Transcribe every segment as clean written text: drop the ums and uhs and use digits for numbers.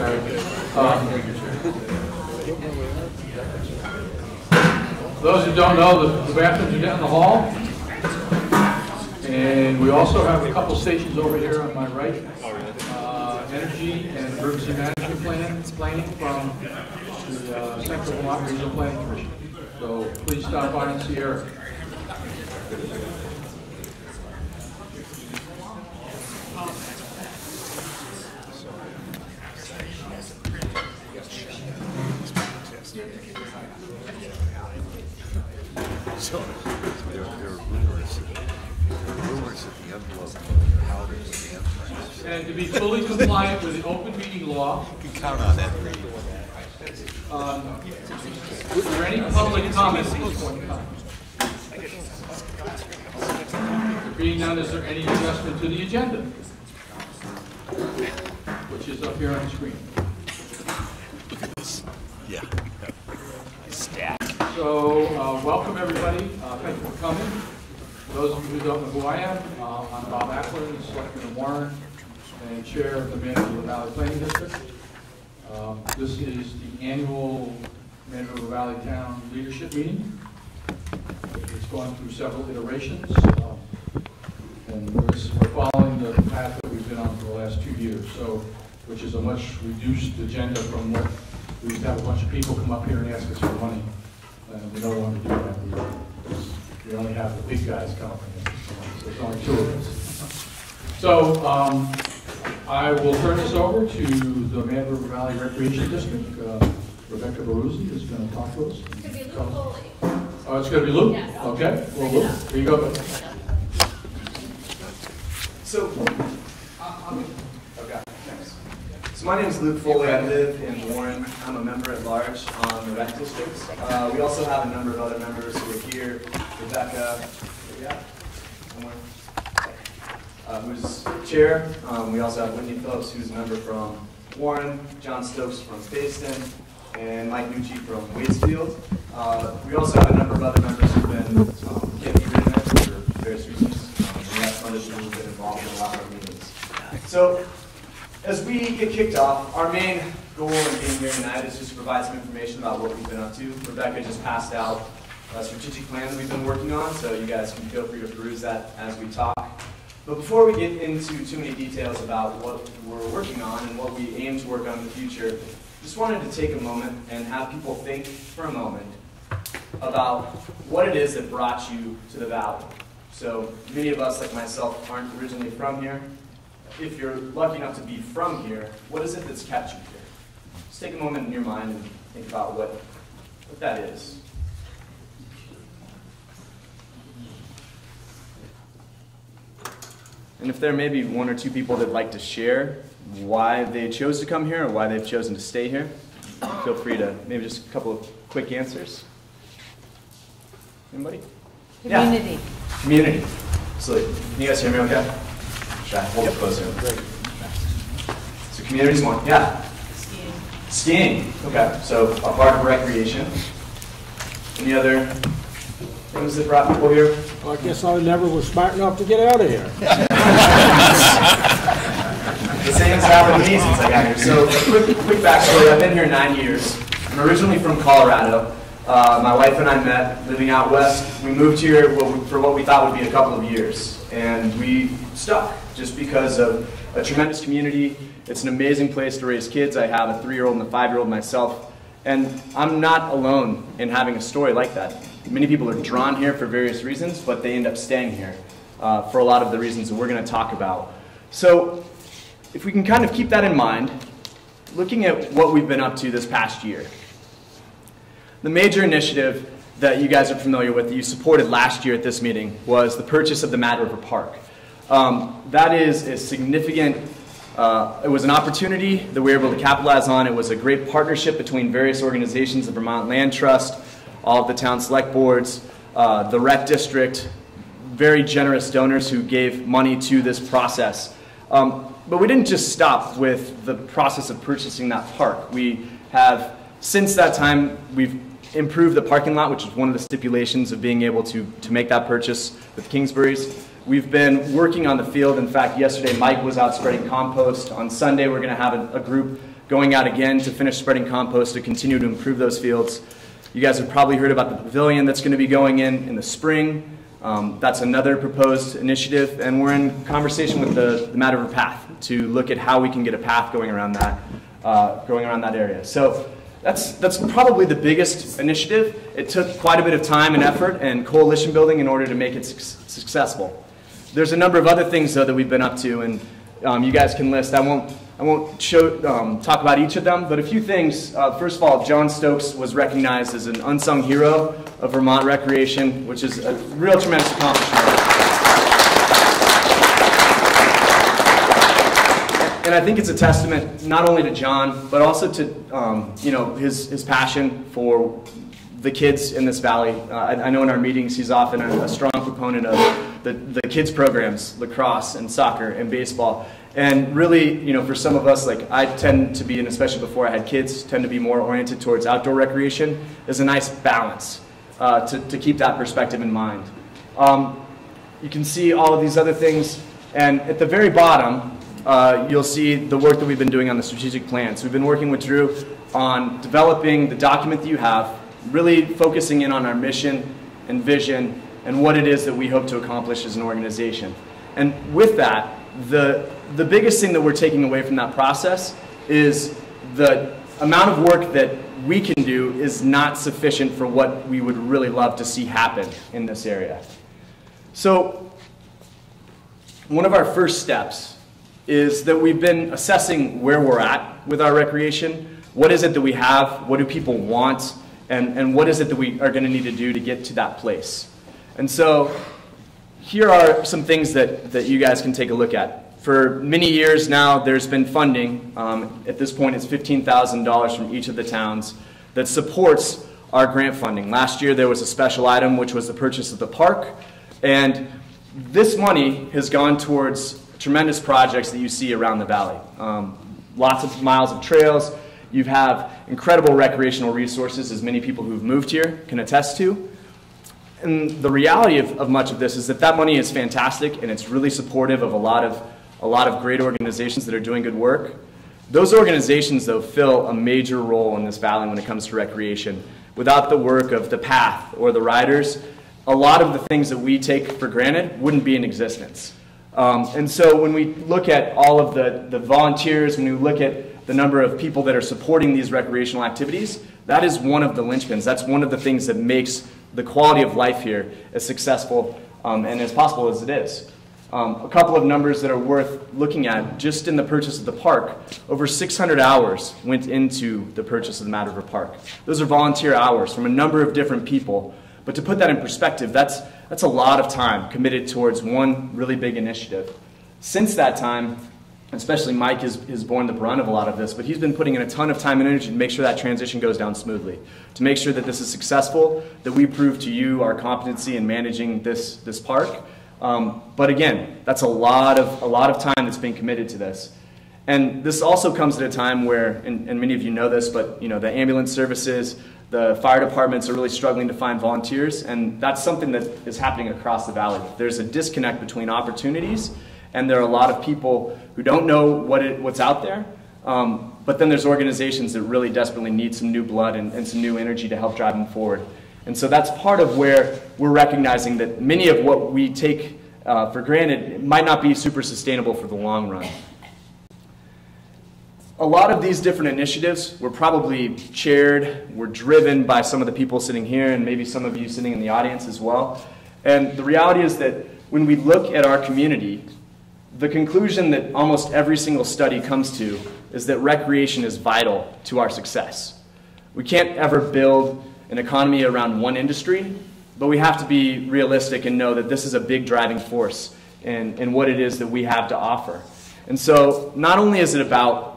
Larry. For those who don't know, the bathrooms are down the hall. And we also have a couple stations over here on my right. Energy and emergency management planning from the Central Vermont Regional Planning Commission. So please stop by and see Eric. So there are rumors that the envelope powder is the anthrax. And to be fully compliant with the open meeting law, You can count on that, Reed. is there any public comment at this point in time? Being none, is there any adjustment to the agenda? Which is up here on the screen. Look at this. Yeah. Stack. So, welcome everybody. Thank you for coming. For those of you who don't know who I am, I'm Bob Ackler, Selectman of Warren, and Chair of the Man River Valley Planning District. This is the annual Man River Valley Town Leadership Meeting. It's gone through several iterations, and we're following the path that we've been on for the last 2 years, so which is a much reduced agenda from what we used to have a bunch of people come up here and ask us for money. And we no longer do that. We only have the big guys coming in. So there's only 2 of us. So I will turn this over to the Man River Valley Recreation District. Rebecca Baruzzi is going to talk to us. It's going to be Luke Foley. Oh, it's going to be Luke? Yes. Okay. Well, Luke, here you go. So, okay, thanks. So my name is Luke Foley. I live in Warren. I'm a member at large on the rec districts. We also have a number of other members who are here. Rebecca, who's chair. We also have Whitney Phillips, who's a member from Warren, John Stokes from Spaceton, and Mike Nucci from Waitsfield. We also have a number of other members who've been getting rid of it for various reasons. And that's funded who've been involved in a lot of our meetings. So, as we get kicked off, our main goal in being here tonight is just to provide some information about what we've been up to. Rebecca just passed out a strategic plan that we've been working on, so you guys can feel free to peruse that as we talk. But before we get into too many details about what we're working on and what we aim to work on in the future, just wanted to take a moment and have people think for a moment about what it is that brought you to the Valley. So many of us, like myself, aren't originally from here. If you're lucky enough to be from here, what is it that's kept you here? Just take a moment in your mind and think about what that is. And if there may be 1 or 2 people that'd like to share why they chose to come here or why they've chosen to stay here, feel free to maybe just a couple of quick answers. Anybody? Community. Yeah. Community. Absolutely. Can you guys hear me okay? Should I hold it closer? So community's one. Yeah. Skiing. Skiing. Okay. So a part of recreation. Any other things that brought people here? Well, I guess I never was smart enough to get out of here. The same has happened to me since I got here. So quick backstory. I've been here 9 years. I'm originally from Colorado. My wife and I met living out west. We moved here for what we thought would be a couple of years. And we stuck just because of a tremendous community. It's an amazing place to raise kids. I have a 3-year-old and a 5-year-old myself. And I'm not alone in having a story like that. Many people are drawn here for various reasons, but they end up staying here for a lot of the reasons that we're going to talk about. So if we can kind of keep that in mind, looking at what we've been up to this past year. The major initiative that you guys are familiar with, that you supported last year at this meeting, was the purchase of the Mad River Park. That is a significant, it was an opportunity that we were able to capitalize on. It was a great partnership between various organizations, the Vermont Land Trust, all of the town select boards, the rec district, very generous donors who gave money to this process. But we didn't just stop with the process of purchasing that park. We have, since that time, we've improved the parking lot, which is one of the stipulations of being able to make that purchase with Kingsbury's. We've been working on the field. In fact, yesterday Mike was out spreading compost. On Sunday, we're going to have a group going out again to finish spreading compost to continue to improve those fields. You guys have probably heard about the pavilion that's going to be going in the spring. That's another proposed initiative, and we're in conversation with the Mad River Path to look at how we can get a path going around that area. So that's probably the biggest initiative. It took quite a bit of time and effort and coalition building in order to make it successful. There's a number of other things though that we've been up to, and you guys can list. I won't talk about each of them, but a few things. First of all, John Stokes was recognized as an unsung hero of Vermont recreation, which is a real tremendous accomplishment. And I think it's a testament not only to John, but also to his passion for the kids in this valley. I know in our meetings he's often a strong proponent of the kids programs, lacrosse and soccer and baseball. And really, for some of us, like I tend to be, and especially before I had kids, tend to be more oriented towards outdoor recreation. There's a nice balance to keep that perspective in mind. You can see all of these other things, and at the very bottom, you'll see the work that we've been doing on the strategic plan. So we've been working with Drew on developing the document that you have, really focusing in on our mission and vision and what it is that we hope to accomplish as an organization. And with that, the biggest thing that we're taking away from that process is the amount of work that we can do is not sufficient for what we would really love to see happen in this area. So one of our first steps is that we've been assessing where we're at with our recreation. What is it that we have? What do people want? And what is it that we are going to need to do to get to that place? And so here are some things that you guys can take a look at. For many years now, there's been funding. At this point, it's $15,000 from each of the towns that supports our grant funding. Last year, there was a special item, which was the purchase of the park. And this money has gone towards tremendous projects that you see around the valley. Lots of miles of trails. You have incredible recreational resources, as many people who've moved here can attest to. And the reality of much of this is that money is fantastic, and it's really supportive of a lot of great organizations that are doing good work. Those organizations, though, fill a major role in this valley when it comes to recreation. Without the work of the path or the riders, a lot of the things that we take for granted wouldn't be in existence. And so when we look at all of the volunteers, when we look at the number of people that are supporting these recreational activities, that is one of the linchpins. That's one of the things that makes the quality of life here as successful and as possible as it is. A couple of numbers that are worth looking at, just in the purchase of the park, over 600 hours went into the purchase of the Mad River Park. Those are volunteer hours from a number of different people. But to put that in perspective, that's a lot of time committed towards one really big initiative. Since that time, especially Mike has borne the brunt of a lot of this, but he's been putting in a ton of time and energy to make sure that transition goes down smoothly, to make sure that this is successful, that we prove to you our competency in managing this park. But again, that's a lot of time that's being committed to this. And this also comes at a time where, and many of you know this, but the ambulance services, the fire departments are really struggling to find volunteers, and that's something that is happening across the valley. There's a disconnect between opportunities, and there are a lot of people who don't know what's out there, but then there's organizations that really desperately need some new blood and some new energy to help drive them forward. And so that's part of where we're recognizing that many of what we take for granted might not be super sustainable for the long run. A lot of these different initiatives were probably chaired, were driven by some of the people sitting here and maybe some of you sitting in the audience as well. And the reality is that when we look at our community, the conclusion that almost every single study comes to is that recreation is vital to our success. We can't ever build an economy around one industry, but we have to be realistic and know that this is a big driving force in what it is that we have to offer. And so not only is it about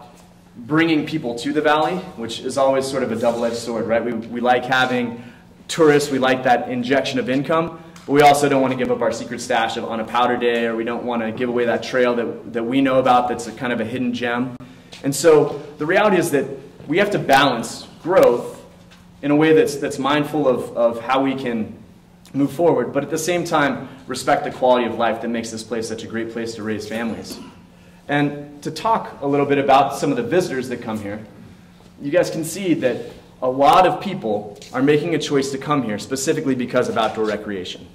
bringing people to the valley, which is always sort of a double-edged sword, right? We like having tourists, we like that injection of income, but we also don't want to give up our secret stash on a powder day, or we don't want to give away that trail that we know about that's a kind of a hidden gem. And so the reality is that we have to balance growth in a way that's mindful of how we can move forward, but at the same time, respect the quality of life that makes this place such a great place to raise families. And to talk a little bit about some of the visitors that come here, you guys can see that a lot of people are making a choice to come here specifically because of outdoor recreation.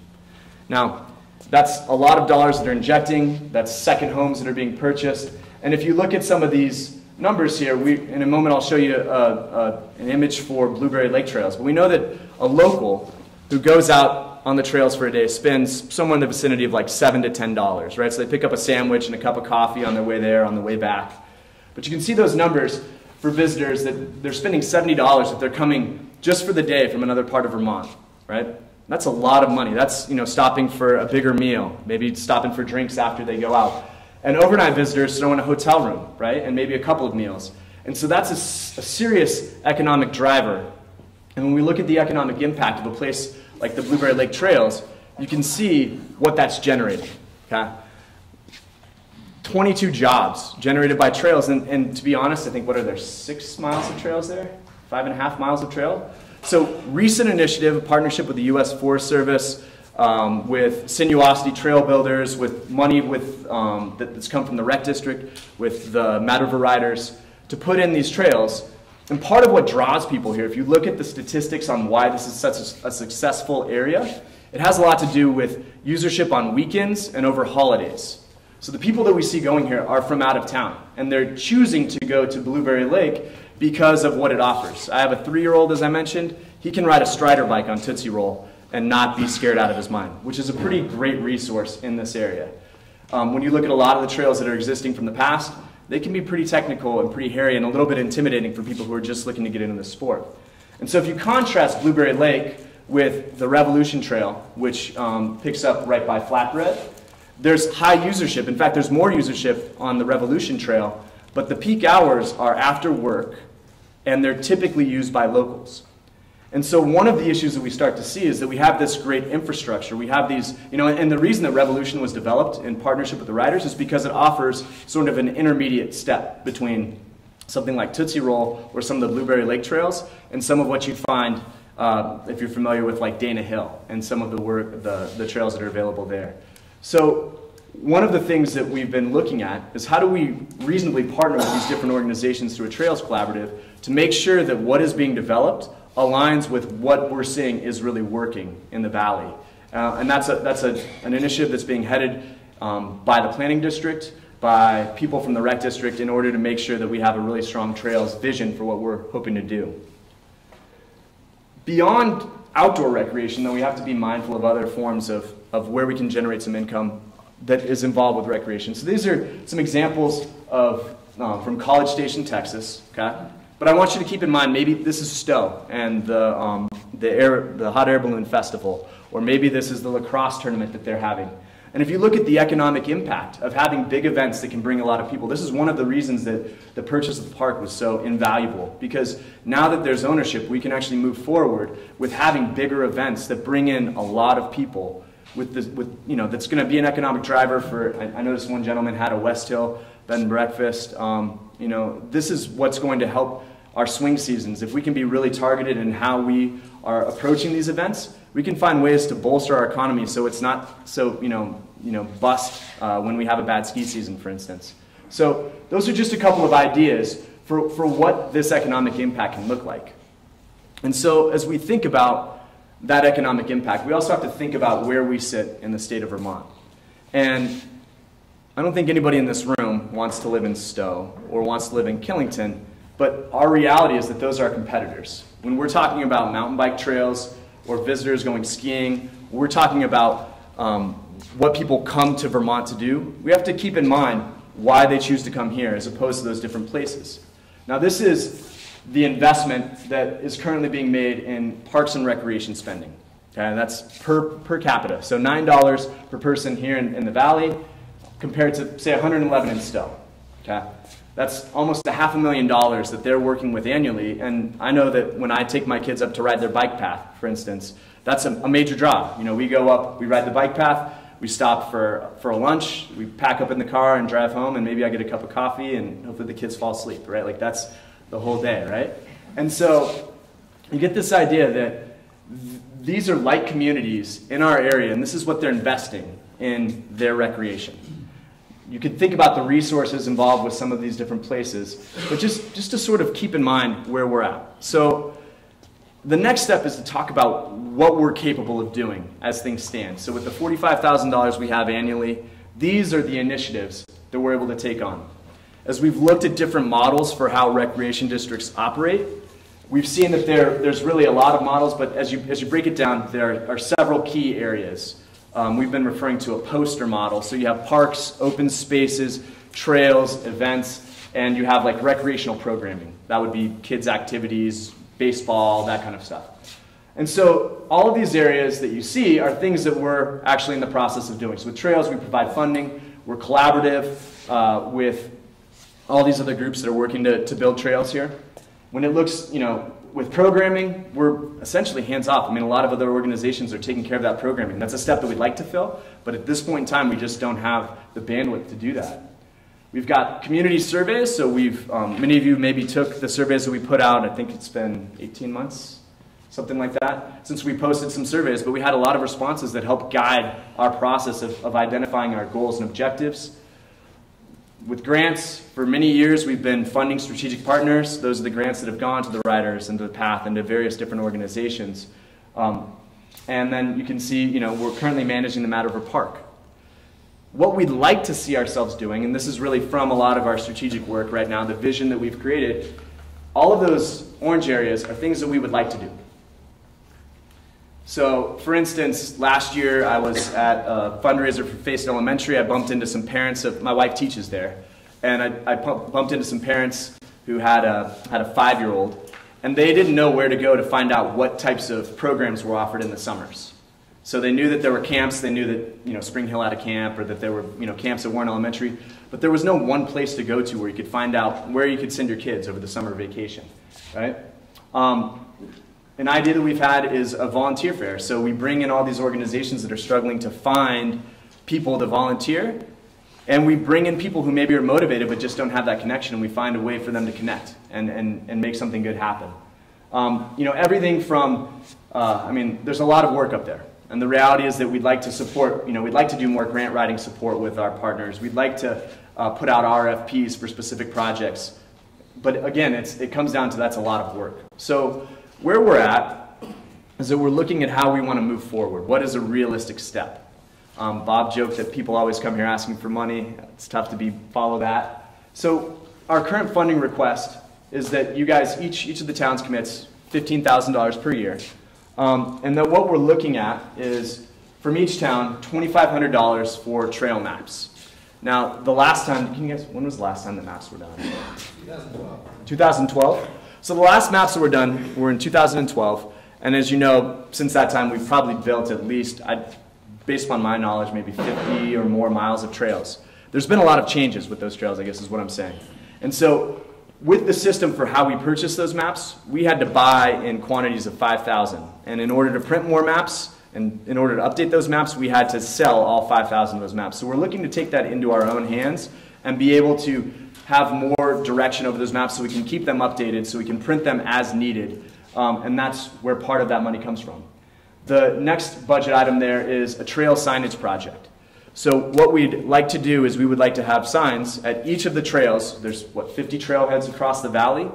Now, that's a lot of dollars that are injecting, that's second homes that are being purchased, and if you look at some of these numbers here, in a moment I'll show you an image for Blueberry Lake Trails, but we know that a local who goes out on the trails for a day spends somewhere in the vicinity of like $7 to $10, right? So they pick up a sandwich and a cup of coffee on their way there, on the way back. But you can see those numbers for visitors that they're spending $70 if they're coming just for the day from another part of Vermont, right? That's a lot of money. That's, stopping for a bigger meal, maybe stopping for drinks after they go out. And overnight visitors throw in a hotel room, right? And maybe a couple of meals. And so that's a serious economic driver. And when we look at the economic impact of a place like the Blueberry Lake Trails, you can see what that's generating, okay? 22 jobs generated by trails, and to be honest, I think, what are there, 6 miles of trails there? 5.5 miles of trail? So recent initiative, a partnership with the U.S. Forest Service, with Sinuosity Trail Builders, with money that's come from the Rec District, with the Mad River Riders, to put in these trails. And part of what draws people here, if you look at the statistics on why this is such a successful area, it has a lot to do with usership on weekends and over holidays. So the people that we see going here are from out of town, and they're choosing to go to Blueberry Lake because of what it offers. I have a 3-year-old, as I mentioned. He can ride a Strider bike on Tootsie Roll and not be scared out of his mind, which is a pretty great resource in this area. When you look at a lot of the trails that are existing from the past, they can be pretty technical and pretty hairy and a little bit intimidating for people who are just looking to get into the sport. And so if you contrast Blueberry Lake with the Revolution Trail, which picks up right by Flatbread, there's high usership. In fact, there's more usership on the Revolution Trail, but the peak hours are after work, and they're typically used by locals. And so one of the issues that we start to see is that we have this great infrastructure. We have these, and the reason that Revolution was developed in partnership with the riders is because it offers sort of an intermediate step between something like Tootsie Roll or some of the Blueberry Lake Trails and some of what you'd find if you're familiar with like Dana Hill and some of the trails that are available there. So one of the things that we've been looking at is how do we reasonably partner with these different organizations through a Trails Collaborative to make sure that what is being developed aligns with what we're seeing is really working in the valley. And that's an initiative that's being headed by the planning district, by people from the rec district, in order to make sure that we have a really strong trails vision for what we're hoping to do. Beyond outdoor recreation, though, we have to be mindful of other forms of where we can generate some income that is involved with recreation. So these are some examples of from College Station, Texas, okay? But I want you to keep in mind, maybe this is Stowe and the Hot Air Balloon Festival, or maybe this is the lacrosse tournament that they're having. And if you look at the economic impact of having big events that can bring a lot of people, this is one of the reasons that the purchase of the park was so invaluable, because now that there's ownership, we can actually move forward with having bigger events that bring in a lot of people that's going to be an economic driver for. I noticed one gentleman had a West Hill bed and breakfast. This is what's going to help our swing seasons. If we can be really targeted in how we are approaching these events, we can find ways to bolster our economy so it's not so bust when we have a bad ski season, for instance. So those are just a couple of ideas for what this economic impact can look like. And so as we think about that economic impact, we also have to think about where we sit in the state of Vermont. And I don't think anybody in this room wants to live in Stowe or wants to live in Killington, but our reality is that those are our competitors. When we're talking about mountain bike trails or visitors going skiing, we're talking about what people come to Vermont to do, we have to keep in mind why they choose to come here as opposed to those different places. Now this is the investment that is currently being made in parks and recreation spending. Okay, and that's per capita. So $9 per person here in the valley compared to, say, $111 in Stowe. Okay? That's almost $500,000 that they're working with annually, and I know that when I take my kids up to ride their bike path, for instance, that's a major draw. We go up, we ride the bike path, we stop for a lunch, we pack up in the car and drive home, and maybe I get a cup of coffee, and hopefully the kids fall asleep, right? Like that's the whole day, right? And so you get this idea that these are like communities in our area, and this is what they're investing in their recreation. You could think about the resources involved with some of these different places, but just to sort of keep in mind where we're at. So the next step is to talk about what we're capable of doing as things stand. So with the $45,000 we have annually, these are the initiatives that we're able to take on. As we've looked at different models for how recreation districts operate, we've seen that there's really a lot of models, but as you break it down, there are several key areas. We've been referring to a poster model. So you have parks, open spaces, trails, events, and you have like recreational programming. That would be kids' activities, baseball, that kind of stuff. And so all of these areas that you see are things that we're actually in the process of doing. So with trails, we provide funding. We're collaborative with all these other groups that are working to build trails here. When it looks, with programming, we're essentially hands-off. I mean, a lot of other organizations are taking care of that programming. That's a step that we'd like to fill, but at this point in time, we just don't have the bandwidth to do that. We've got community surveys, so many of you maybe took the surveys that we put out. I think it's been 18 months, something like that, since we posted some surveys, but we had a lot of responses that helped guide our process of identifying our goals and objectives. With grants, for many years, we've been funding strategic partners. Those are the grants that have gone to the Riders and to the Path and to various different organizations. And then you can see, we're currently managing the Mad River Park. What we'd like to see ourselves doing, and this is really from a lot of our strategic work right now, the vision that we've created, all of those orange areas are things that we would like to do. So, for instance, last year I was at a fundraiser for Facein Elementary. I bumped into some parents my wife teaches there, and I bumped into some parents who had a 5-year-old, and they didn't know where to go to find out what types of programs were offered in the summers. So they knew that there were camps, they knew that Spring Hill had a camp, or that there were camps at Warren Elementary, but there was no one place to go to where you could find out where you could send your kids over the summer vacation, right? An idea that we've had is a volunteer fair. So we bring in all these organizations that are struggling to find people to volunteer, and we bring in people who maybe are motivated but just don't have that connection, and we find a way for them to connect and make something good happen. Everything from, there's a lot of work up there. And the reality is that we'd like to support, we'd like to do more grant writing support with our partners. We'd like to put out RFPs for specific projects. But again, it comes down to that's a lot of work. So where we're at is that we're looking at how we want to move forward. What is a realistic step? Bob joked that people always come here asking for money. It's tough to follow that. So our current funding request is that you guys, each of the towns commits $15,000 per year. And then what we're looking at is, from each town, $2,500 for trail maps. Now, the last time, can you guess, when was the last time the maps were done? 2012. 2012? So the last maps that were done were in 2012, and as you know, since that time we've probably built at least, based upon my knowledge, maybe 50 or more miles of trails. There's been a lot of changes with those trails, I guess is what I'm saying. And so with the system for how we purchase those maps, we had to buy in quantities of 5,000. And in order to print more maps, and in order to update those maps, we had to sell all 5,000 of those maps. So we're looking to take that into our own hands and be able to have more direction over those maps so we can keep them updated, so we can print them as needed. And that's where part of that money comes from. The next budget item there is a trail signage project. So what we'd like to do is we would like to have signs at each of the trails. There's, 50 trailheads across the valley?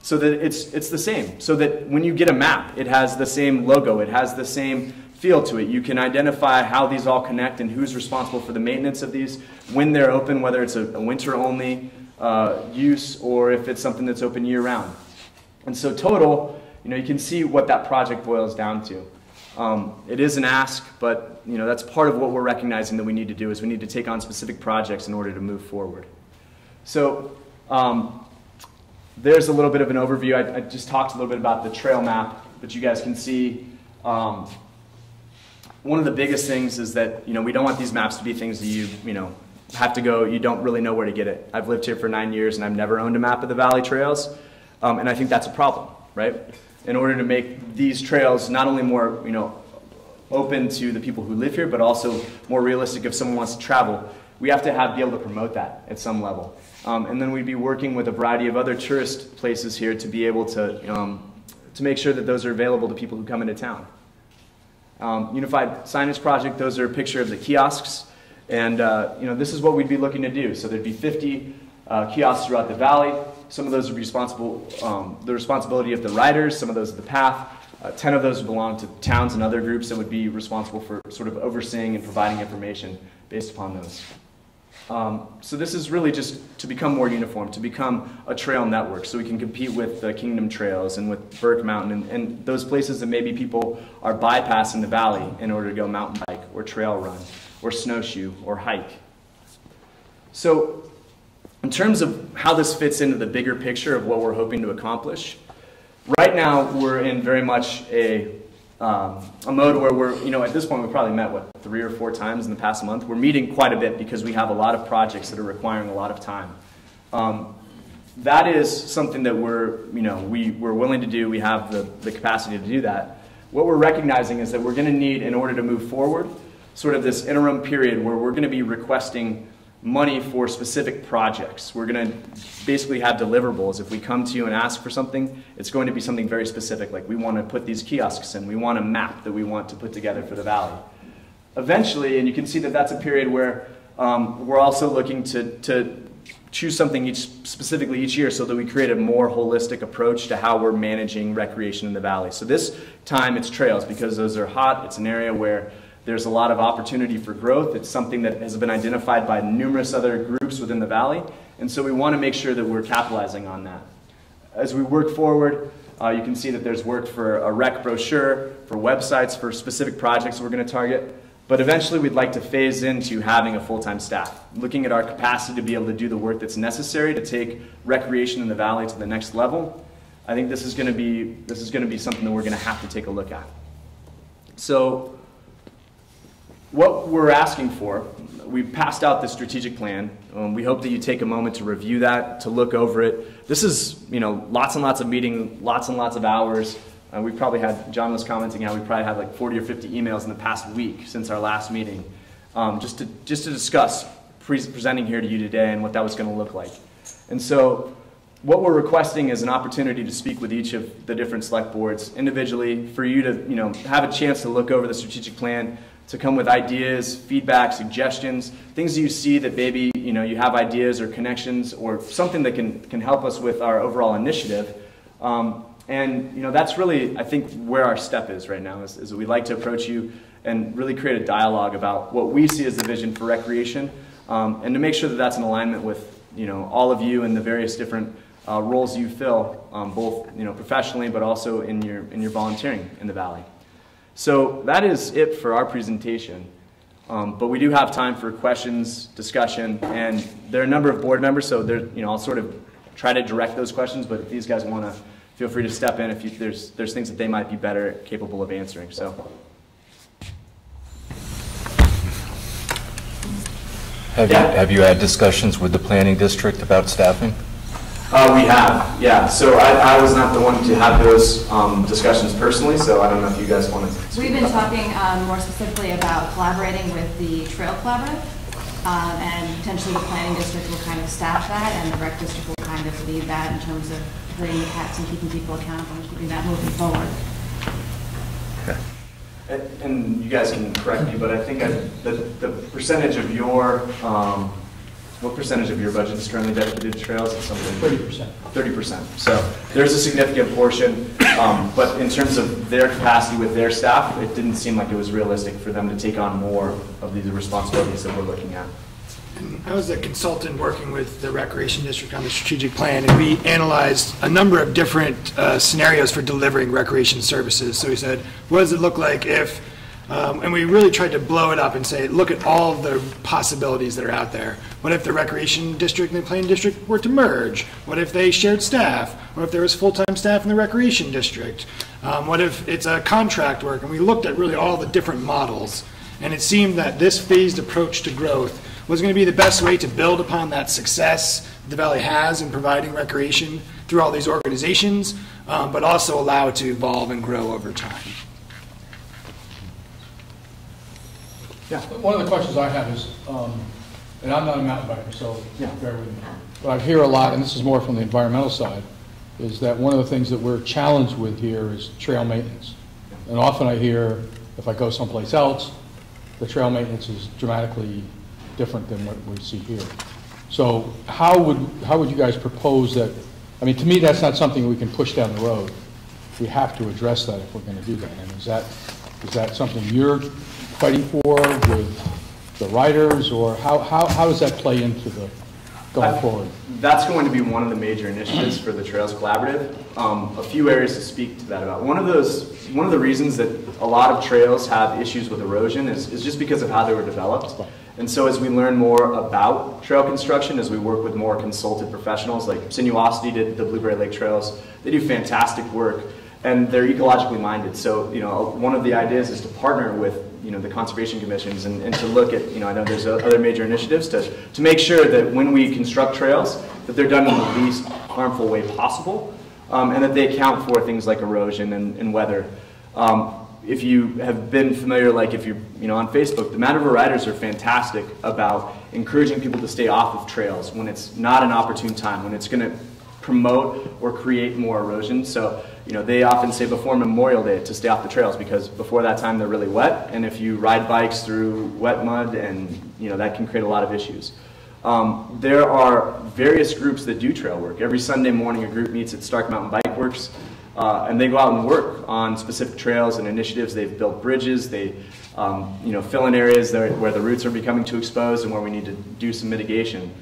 So that it's the same. So that when you get a map, it has the same logo, it has the same feel to it. You can identify how these all connect and who's responsible for the maintenance of these, when they're open, whether it's a winter-only use or if it's something that's open year-round. And so total, you can see what that project boils down to. It is an ask, but that's part of what we're recognizing that we need to do is we need to take on specific projects in order to move forward. So there's a little bit of an overview. I just talked a little bit about the trail map, but you guys can see one of the biggest things is that we don't want these maps to be things that you have to go, you don't really know where to get it. I've lived here for 9 years and I've never owned a map of the Valley Trails, and I think that's a problem, right? In order to make these trails not only more open to the people who live here, but also more realistic if someone wants to travel, we have to be able to promote that at some level. And then we'd be working with a variety of other tourist places here to be able to to make sure that those are available to people who come into town. Unified signage project, those are a picture of the kiosks, and this is what we'd be looking to do. So there'd be 50 kiosks throughout the valley. Some of those would be the responsibility of the riders, some of those of the path. 10 of those would belong to towns and other groups that would be responsible for sort of overseeing and providing information based upon those. So this is really just to become more uniform, to become a trail network, so we can compete with the Kingdom Trails and with Burke Mountain and those places that maybe people are bypassing the valley in order to go mountain bike or trail run or snowshoe or hike. So in terms of how this fits into the bigger picture of what we're hoping to accomplish, right now we're in very much a mode where we're, at this point we've probably met, 3 or 4 times in the past month. We're meeting quite a bit because we have a lot of projects that are requiring a lot of time. That is something that we're willing to do. We have the capacity to do that. What we're recognizing is that we're going to need, in order to move forward, sort of this interim period where we're going to be requesting money for specific projects. We're going to basically have deliverables. If we come to you and ask for something, it's going to be something very specific, like we want to put these kiosks in, we want a map that we want to put together for the valley. Eventually, and you can see that that's a period where we're also looking to choose something specifically each year so that we create a more holistic approach to how we're managing recreation in the valley. So this time it's trails because those are hot. It's an area where there's a lot of opportunity for growth. It's something that has been identified by numerous other groups within the valley, and so we want to make sure that we're capitalizing on that. As we work forward, you can see that there's work for a rec brochure, for websites, for specific projects we're going to target, but eventually we'd like to phase into having a full-time staff, looking at our capacity to be able to do the work that's necessary to take recreation in the valley to the next level. I think this is going to be something that we're going to have to take a look at. So what we're asking for, we've passed out the strategic plan. We hope that you take a moment to review that, to look over it. This is, lots and lots of meetings, lots and lots of hours. We probably had, John was commenting how we probably had like 40 or 50 emails in the past week since our last meeting, just to discuss presenting here to you today and what that was going to look like. And so what we're requesting is an opportunity to speak with each of the different select boards individually, for you to have a chance to look over the strategic plan, to come with ideas, feedback, suggestions, things that you see that maybe you have ideas or connections or something that can help us with our overall initiative. And that's really, I think, where our step is right now, is that we'd like to approach you and really create a dialogue about what we see as the vision for recreation, and to make sure that that's in alignment with all of you and the various different roles you fill, both professionally but also in your volunteering in the valley. So that is it for our presentation, but we do have time for questions, discussion, and there are a number of board members, so I'll sort of try to direct those questions, but if these guys want to, feel free to step in if there's things that they might be better capable of answering. So. Have you had discussions with the planning district about staffing? We have, yeah. So I was not the one to have those discussions personally, so I don't know if you guys want to. We've been talking more specifically about collaborating with the Trail Collaborative, and potentially the planning district will kind of staff that, and the rec district will kind of lead that in terms of bringing the hats and keeping people accountable and keeping that moving forward. Okay. And you guys can correct me, but I think the percentage of your what percentage of your budget is currently dedicated to trails? It's something 30%. 30%. So there's a significant portion, but in terms of their capacity with their staff, it didn't seem like it was realistic for them to take on more of these responsibilities that we're looking at. I was a consultant working with the Recreation District on the strategic plan, and we analyzed a number of different scenarios for delivering recreation services. So we said, what does it look like if, and we really tried to blow it up and say, look at all of the possibilities that are out there. What if the Recreation District and the Planning District were to merge? What if they shared staff? What if there was full-time staff in the Recreation District? What if it's a contract work? And we looked at really all the different models, and it seemed that this phased approach to growth was going to be the best way to build upon that success the Valley has in providing recreation through all these organizations, but also allow it to evolve and grow over time. Yeah. One of the questions I have is, and I'm not a mountain biker, so bear with me, but I hear a lot, and this is more from the environmental side, is that one of the things that we're challenged with here is trail maintenance. And often I hear, if I go someplace else, the trail maintenance is dramatically different than what we see here. So how would you guys propose that? I mean, to me, that's not something we can push down the road. We have to address that if we're going to do that. And is that something you're fighting for with the writers, or how does that play into the going forward? That's going to be one of the major initiatives for the Trails Collaborative. A few areas to speak to that about. One of the reasons that a lot of trails have issues with erosion is just because of how they were developed. And so as we learn more about trail construction, as we work with more consulted professionals, like Sinuosity did the Blueberry Lake Trails, they do fantastic work, and they're ecologically minded. So, one of the ideas is to partner with, the conservation commissions and to look at, I know there's other major initiatives to make sure that when we construct trails, that they're done in the least harmful way possible, and that they account for things like erosion and weather. If you have been familiar, like if you're on Facebook, the Mad River Riders are fantastic about encouraging people to stay off of trails when it's not an opportune time, when it's going to promote or create more erosion. So, they often say before Memorial Day to stay off the trails, because before that time they're really wet, and if you ride bikes through wet mud, and that can create a lot of issues. There are various groups that do trail work. Every Sunday morning a group meets at Stark Mountain Bike Works, and they go out and work on specific trails and initiatives. They've built bridges, they fill in areas where the roots are becoming too exposed and where we need to do some mitigation.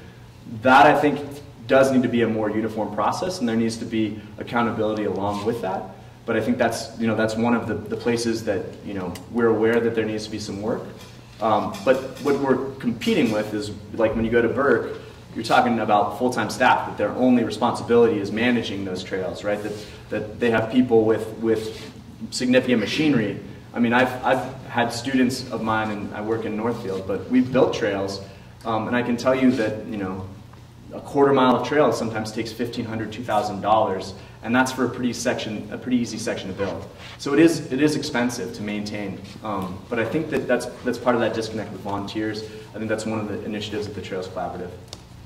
That, I think, does need to be a more uniform process, and there needs to be accountability along with that. But I think that's one of the places that we're aware that there needs to be some work. But what we're competing with is, like when you go to Burke, you're talking about full-time staff, that their only responsibility is managing those trails, right? That they have people with significant machinery. I mean, I've had students of mine, and I work in Northfield, but we've built trails, and I can tell you that a quarter mile of trail sometimes takes $1,500, $2,000, and that's for a pretty easy section to build. So it is expensive to maintain, but I think that's part of that disconnect with volunteers. I think that's one of the initiatives of the Trails Collaborative.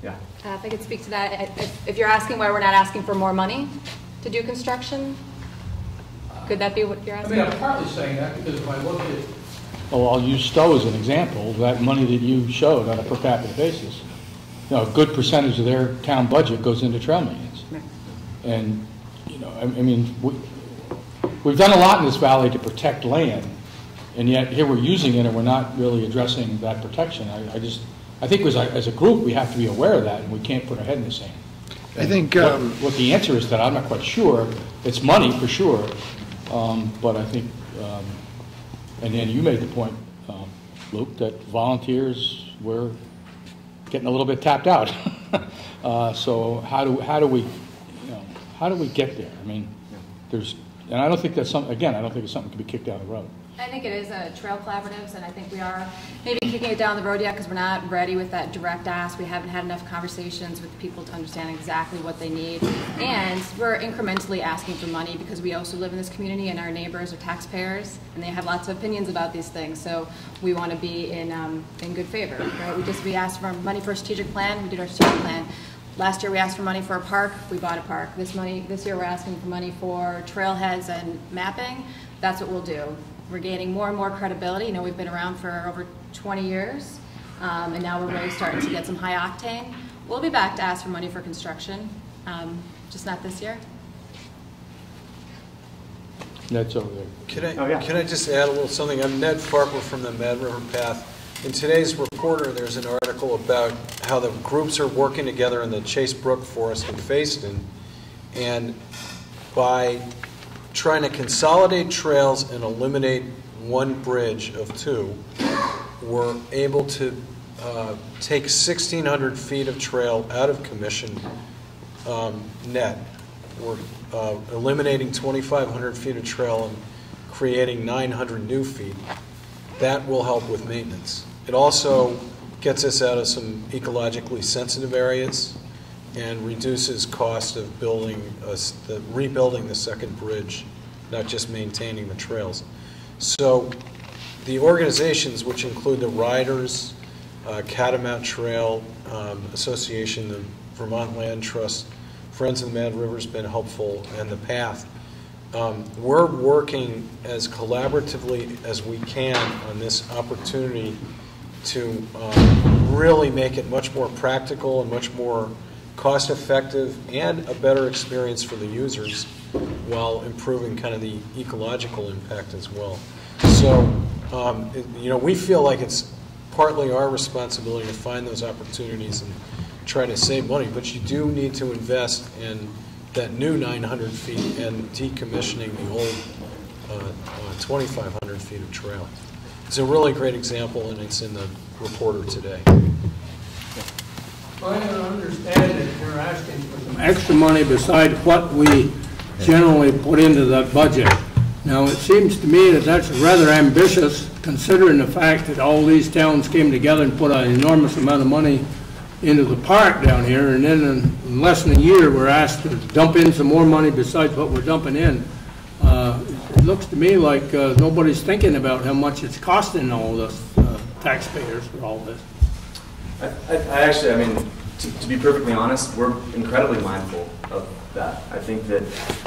Yeah. If I could speak to that, if you're asking why we're not asking for more money to do construction, could that be what you're asking? I mean, I'm partly saying that because if I look at, well, I'll use Stowe as an example, that money that you showed on a per capita basis, a good percentage of their town budget goes into trail maintenance. And, I mean, we've done a lot in this valley to protect land, and yet here we're using it and we're not really addressing that protection. I think as a group we have to be aware of that, and we can't put our head in the sand. I think what the answer is to that, I'm not quite sure. It's money for sure, but I think, and then you made the point, Luke, that volunteers were getting a little bit tapped out. So how do we get there? I mean, and I don't think that's something. Again, I don't think it's something that can be kicked down the road. I think it is a trail collaboratives, and I think we are maybe kicking it down the road yet because we're not ready with that direct ask. We haven't had enough conversations with people to understand exactly what they need, and we're incrementally asking for money because we also live in this community, and our neighbors are taxpayers, and they have lots of opinions about these things. So we want to be in good favor. Right? We asked for money for a strategic plan. We did our strategic plan. Last year we asked for money for a park. We bought a park. This year we're asking for money for trailheads and mapping. That's what we'll do. We're gaining more and more credibility. We've been around for over 20 years, and now we're really starting to get some high octane. We'll be back to ask for money for construction, just not this year. Ned's over there. Can I just add a little something? I'm Ned Farquhar from the Mad River Path. In today's Reporter, there's an article about how the groups are working together in the Chase Brook Forest in Facein, and by trying to consolidate trails and eliminate one bridge of two, we're able to take 1,600 feet of trail out of commission net. We're eliminating 2,500 feet of trail and creating 900 new feet. That will help with maintenance. It also gets us out of some ecologically sensitive areas and reduces cost of rebuilding the second bridge, not just maintaining the trails. So the organizations, which include the Riders, Catamount Trail Association, the Vermont Land Trust, Friends of the Mad River's been helpful, and the PATH. We're working as collaboratively as we can on this opportunity to really make it much more practical and much more cost-effective and a better experience for the users while improving kind of the ecological impact as well. So, we feel like it's partly our responsibility to find those opportunities and try to save money, but you do need to invest in that new 900 feet and decommissioning the old 2,500 feet of trail. It's a really great example, and it's in the reporter today. I understand that you're asking for some extra money besides what we generally put into that budget. Now, it seems to me that that's rather ambitious, considering the fact that all these towns came together and put an enormous amount of money into the park down here, and then in less than a year, we're asked to dump in some more money besides what we're dumping in. It looks to me like nobody's thinking about how much it's costing all this taxpayers for all this. I mean, to be perfectly honest, we're incredibly mindful of that. I think that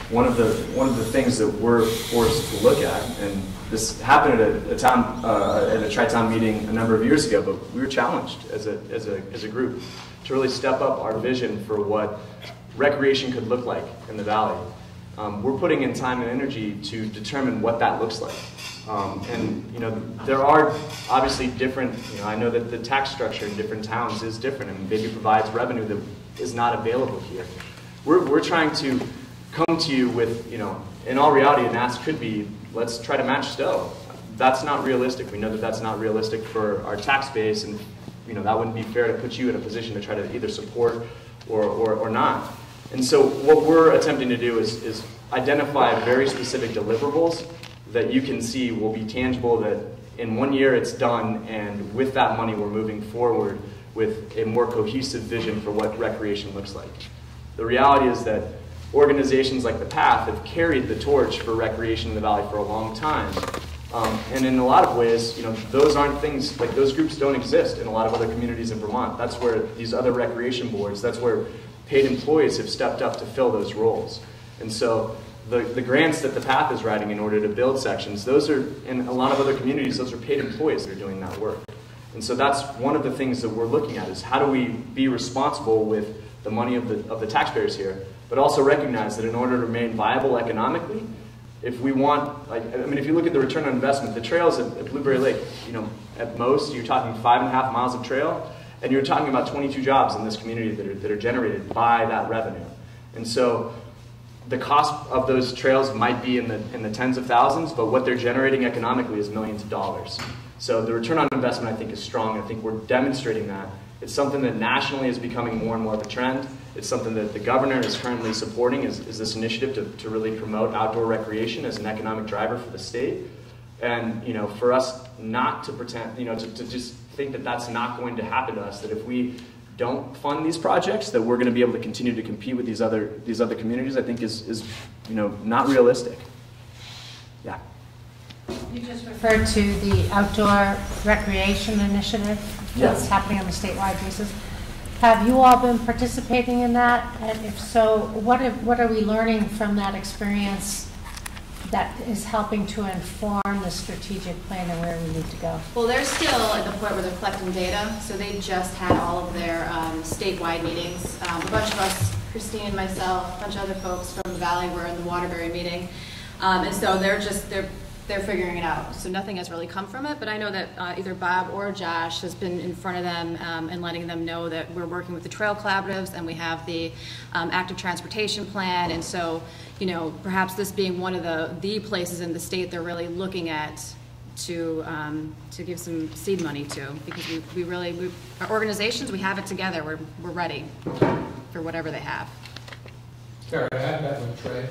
one of the things that we're forced to look at, and this happened at a tri-town meeting a number of years ago, but we were challenged as a group to really step up our vision for what recreation could look like in the valley. We're putting in time and energy to determine what that looks like. There are obviously different, I know that the tax structure in different towns is different and maybe provides revenue that is not available here. We're trying to come to you with, in all reality, an ask could be, let's try to match Stowe. That's not realistic. We know that that's not realistic for our tax base, and that wouldn't be fair to put you in a position to try to either support or not. And so what we're attempting to do is identify very specific deliverables that you can see will be tangible, that in 1 year it's done, and with that money we're moving forward with a more cohesive vision for what recreation looks like. The reality is that organizations like the PATH have carried the torch for recreation in the valley for a long time. And in a lot of ways, those aren't things, like those groups don't exist in a lot of other communities in Vermont. That's where these other recreation boards, that's where paid employees have stepped up to fill those roles. And so the grants that the PATH is writing in order to build sections, those are, in a lot of other communities, those are paid employees that are doing that work. And so that's one of the things that we're looking at, is how do we be responsible with the money of the taxpayers here, but also recognize that in order to remain viable economically, if we want, if you look at the return on investment, the trails at Blueberry Lake, at most, you're talking 5.5 miles of trail, and you're talking about 22 jobs in this community that are generated by that revenue. And so the cost of those trails might be in the tens of thousands, but what they're generating economically is millions of dollars. So the return on investment, I think, is strong. I think we're demonstrating that. It's something that nationally is becoming more and more of a trend. It's something that the governor is currently supporting, is this initiative to really promote outdoor recreation as an economic driver for the state. And for us not to pretend, to just think that that's not going to happen to us, that if we don't fund these projects, that we're going to be able to continue to compete with these other communities, I think is not realistic. Yeah. You just referred to the outdoor recreation initiative that's happening on a statewide basis. Have you all been participating in that? And if so, what are we learning from that experience that is helping to inform the strategic plan and where we need to go? Well, they're still at the point where they're collecting data, so they just had all of their statewide meetings. A bunch of us, Christine, myself, a bunch of other folks from the Valley were in the Waterbury meeting, and so they're figuring it out. So nothing has really come from it, but I know that either Bob or Josh has been in front of them and letting them know that we're working with the trail collaboratives, and we have the active transportation plan, and so perhaps this being one of the places in the state they're really looking at to give some seed money to, because our organizations, we have it together. We're ready for whatever they have. Sarah, I have met with Trey.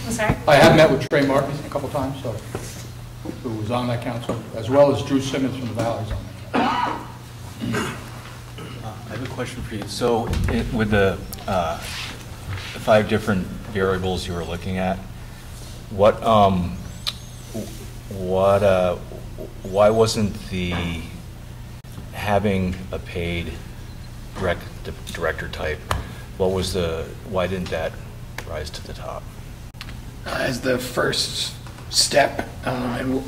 I'm sorry? I have met with Trey Martin a couple times, who was on that council, as well as Drew Simmons from the Valley's on that council. I have a question for you. So with the 5 different variables you were looking at, why wasn't having a paid director type why didn't that rise to the top? As the first step, and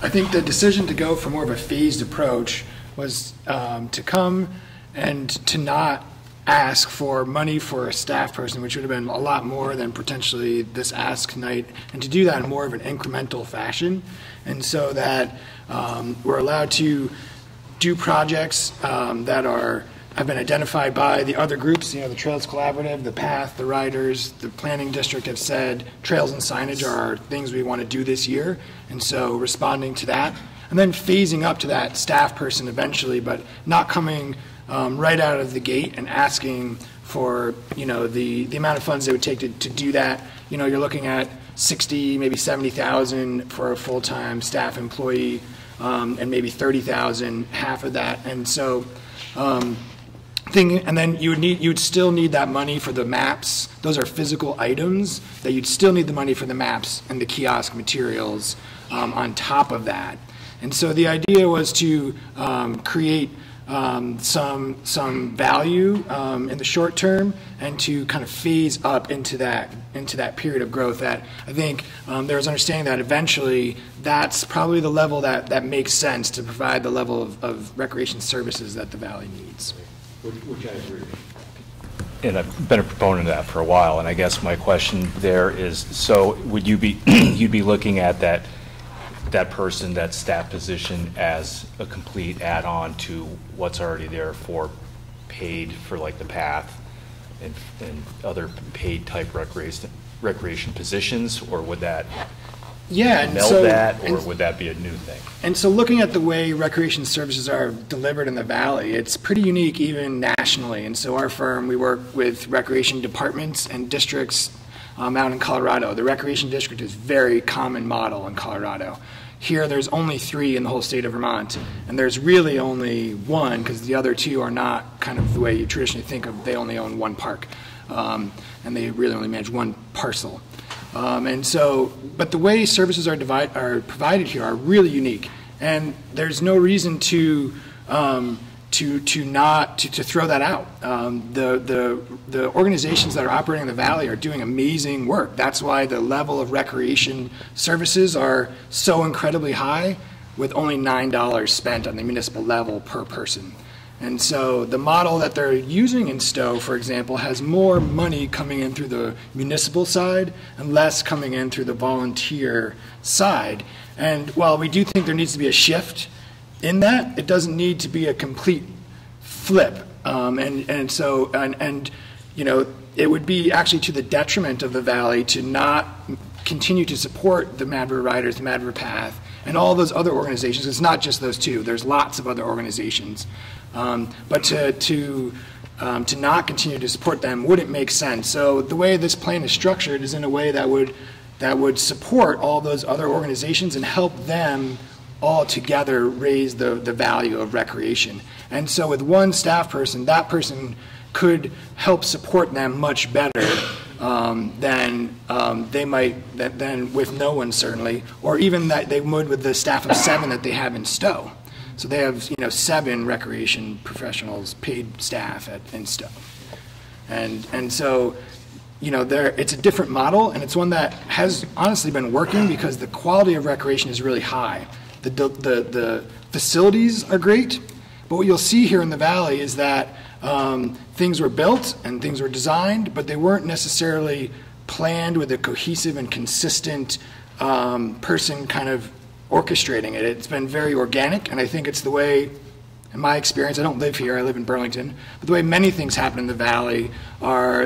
I think the decision to go for more of a phased approach was to come and to not ask for money for a staff person, which would have been a lot more than potentially this ask night, and to do that in more of an incremental fashion, and so that we're allowed to do projects that have been identified by the other groups, the Trails Collaborative, the Path, the Riders, the Planning District have said trails and signage are things we want to do this year, and so responding to that, and then phasing up to that staff person eventually, but not coming right out of the gate and asking for, the amount of funds it would take to do that. You're looking at 60, maybe 70,000 for a full-time staff employee, and maybe 30,000, half of that, and so. And then you'd still need that money for the maps. Those are physical items that you'd still need the money for the maps and the kiosk materials on top of that. And so the idea was to create some value in the short term and to kind of phase up into that period of growth that I think there was understanding that eventually that's probably the level that makes sense to provide the level of recreation services that the valley needs. Which I agree with. And I've been a proponent of that for a while, and I guess my question there is, so would you be, you'd be looking at that person, that staff position as a complete add-on to what's already there for paid for like the Path and other paid type recreation positions, or would that meld that, or would that be a new thing? And so looking at the way recreation services are delivered in the Valley, it's pretty unique even nationally. And so our firm, we work with recreation departments and districts out in Colorado. The recreation district is a very common model in Colorado. Here there's only 3 in the whole state of Vermont, and there's really only 1 because the other 2 are not kind of the way you traditionally think of, they only own 1 park, and they really only manage 1 parcel. And so, but the way services are provided here are really unique, and there's no reason to throw that out. The organizations that are operating in the Valley are doing amazing work. That's why the level of recreation services are so incredibly high, with only $9 spent on the municipal level per person. And so the model that they're using in Stowe, for example, has more money coming in through the municipal side and less coming in through the volunteer side. And while we do think there needs to be a shift in that, it doesn't need to be a complete flip. And it would be actually to the detriment of the Valley to not continue to support the Mad River Riders, the Mad River Path, and all those other organizations. It's not just those 2. There's lots of other organizations. But to not continue to support them wouldn't make sense. So the way this plan is structured is in a way that would support all those other organizations and help them all together raise the value of recreation. And so with 1 staff person, that person could help support them much better than they might, than with no one certainly, or even that they would with the staff of 7 that they have in Stowe. So they have 7 recreation professionals, paid staff in Stowe. And so it's a different model, and it's one that has honestly been working because the quality of recreation is really high. The facilities are great, but what you'll see here in the Valley is that things were built and things were designed, but they weren't necessarily planned with a cohesive and consistent person kind of orchestrating it. It's been very organic, and I think it's the way, in my experience, I don't live here, I live in Burlington, but the way many things happen in the Valley are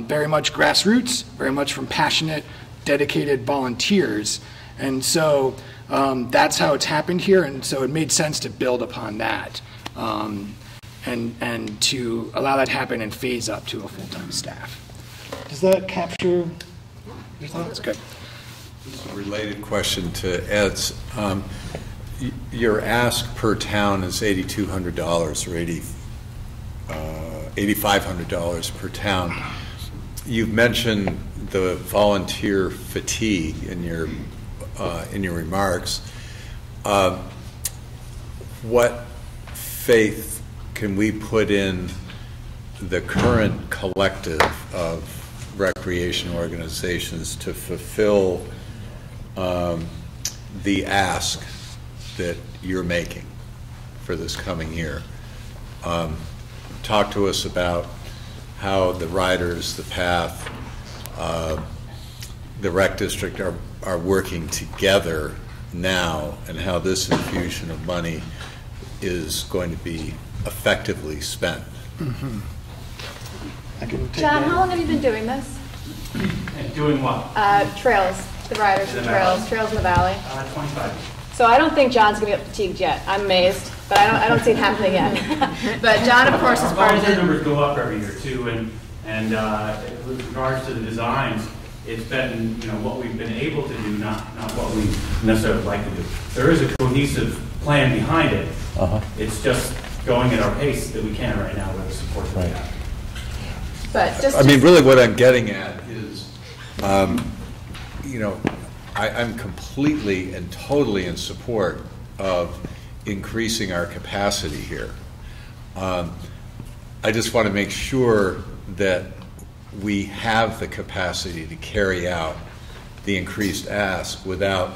very much grassroots, very much from passionate, dedicated volunteers. And so that's how it's happened here, and so it made sense to build upon that and to allow that to happen and phase up to a full-time staff. Does that capture your thoughts? Good. A related question to Ed's. Your ask per town is $8,200 or $8,500 per town. You've mentioned the volunteer fatigue in your remarks. What faith can we put in the current collective of recreation organizations to fulfill the ask that you're making for this coming year. Talk to us about how the riders, the path, the rec district are working together now, and how this infusion of money is going to be effectively spent. Mm-hmm. I can take John, that. how long have you been doing this? Doing what? Trails, the riders and trails in the valley. 25. So I don't think John's gonna get fatigued yet. I'm amazed, but I don't see it happening yet. But John, of course, is part of Volunteer the. numbers go up every year too, and with regards to the designs, it's been, you know, what we've been able to do, not what we necessarily like to do. There is a cohesive plan behind it. It's just going at our pace that we can right now with the support that we have. But just. I mean, really what I'm getting at is, you know, I'm completely and totally in support of increasing our capacity here. I just want to make sure that we have the capacity to carry out the increased ask without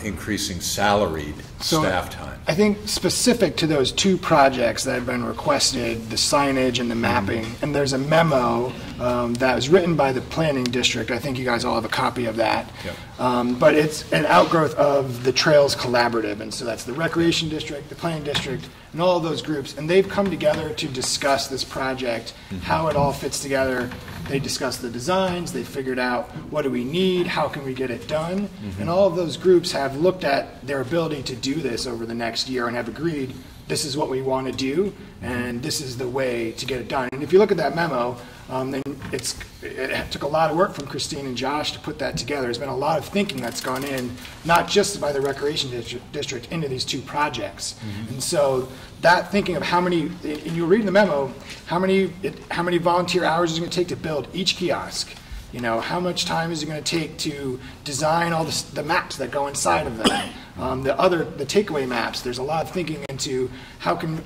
increasing salaried staff time. I think specific to those two projects that have been requested, the signage and the mapping, and there's a memo that was written by the planning district. I think you guys all have a copy of that. Yep. But it's an outgrowth of the Trails Collaborative, and so that's the Recreation District, the Planning District, and all of those groups. And they've come together to discuss this project, how it all fits together. They discussed the designs, they figured out what do we need, how can we get it done, and all of those groups have looked at their ability to do this over the next year and have agreed this is what we want to do, and this is the way to get it done. And if you look at that memo, then it took a lot of work from Christine and Josh to put that together. There's been a lot of thinking that's gone in, not just by the Recreation District, into these two projects. And so that thinking of how many, and you'll read in the memo, how many volunteer hours is it going to take to build each kiosk? You know, how much time is it going to take to design all the maps that go inside of them? The takeaway maps, there's a lot of thinking into how can,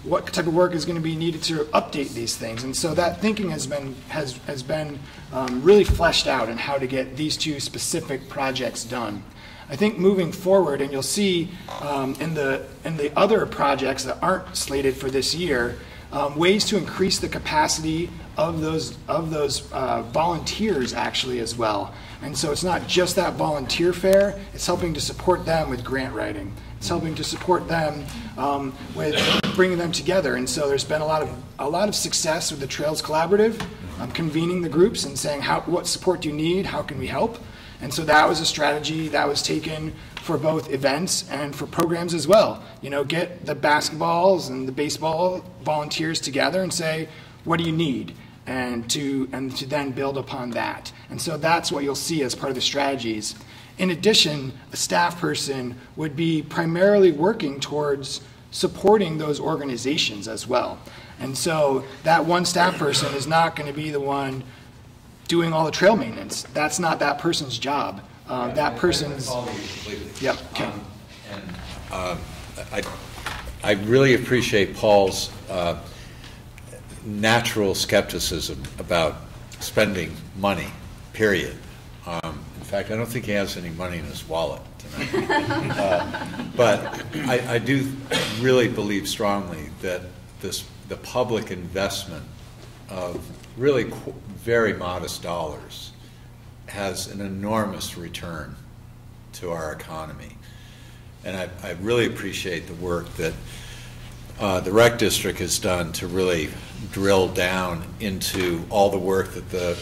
what type of work is going to be needed to update these things. And so that thinking has been really fleshed out in how to get these two specific projects done. I think moving forward, and you'll see in the other projects that aren't slated for this year, ways to increase the capacity of those volunteers actually as well. And so it's not just that volunteer fair, it's helping to support them with grant writing. It's helping to support them with bringing them together. And so there's been a lot of success with the Trails Collaborative, convening the groups and saying, what support do you need, how can we help? And so that was a strategy that was taken for both events and for programs as well. You know, get the basketballs and the baseball volunteers together and say, what do you need? And to then build upon that. And so that's what you'll see as part of the strategies. In addition, a staff person would be primarily working towards supporting those organizations as well. And so that one staff person is not going to be the one doing all the trail maintenance. That's not that person's job. That person's. Yep. Okay. I really appreciate Paul's natural skepticism about spending money, period. In fact, I don't think he has any money in his wallet tonight. But I do really believe strongly that the public investment of really very modest dollars has an enormous return to our economy. And I really appreciate the work that the Rec District has done to really drill down into all the work that the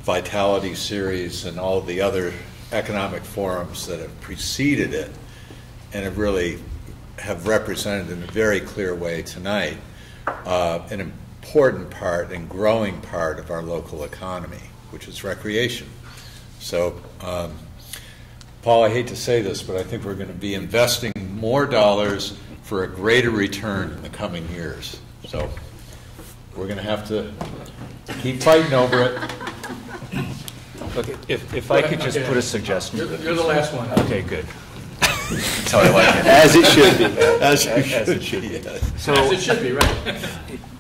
Vitality Series and all the other economic forums that have preceded it and have represented in a very clear way tonight an important part and growing part of our local economy, which is recreation. So, Paul, I hate to say this, but I think we're going to be investing more dollars for a greater return in the coming years. So we're going to have to keep fighting over it. Look, if I could just put a suggestion. You're the last one. Okay, good. That's how I like it. As it should be. As it should be. So, As it should be, right?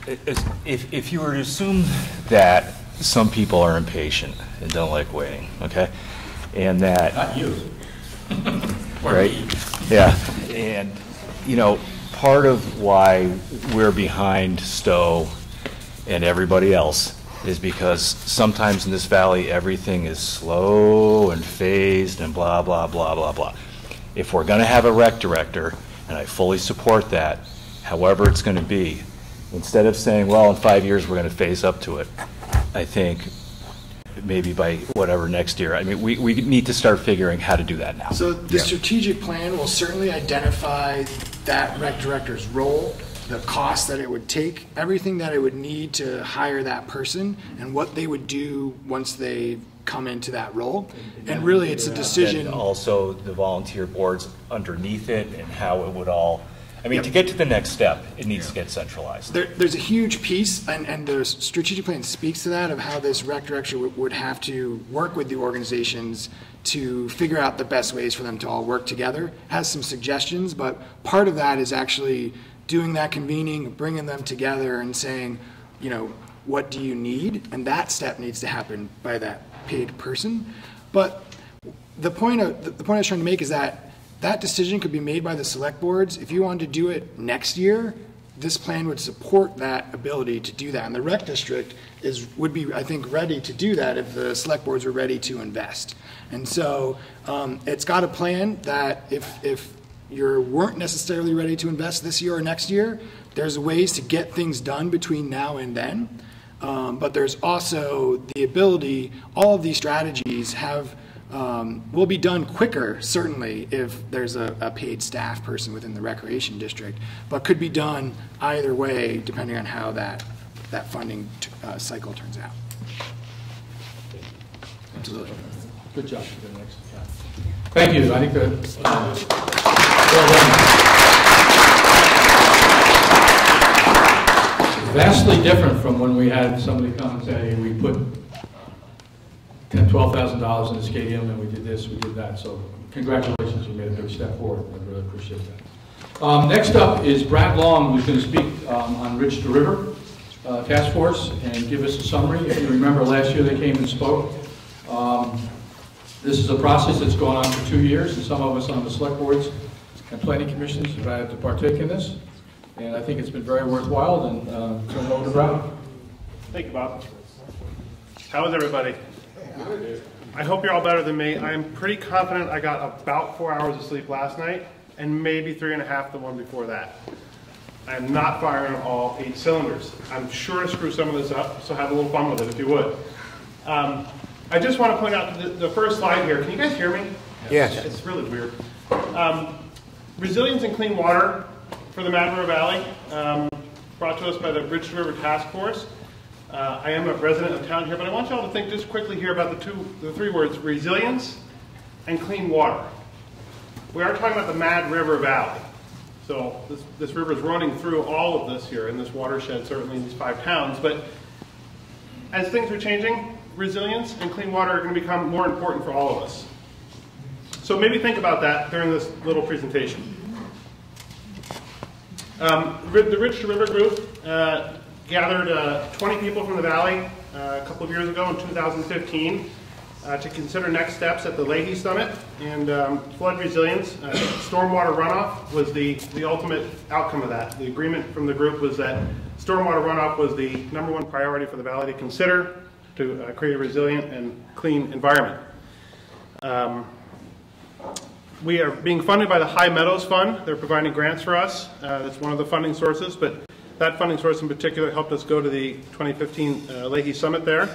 if you were to assume that some people are impatient and don't like waiting, okay? And that... Not you. Right? Yeah. And, you know, part of why we're behind Stowe and everybody else is because sometimes in this valley everything is slow and phased and blah, blah, blah, blah, blah. If we're going to have a rec director, and I fully support that, however it's going to be, instead of saying, well, in 5 years we're going to phase up to it, I think maybe by whatever next year. I mean, we need to start figuring how to do that now. So the strategic plan will certainly identify that rec director's role, the cost that it would take, everything that it would need to hire that person, and what they would do once they come into that role. And really, it's a decision. And also the volunteer boards underneath it and how it would all, I mean, to get to the next step, it needs to get centralized. There's a huge piece, and the strategic plan speaks to that, of how this rec director would have to work with the organizations to figure out the best ways for them to all work together. Has some suggestions, but part of that is actually doing that convening, bringing them together and saying, you know, what do you need? And that step needs to happen by that paid person. But the point I was trying to make is that that decision could be made by the select boards. If you wanted to do it next year, this plan would support that ability to do that. And the rec district would be, I think, ready to do that if the select boards were ready to invest. And so it's got a plan that if you weren't necessarily ready to invest this year or next year, there's ways to get things done between now and then. But there's also the ability, all of these strategies will be done quicker, certainly, if there's a paid staff person within the recreation district, but could be done either way depending on how that funding cycle turns out. Absolutely. Good job. Thank you. I think vastly different from when we had somebody come and say, we put $10,000, $12,000 in the stadium, and we did this, we did that. So congratulations, you made a big step forward. I really appreciate that. Next up is Brad Long, who's going to speak on Ridge to River Task Force and give us a summary. If you remember, last year they came and spoke. This is a process that's gone on for 2 years, and some of us on the select boards and planning commissions have had to partake in this. And I think it's been very worthwhile, and turn it over to Brad. Thank you, Bob. How is everybody? I hope you're all better than me. I'm pretty confident I got about 4 hours of sleep last night, and maybe 3.5 the one before that. I am not firing on all 8 cylinders. I'm sure to screw some of this up, so have a little fun with it if you would. I just want to point out the first slide here. Can you guys hear me? Yes. It's really weird. Resilience and clean water for the Mad River Valley, brought to us by the Ridge to River Task Force. I am a resident of town here, but I want you all to think just quickly here about the three words, resilience and clean water. We are talking about the Mad River Valley. So this river is running through all of this here in this watershed, certainly in these 5 towns. But as things are changing, resilience and clean water are going to become more important for all of us. So maybe think about that during this little presentation. The Ridge to River group gathered 20 people from the valley a couple of years ago in 2015 to consider next steps at the Leahy Summit. And flood resilience, stormwater runoff was the ultimate outcome of that. The agreement from the group was that stormwater runoff was the #1 priority for the valley to consider to create a resilient and clean environment. We are being funded by the High Meadows Fund. They're providing grants for us. That's one of the funding sources, but that funding source in particular helped us go to the 2015 Leahy Summit there.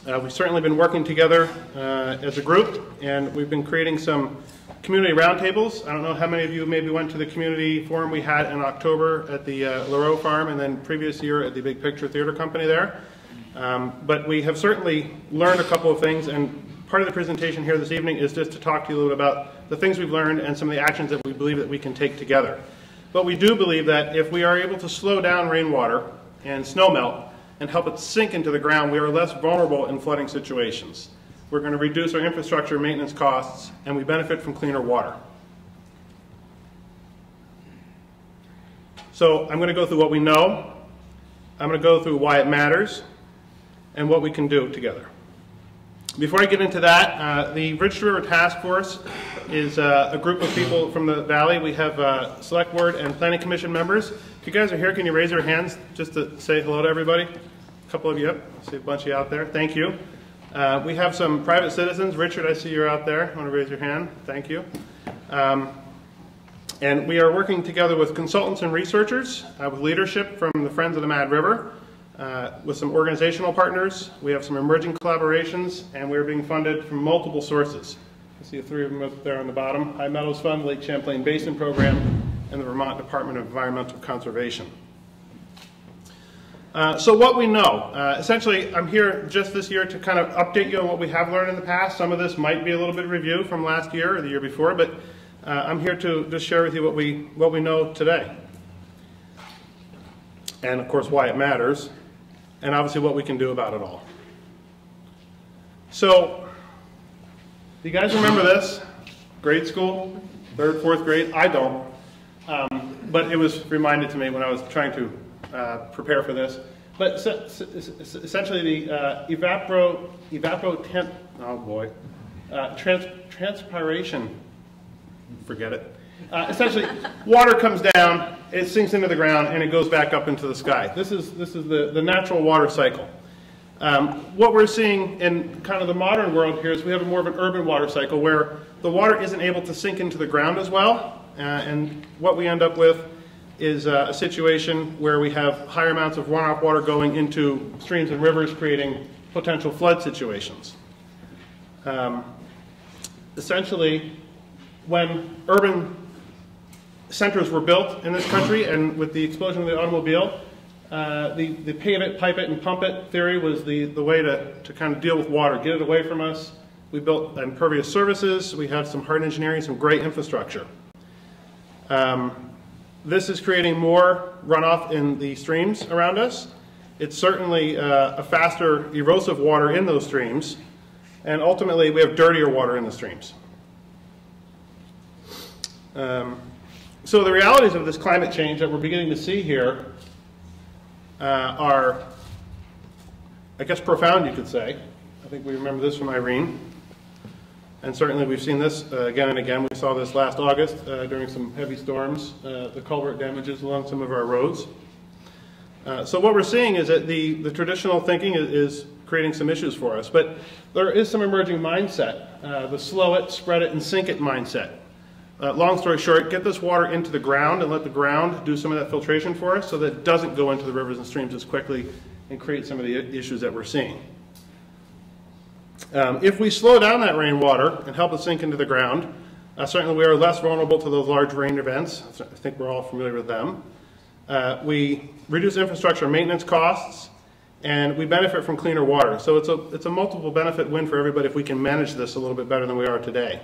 We've certainly been working together as a group, and we've been creating some community roundtables. I don't know how many of you maybe went to the community forum we had in October at the Lareau Farm, and then previous year at the Big Picture Theater Company there. But we have certainly learned a couple of things, and part of the presentation here this evening is just to talk to you a little bit about the things we've learned and some of the actions that we believe that we can take together. But we do believe that if we are able to slow down rainwater and snowmelt and help it sink into the ground, we are less vulnerable in flooding situations. We're going to reduce our infrastructure maintenance costs, and we benefit from cleaner water. So I'm going to go through what we know I'm going to go through why it matters and what we can do together. Before I get into that, the Ridge to River Task Force is a group of people from the Valley. We have Select Board and Planning Commission members. If you guys are here, can you raise your hands just to say hello to everybody? A couple of you up. I see a bunch of you out there. Thank you. We have some private citizens. Richard, I see you're out there. Want to raise your hand? Thank you. And we are working together with consultants and researchers, with leadership from the Friends of the Mad River, with some organizational partners. We have some emerging collaborations, and we're being funded from multiple sources. You see three of them up there on the bottom: High Meadows Fund, Lake Champlain Basin Program, and the Vermont Department of Environmental Conservation. So what we know, essentially I'm here just this year to kind of update you on what we have learned in the past. Some of this might be a little bit of review from last year or the year before, but I'm here to just share with you what we know today. And of course why it matters, and obviously what we can do about it all. So, do you guys remember this? Grade school, 3rd, 4th grade? I don't. But it was reminded to me when I was trying to prepare for this. But essentially the transpiration, forget it. Essentially, water comes down, it sinks into the ground, and it goes back up into the sky. This is the natural water cycle. What we're seeing in kind of the modern world here is we have more of an urban water cycle where the water isn't able to sink into the ground as well, and what we end up with is a situation where we have higher amounts of runoff water going into streams and rivers, creating potential flood situations. Essentially, when urban centers were built in this country, and with the explosion of the automobile, the pave it, pipe it, and pump it theory was the way to kind of deal with water, get it away from us. We built impervious surfaces, we had some hard engineering, some great infrastructure. This is creating more runoff in the streams around us. It's certainly a faster erosive water in those streams, and ultimately we have dirtier water in the streams. So the realities of this climate change that we're beginning to see here are, I guess, profound, you could say. I think we remember this from Irene. And certainly we've seen this again and again. We saw this last August during some heavy storms, the culvert damages along some of our roads. So what we're seeing is that the traditional thinking is creating some issues for us. But there is some emerging mindset, the slow it, spread it, and sink it mindset. Long story short, get this water into the ground and let the ground do some of that filtration for us so that it doesn't go into the rivers and streams as quickly and create some of the issues that we're seeing. If we slow down that rainwater and help it sink into the ground, certainly we are less vulnerable to those large rain events. I think we're all familiar with them. We reduce infrastructure maintenance costs, and we benefit from cleaner water. So it's a multiple benefit win for everybody if we can manage this a little bit better than we are today.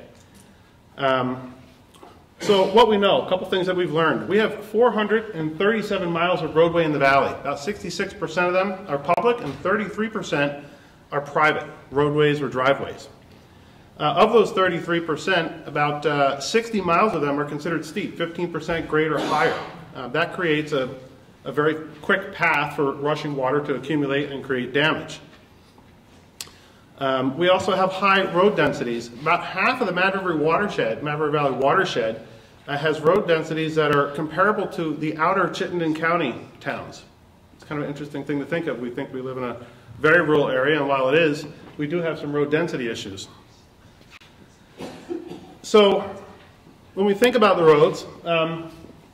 So what we know, a couple things that we've learned. We have 437 miles of roadway in the valley. About 66% of them are public and 33% are private roadways or driveways. Of those 33%, about 60 miles of them are considered steep, 15% grade or higher. That creates a very quick path for rushing water to accumulate and create damage. We also have high road densities. About half of the Mad River watershed, Mad River Valley watershed, has road densities that are comparable to the outer Chittenden County towns. It's kind of an interesting thing to think of. We think we live in a very rural area, and while it is, we do have some road density issues. So when we think about the roads,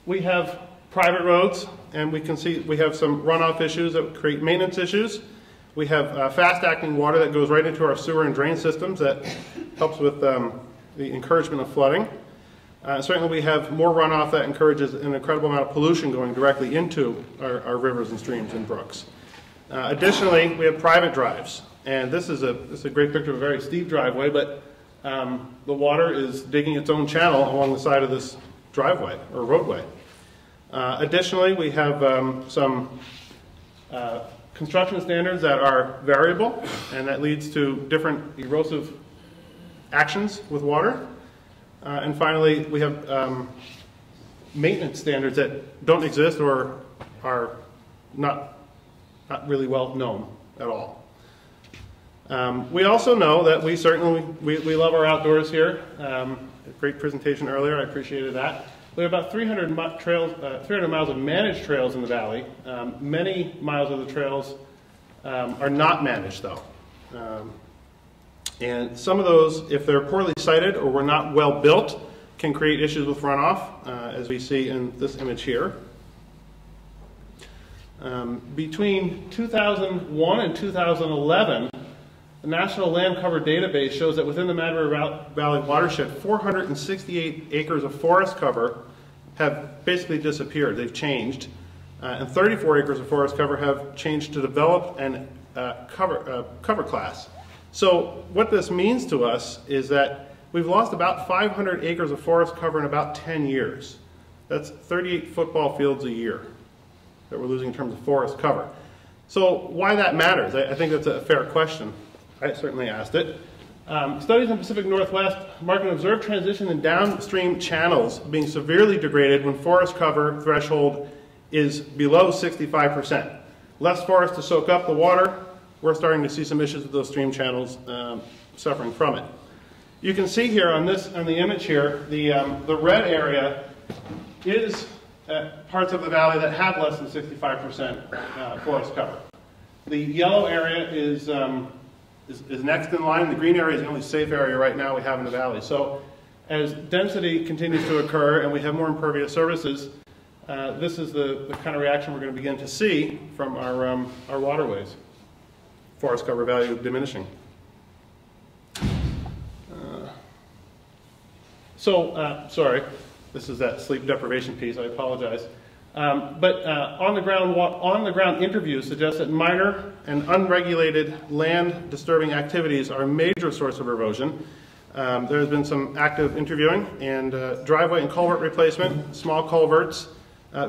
we have private roads, and we can see we have some runoff issues that create maintenance issues. We have fast-acting water that goes right into our sewer and drain systems that helps with the encouragement of flooding. Certainly we have more runoff that encourages an incredible amount of pollution going directly into our rivers and streams and brooks. Additionally, we have private drives, and this is a great picture of a very steep driveway, but the water is digging its own channel along the side of this driveway or roadway. Additionally, we have some construction standards that are variable, and that leads to different erosive actions with water. And finally, we have maintenance standards that don't exist or are not not really well known at all. We also know that we certainly, we love our outdoors here. Great presentation earlier, I appreciated that. We have about 300 miles of managed trails in the valley. Many miles of the trails are not managed though. And some of those, if they're poorly sited or were not well built, can create issues with runoff, as we see in this image here. Between 2001 and 2011, the National Land Cover Database shows that within the Mad River Valley watershed, 468 acres of forest cover have basically disappeared. They've changed. And 34 acres of forest cover have changed to developed and cover class. So what this means to us is that we've lost about 500 acres of forest cover in about 10 years. That's 38 football fields a year that we're losing in terms of forest cover. So why that matters, I think that's a fair question. I certainly asked it. Studies in the Pacific Northwest mark an observed transition in downstream channels being severely degraded when forest cover threshold is below 65%. Less forest to soak up the water, we're starting to see some issues with those stream channels suffering from it. You can see here on the image here, the red area is parts of the valley that have less than 65% forest cover. The yellow area is next in line. The green area is the only safe area right now we have in the valley. So as density continues to occur and we have more impervious surfaces, this is the kind of reaction we're going to begin to see from our waterways. Forest cover value diminishing. Sorry, this is that sleep deprivation piece, I apologize. But on-the-ground interviews suggest that minor and unregulated land disturbing activities are a major source of erosion. There has been some active interviewing and driveway and culvert replacement, small culverts,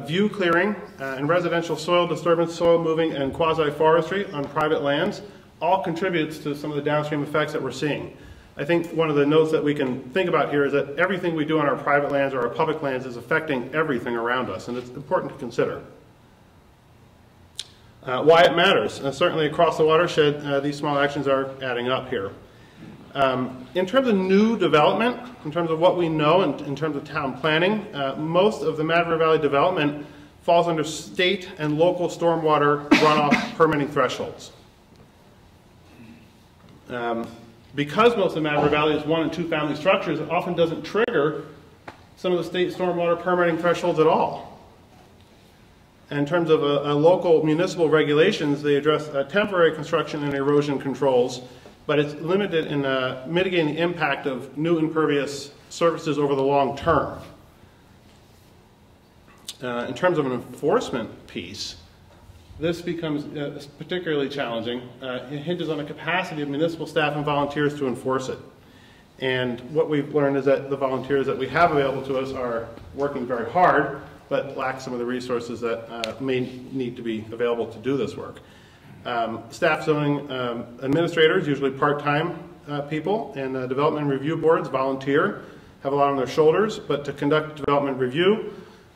view clearing, and residential soil disturbance, soil moving, and quasi-forestry on private lands all contributes to some of the downstream effects that we're seeing. I think one of the notes that we can think about here is that everything we do on our private lands or our public lands is affecting everything around us, and it's important to consider. Why it matters. Certainly across the watershed, these small actions are adding up here. In terms of new development, in terms of what we know in terms of town planning, most of the Mad River Valley development falls under state and local stormwater runoff permitting thresholds. Because most of the Mad River Valley is 1- and 2-family structures, it often doesn't trigger some of the state stormwater permitting thresholds at all. In terms of local municipal regulations, they address temporary construction and erosion controls, but it's limited in mitigating the impact of new impervious surfaces over the long term. In terms of an enforcement piece, this becomes particularly challenging. It hinges on the capacity of municipal staff and volunteers to enforce it. And what we've learned is that the volunteers that we have available to us are working very hard, but lack some of the resources that may need to be available to do this work. Staff zoning administrators, usually part-time people, and development review boards volunteer, have a lot on their shoulders, but to conduct development review,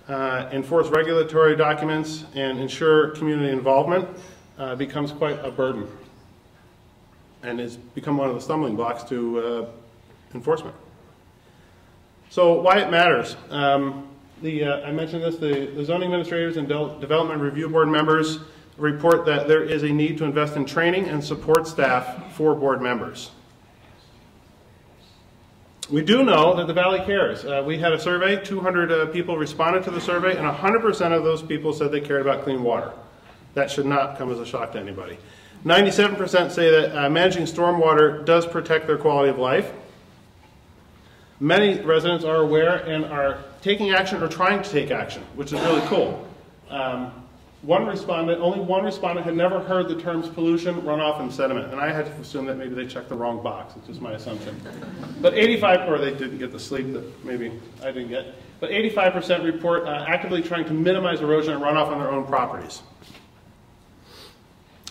enforce regulatory documents, and ensure community involvement becomes quite a burden and has become one of the stumbling blocks to enforcement. So why it matters. I mentioned this, the zoning administrators and development review board members report that there is a need to invest in training and support staff for board members. We do know that the Valley cares. We had a survey, 200 people responded to the survey, and 100% of those people said they cared about clean water. That should not come as a shock to anybody. 97% say that managing stormwater does protect their quality of life. Many residents are aware and are taking action or trying to take action, which is really cool. Only one respondent had never heard the terms pollution, runoff, and sediment, and I had to assume that maybe they checked the wrong box. It's just my assumption. But 85, or they didn't get the sleep that maybe I didn't get, but 85% report actively trying to minimize erosion and runoff on their own properties.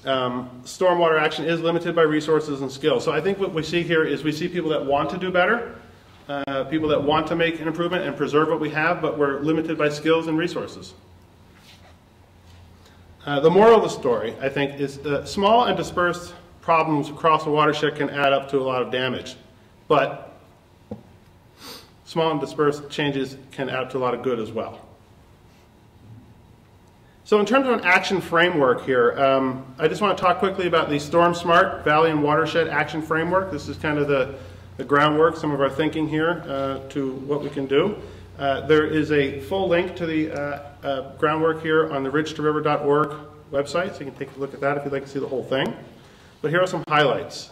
Stormwater action is limited by resources and skills. So I think what we see here is we see people that want to do better, people that want to make an improvement and preserve what we have, but we're limited by skills and resources. The moral of the story, I think, is that small and dispersed problems across the watershed can add up to a lot of damage. But small and dispersed changes can add up to a lot of good as well. So in terms of an action framework here, I just want to talk quickly about the Storm Smart Valley and Watershed Action Framework. This is kind of the groundwork, some of our thinking here to what we can do. There is a full link to the groundwork here on the ridge2river.org website, so you can take a look at that if you'd like to see the whole thing. But here are some highlights.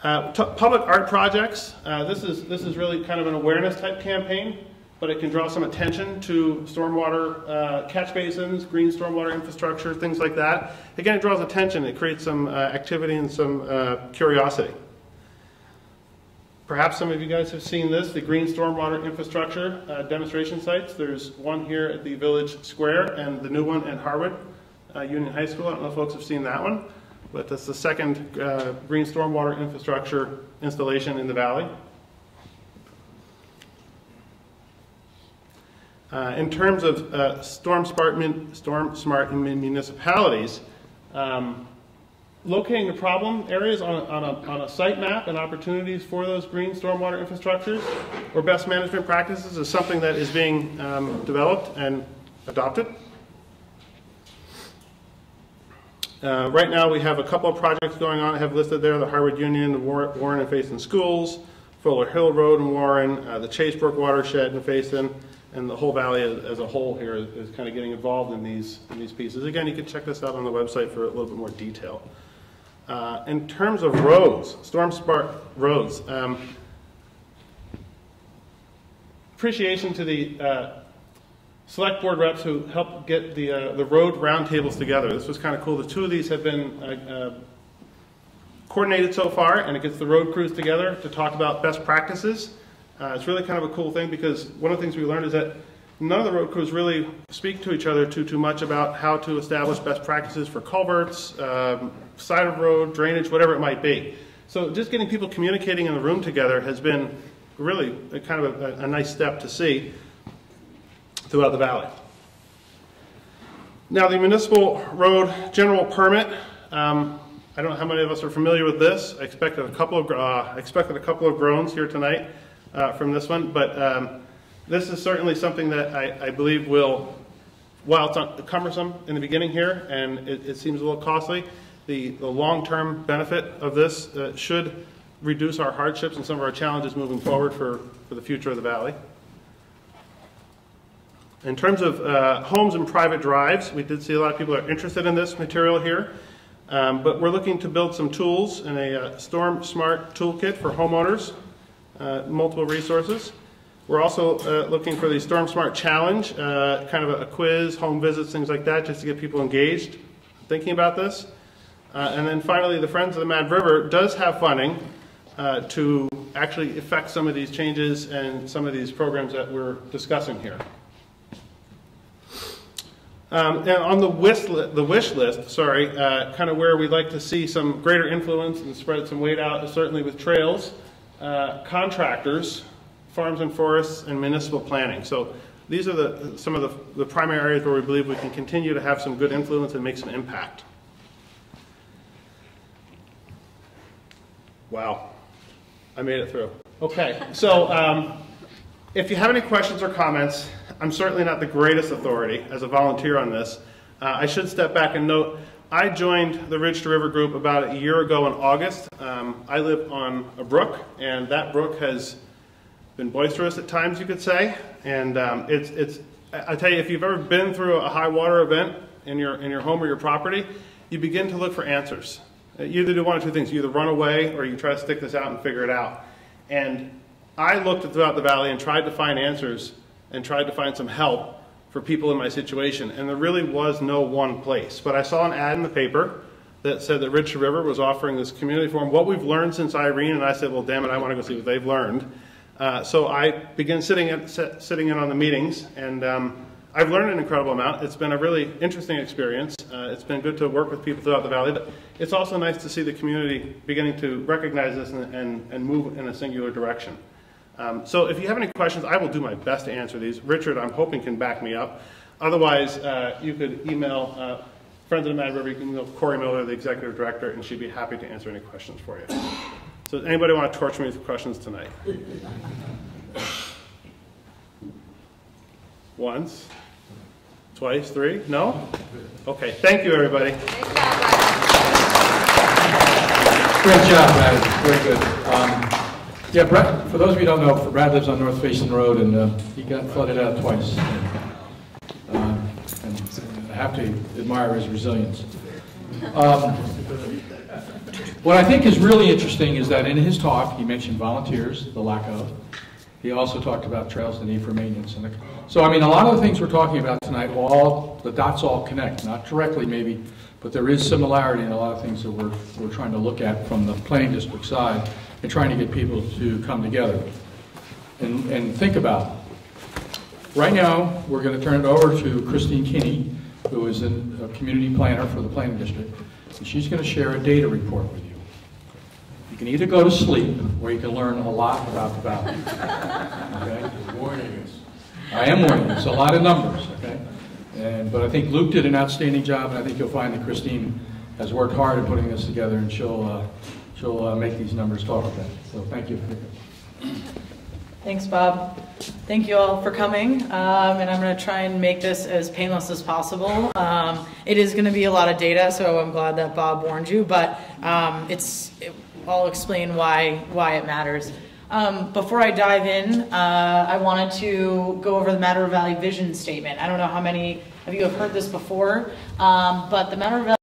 Public art projects. This is really kind of an awareness type campaign, but it can draw some attention to stormwater catch basins, green stormwater infrastructure, things like that. Again, it draws attention. It creates some activity and some curiosity. Perhaps some of you guys have seen this, the green stormwater infrastructure demonstration sites. There's one here at the Village Square and the new one at Harwood Union High School. I don't know if folks have seen that one, but that's the second green stormwater infrastructure installation in the valley. In terms of storm smart municipalities, locating the problem areas on a site map and opportunities for those green stormwater infrastructures or best management practices is something that is being developed and adopted. Right now we have a couple of projects going on. I have listed there the Harwood Union, the Warren and Faison Schools, Fuller Hill Road in Warren, the Chase Brook Watershed in Faison, and the whole valley as a whole here is kind of getting involved in these pieces. Again, you can check this out on the website for a little bit more detail. In terms of roads, storm smart roads, appreciation to the select board reps who helped get the road roundtables together. This was kind of cool. The two of these have been coordinated so far, and it gets the road crews together to talk about best practices. It's really kind of a cool thing because one of the things we learned is that none of the road crews really speak to each other too much about how to establish best practices for culverts, side of road, drainage, whatever it might be. So just getting people communicating in the room together has been really kind of a nice step to see throughout the valley. Now the municipal road general permit. I don't know how many of us are familiar with this. I expected a couple of groans here tonight from this one, but this is certainly something that I believe will, while it's cumbersome in the beginning here and it seems a little costly, the long-term benefit of this should reduce our hardships and some of our challenges moving forward for the future of the valley. In terms of homes and private drives, we did see a lot of people are interested in this material here, but we're looking to build some tools in a Storm Smart toolkit for homeowners, multiple resources. We're also looking for the Storm Smart Challenge, kind of a quiz, home visits, things like that, just to get people engaged, thinking about this. And then finally, the Friends of the Mad River does have funding to actually effect some of these changes and some of these programs that we're discussing here. And on the wish list, kind of where we'd like to see some greater influence and spread some weight out, certainly with trails, contractors, farms and forests, and municipal planning. So these are some of the primary areas where we believe we can continue to have some good influence and make some impact. Wow, I made it through. Okay, so if you have any questions or comments, I'm certainly not the greatest authority as a volunteer on this. I should step back and note, I joined the Ridge to River group about a year ago in August. I live on a brook, and that brook has been boisterous at times, you could say. And I tell you, if you've ever been through a high water event in your home or your property, you begin to look for answers. You either do one of two things. You either run away or you try to stick this out and figure it out. And I looked throughout the valley and tried to find answers and tried to find some help for people in my situation. And there really was no one place. But I saw an ad in the paper that said that Ridge to River was offering this community forum, what we've learned since Irene, and I said, well, damn it, I want to go see what they've learned. So I began sitting in on the meetings, and I've learned an incredible amount. It's been a really interesting experience. It's been good to work with people throughout the valley, but it's also nice to see the community beginning to recognize this and move in a singular direction. So if you have any questions, I will do my best to answer these. Richard, I'm hoping, can back me up. Otherwise, you could email friends of the Mad River, you can email Corey Miller, the executive director, and she'd be happy to answer any questions for you. So does anybody want to torture me with questions tonight? Once, twice, three? No? Okay, thank you, everybody. Great job, Brad. Very good. Yeah, Brad, for those of you who don't know, Brad lives on North Facing Road, and he got flooded out twice. And I have to admire his resilience. What I think is really interesting is that in his talk, he mentioned volunteers, the lack of. He also talked about trails, the need for maintenance. So, I mean, a lot of the things we're talking about tonight, the dots all connect, not directly maybe, but there is similarity in a lot of things that we're trying to look at from the planning district side and trying to get people to come together and think about. Right now, we're going to turn it over to Christine Kinney, who is a community planner for the planning district, and she's going to share a data report with you. You can either go to sleep, or you can learn a lot about the valley. Okay? Warning us. I am warning you. It's a lot of numbers. Okay? But I think Luke did an outstanding job, and I think you'll find that Christine has worked hard at putting this together, and she'll make these numbers talk about it. So thank you. Thanks, Bob. Thank you all for coming, and I'm going to try and make this as painless as possible. It is going to be a lot of data, so I'm glad that Bob warned you, but I'll explain why it matters. Before I dive in, I wanted to go over the Mad River Valley vision statement. I don't know how many of you have heard this before, but the Mad River Valley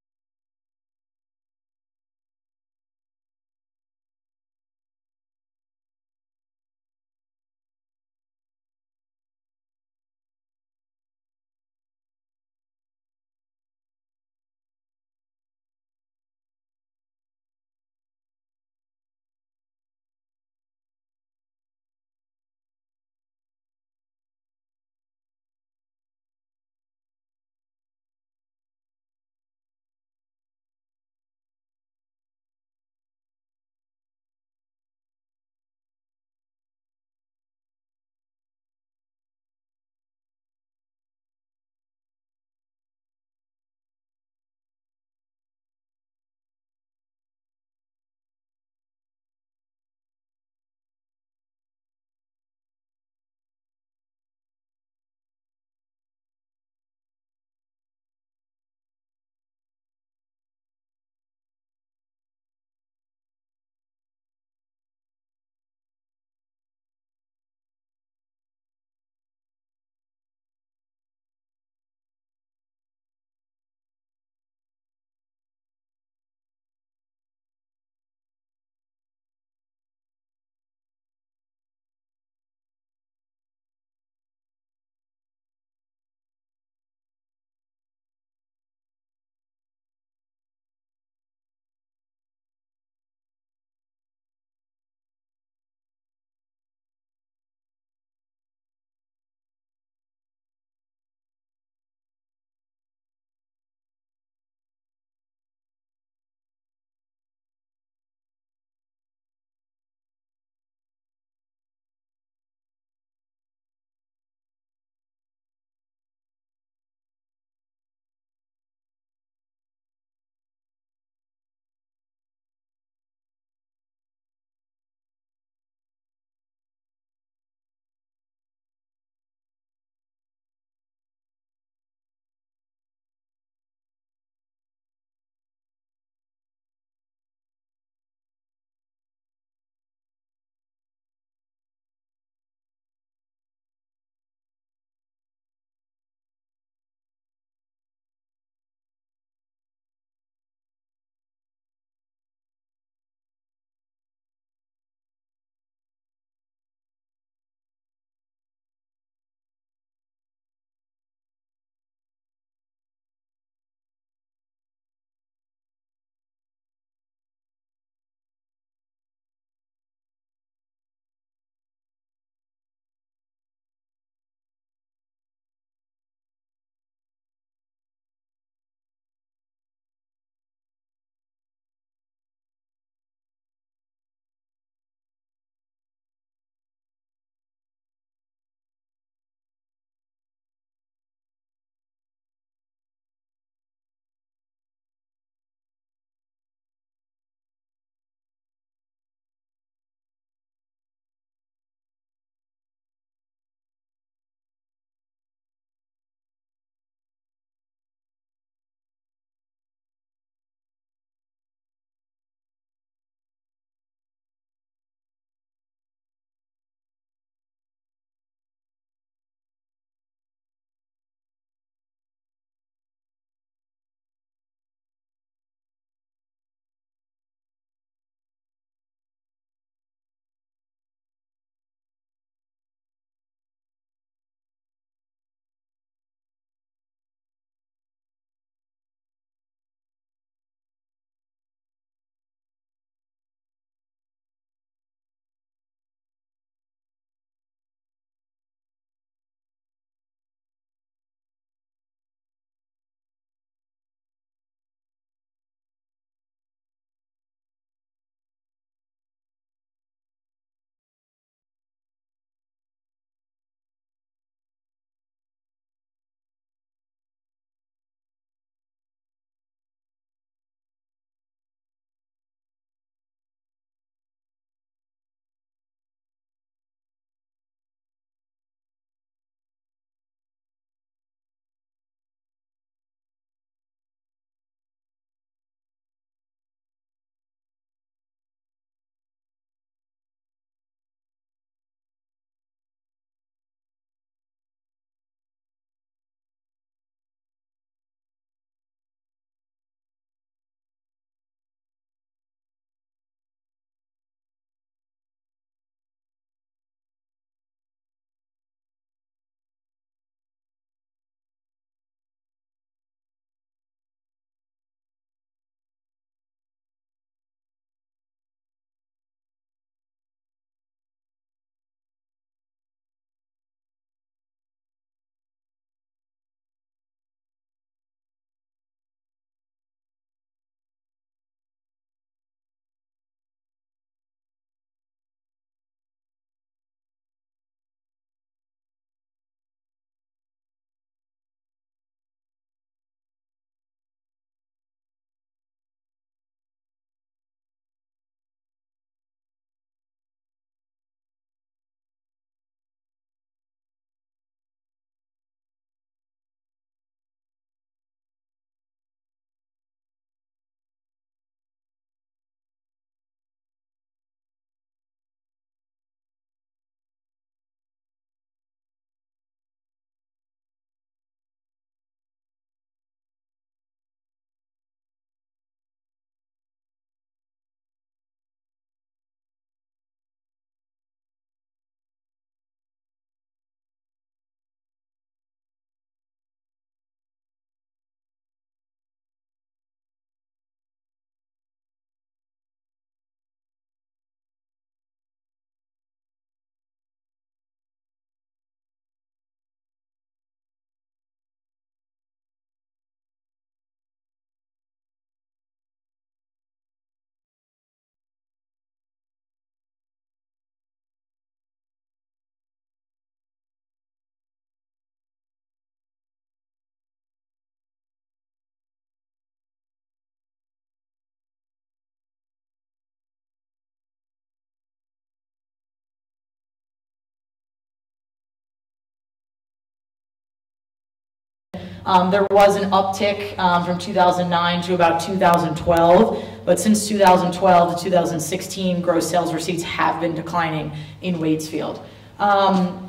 There was an uptick from 2009 to about 2012, but since 2012 to 2016, gross sales receipts have been declining in Waitsfield.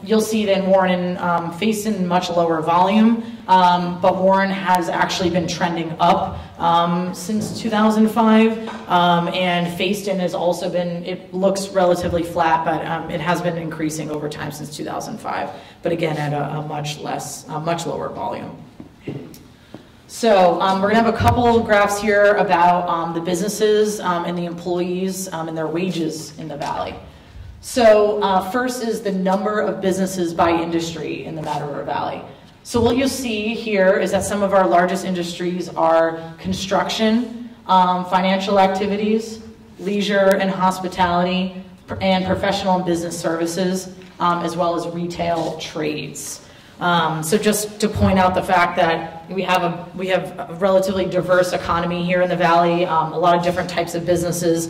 You'll see that Warren and Fayston much lower volume, but Warren has actually been trending up since 2005, and Fayston has also been, it looks relatively flat, but it has been increasing over time since 2005, but again at a much lower volume. So we're going to have a couple of graphs here about the businesses and the employees and their wages in the Valley. So first is the number of businesses by industry in the Mad River Valley. So what you'll see here is that some of our largest industries are construction, financial activities, leisure and hospitality, and professional and business services, as well as retail trades. So just to point out the fact that we have a relatively diverse economy here in the Valley, a lot of different types of businesses,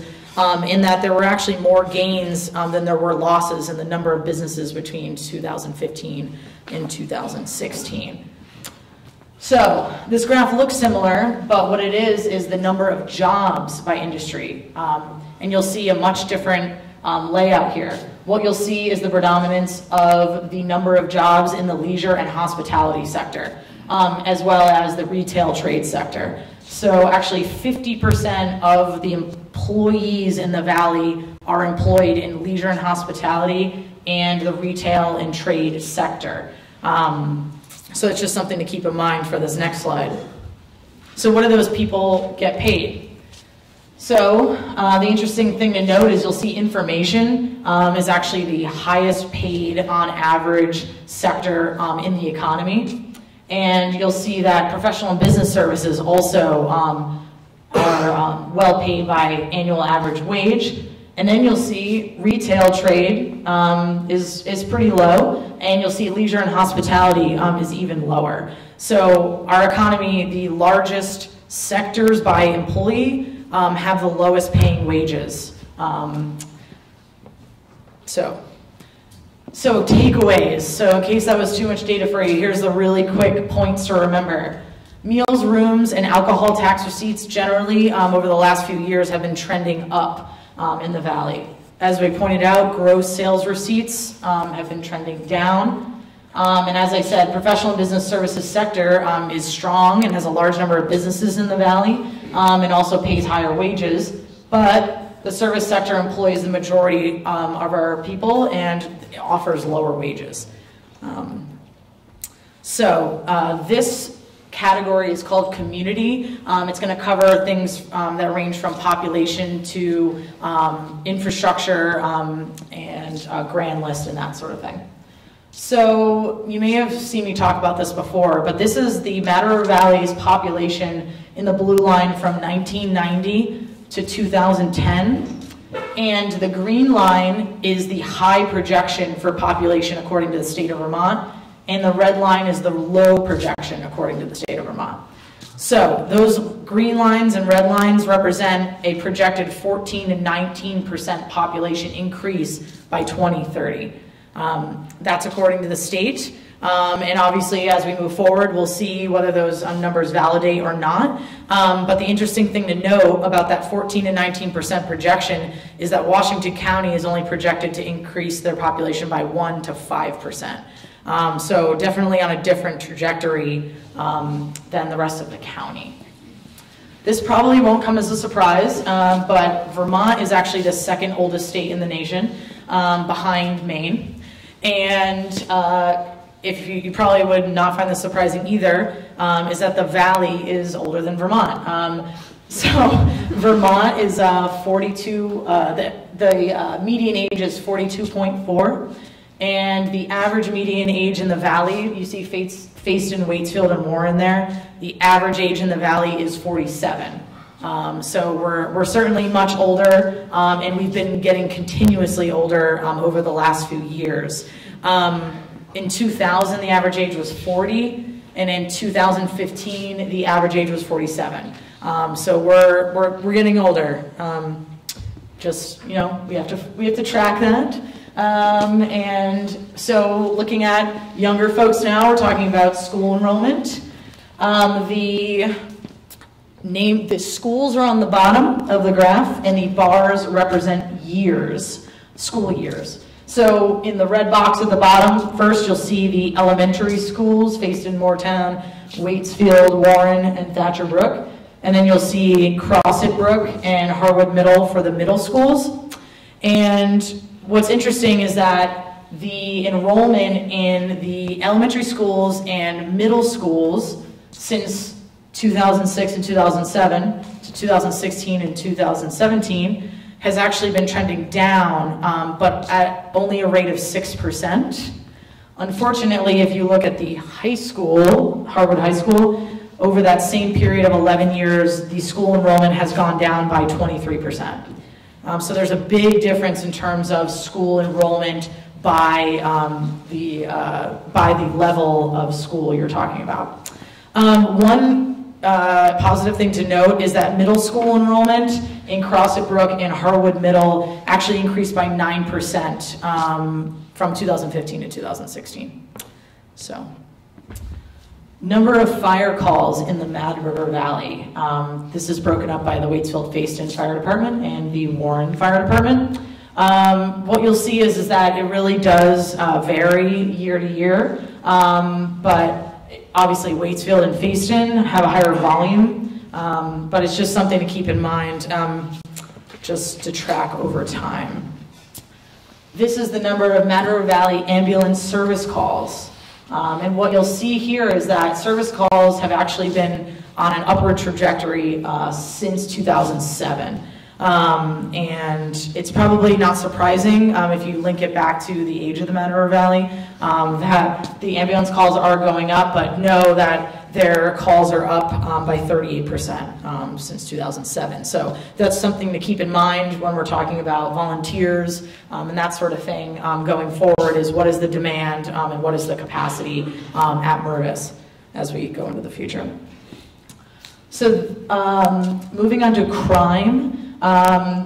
in that there were actually more gains than there were losses in the number of businesses between 2015 and 2016. So this graph looks similar, but what it is the number of jobs by industry. And you'll see a much different layout here. What you'll see is the predominance of the number of jobs in the leisure and hospitality sector, as well as the retail trade sector. So actually 50% of the employees in the Valley are employed in leisure and hospitality and the retail and trade sector. So it's just something to keep in mind for this next slide. So what do those people get paid? So the interesting thing to note is you'll see information is actually the highest paid on average sector in the economy. And you'll see that professional and business services also are well paid by annual average wage. And then you'll see retail trade is pretty low, and you'll see leisure and hospitality is even lower. So our economy, the largest sectors by employee have the lowest paying wages. So takeaways. So in case that was too much data for you, here's the really quick points to remember. Meals, rooms, and alcohol tax receipts generally over the last few years have been trending up in the Valley. As we pointed out, gross sales receipts have been trending down. And as I said, professional and business services sector is strong and has a large number of businesses in the Valley and also pays higher wages. But the service sector employs the majority of our people and offers lower wages. This category is called community. It's going to cover things that range from population to infrastructure and grand list and that sort of thing. So you may have seen me talk about this before, but this is the Mad River Valley's population in the blue line from 1990 to 2010. And the green line is the high projection for population according to the state of Vermont. And the red line is the low projection according to the state of Vermont. So those green lines and red lines represent a projected 14 to 19% population increase by 2030. That's according to the state. And obviously, as we move forward, we'll see whether those numbers validate or not. But the interesting thing to know about that 14 to 19% projection is that Washington County is only projected to increase their population by 1 to 5%. So definitely on a different trajectory than the rest of the county. This probably won't come as a surprise, but Vermont is actually the second oldest state in the nation, behind Maine. And if you probably would not find this surprising either, is that the Valley is older than Vermont. So Vermont is 42, the median age is 42.4, and the average median age in the Valley, you see Fayston, Waitsfield, and Warren there, the average age in the Valley is 47. So we're certainly much older, and we've been getting continuously older over the last few years. In 2000, the average age was 40, and in 2015, the average age was 47. So we're getting older. Just, you know, we have to track that. And so looking at younger folks now, we're talking about school enrollment. The schools are on the bottom of the graph, and the bars represent years, school years. So in the red box at the bottom, first you'll see the elementary schools, Facein, Moortown, Waitsfield, Warren, and Thatcher Brook. And then you'll see Crossett Brook and Harwood Middle for the middle schools. And what's interesting is that the enrollment in the elementary schools and middle schools since 2006 and 2007 to 2016 and 2017 has actually been trending down, but at only a rate of 6%. Unfortunately, if you look at the high school, Harwood High School, over that same period of 11 years, the school enrollment has gone down by 23%. So there's a big difference in terms of school enrollment by the level of school you're talking about. One positive thing to note is that middle school enrollment in Crossett Brook and Harwood Middle actually increased by 9% from 2015 to 2016. So, number of fire calls in the Mad River Valley. This is broken up by the Waitsfield-Facein Fire Department and the Warren Fire Department. What you'll see is that it really does vary year to year, but obviously Waitsfield and Facein have a higher volume, but it's just something to keep in mind just to track over time. This is the number of Mad River Valley ambulance service calls. And what you'll see here is that service calls have actually been on an upward trajectory since 2007. And it's probably not surprising if you link it back to the age of the Mad River Valley, that the ambulance calls are going up, but know that their calls are up by 38% since 2007. So that's something to keep in mind when we're talking about volunteers and that sort of thing going forward, is what is the demand and what is the capacity at MRV as we go into the future. So moving on to crime.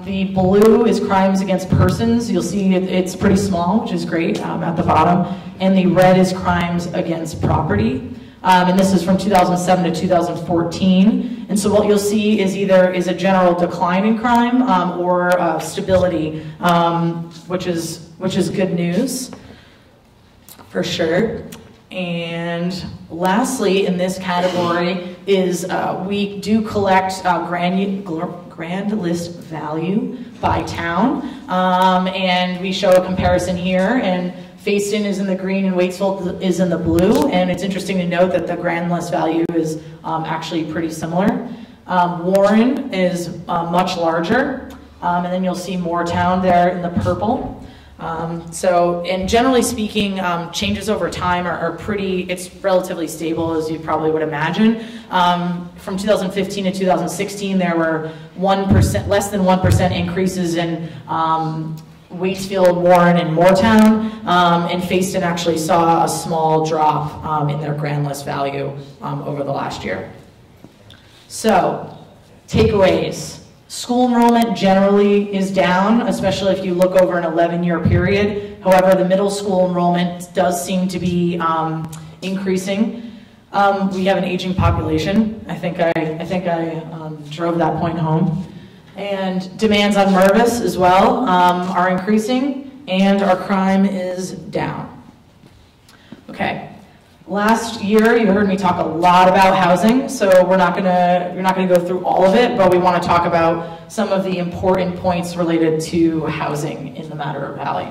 The blue is crimes against persons. You'll see it's pretty small, which is great, at the bottom. And the red is crimes against property. And this is from 2007 to 2014. And so what you'll see is either is a general decline in crime or stability, which is good news, for sure. And lastly, in this category is we do collect grand list value by town, and we show a comparison here. And Facein is in the green and Waitsfield is in the blue. And it's interesting to note that the grand list value is actually pretty similar. Warren is much larger, and then you'll see Moortown there in the purple. And generally speaking, changes over time are pretty, it's relatively stable, as you probably would imagine. From 2015 to 2016, there were less than 1% increases in Waitsfield, Warren, and Moortown, and Facein actually saw a small drop in their grand list value over the last year. So, takeaways. School enrollment generally is down, especially if you look over an 11-year period. However, the middle school enrollment does seem to be increasing. We have an aging population. I think I drove that point home. And demands on MRV as well are increasing, and our crime is down. Okay. Last year, you heard me talk a lot about housing, so you're not gonna go through all of it, but we want to talk about some of the important points related to housing in the Mad River Valley.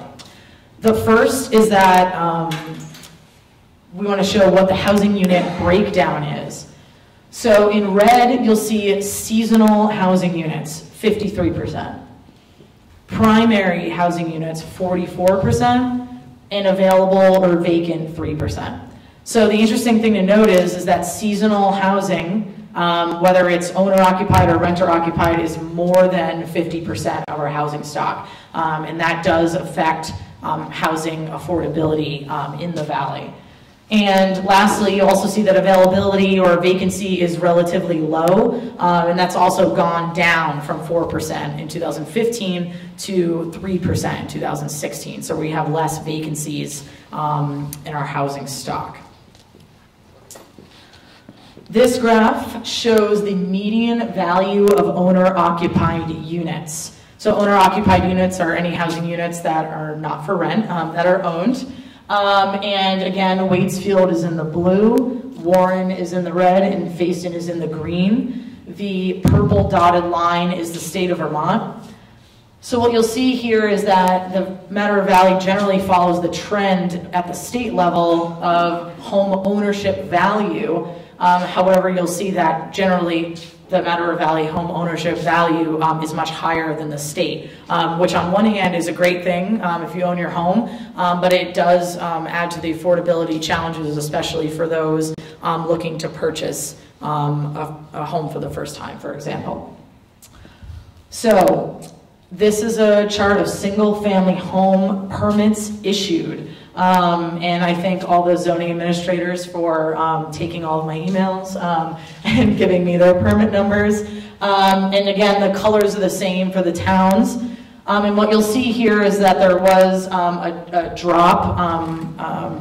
The first is that we want to show what the housing unit breakdown is. So in red, you'll see seasonal housing units, 53%. Primary housing units, 44%, and available or vacant, 3%. So the interesting thing to note is that seasonal housing, whether it's owner-occupied or renter-occupied, is more than 50% of our housing stock. And that does affect housing affordability in the valley. And lastly, you also see that availability or vacancy is relatively low, and that's also gone down from 4% in 2015 to 3% in 2016. So we have less vacancies in our housing stock. This graph shows the median value of owner-occupied units. So owner-occupied units are any housing units that are not for rent, that are owned. And again, Waitsfield is in the blue, Warren is in the red, and Fayston is in the green. The purple dotted line is the state of Vermont. So what you'll see here is that the Matter Valley generally follows the trend at the state level of home ownership value. However, you'll see that generally the Matter Valley home ownership value is much higher than the state, which on one hand is a great thing if you own your home, but it does add to the affordability challenges, especially for those looking to purchase a home for the first time, for example. So this is a chart of single-family home permits issued. And I thank all the zoning administrators for taking all of my emails and giving me their permit numbers. And again, the colors are the same for the towns. And what you'll see here is that there was a drop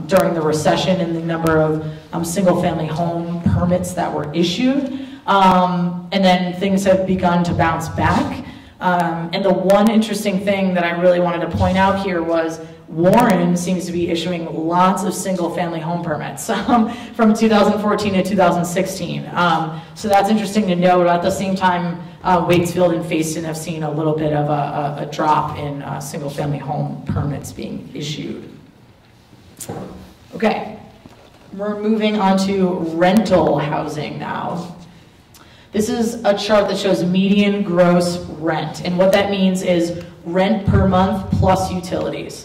during the recession in the number of single-family home permits that were issued. And then things have begun to bounce back. And the one interesting thing that I really wanted to point out here was Warren seems to be issuing lots of single-family home permits from 2014 to 2016. So that's interesting to note. At the same time, Waitsfield and Fayston have seen a little bit of a drop in single-family home permits being issued. Okay, we're moving on to rental housing now. This is a chart that shows median gross rent, and what that means is rent per month plus utilities.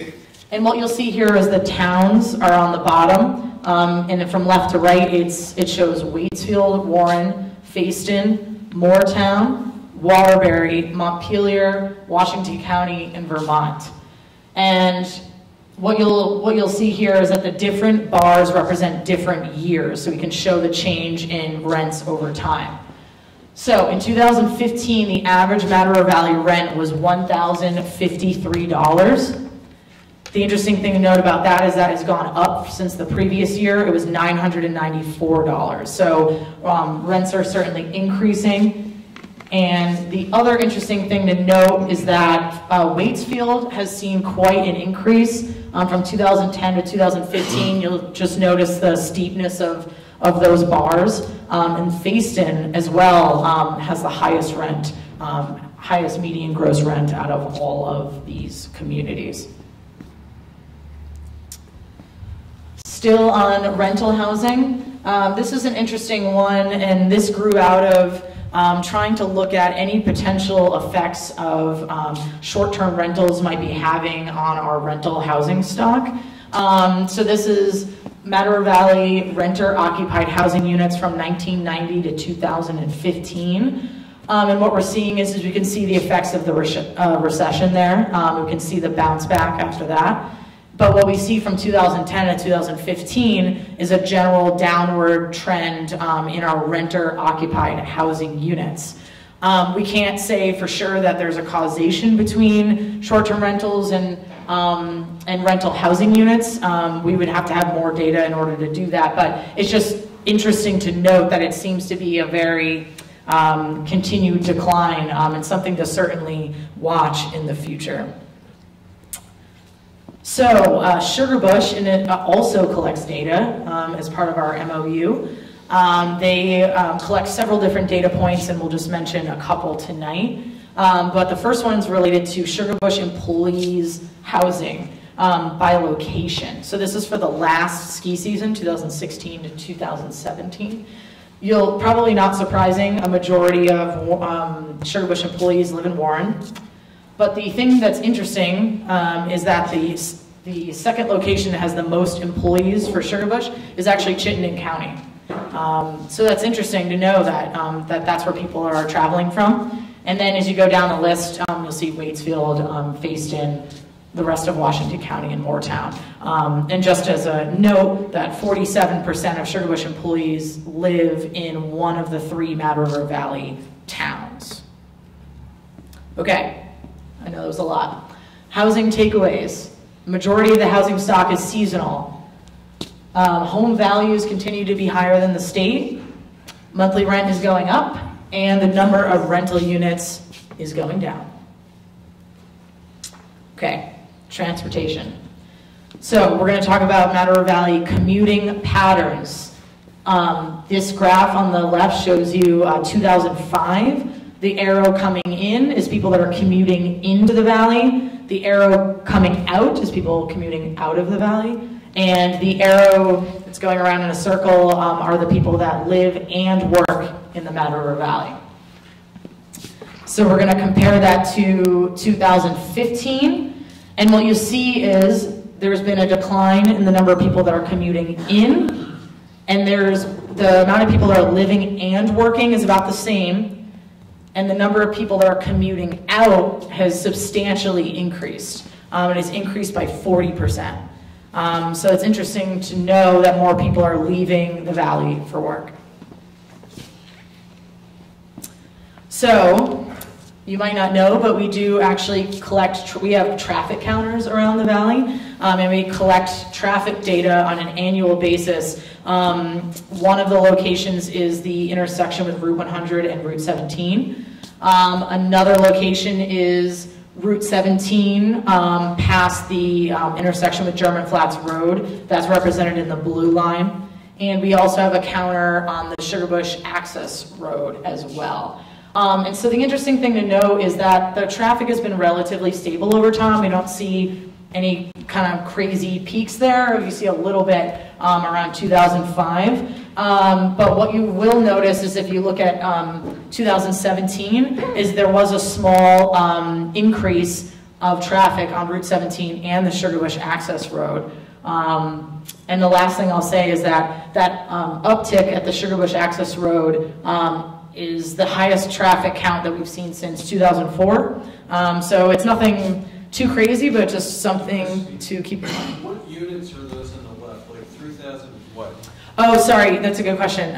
And what you'll see here is the towns are on the bottom, and from left to right, it shows Waitsfield, Warren, Fayston, Moortown, Waterbury, Montpelier, Washington County, and Vermont. And what you'll see here is that the different bars represent different years, so we can show the change in rents over time. So in 2015, the average Matter Valley rent was $1,053. The interesting thing to note about that is that it's gone up since the previous year. It was $994. So rents are certainly increasing. And the other interesting thing to note is that Waitsfield has seen quite an increase from 2010 to 2015. You'll just notice the steepness of those bars. And Fayston as well has the highest rent, highest median gross rent out of all of these communities. Still on rental housing, this is an interesting one, and this grew out of trying to look at any potential effects of short-term rentals might be having on our rental housing stock. So this is Matter Valley renter-occupied housing units from 1990 to 2015. And what we're seeing is we can see the effects of the recession there. We can see the bounce back after that. But what we see from 2010 to 2015 is a general downward trend in our renter-occupied housing units. We can't say for sure that there's a causation between short-term rentals and rental housing units. We would have to have more data in order to do that, but it's just interesting to note that it seems to be a very continued decline and something to certainly watch in the future. So Sugarbush also collects data as part of our MOU. They collect several different data points, and we'll just mention a couple tonight. But the first one's related to Sugarbush employees' housing by location. So this is for the last ski season, 2016 to 2017. You'll probably, not surprising, a majority of Sugarbush employees live in Warren. But the thing that's interesting is that the second location that has the most employees for Sugarbush is actually Chittenden County. So that's interesting to know that, that's where people are traveling from. And then as you go down the list, you'll see Waitsfield, Fayston, the rest of Washington County, and Moortown. And just as a note, that 47% of Sugarbush employees live in one of the 3 Mad River Valley towns. Okay. I know there was a lot. Housing takeaways. Majority of the housing stock is seasonal. Home values continue to be higher than the state. Monthly rent is going up, and the number of rental units is going down. Okay, transportation. So we're going to talk about Mad River Valley commuting patterns. This graph on the left shows you 2005. The arrow coming in is people that are commuting into the valley. The arrow coming out is people commuting out of the valley. And the arrow that's going around in a circle are the people that live and work in the Mad River Valley. So we're going to compare that to 2015. And what you see is there's been a decline in the number of people that are commuting in. And there's the amount of people that are living and working is about the same. And the number of people that are commuting out has substantially increased. It has increased by 40%. So it's interesting to know that more people are leaving the valley for work. So, you might not know, but we do actually collect, we have traffic counters around the valley, and we collect traffic data on an annual basis. One of the locations is the intersection with Route 100 and Route 17. Another location is Route 17 past the intersection with German Flats Road. That's represented in the blue line. And we also have a counter on the Sugarbush Access Road as well. And so the interesting thing to know is that the traffic has been relatively stable over time. We don't see any kind of crazy peaks there. You see a little bit around 2005. But what you will notice is if you look at 2017, is there was a small increase of traffic on Route 17 and the Sugarbush Access Road. And the last thing I'll say is that uptick at the Sugarbush Access Road is the highest traffic count that we've seen since 2004. So it's nothing too crazy, but just something to keep in mind. What units are those on the left? Like 3,000 what? Oh, sorry, that's a good question.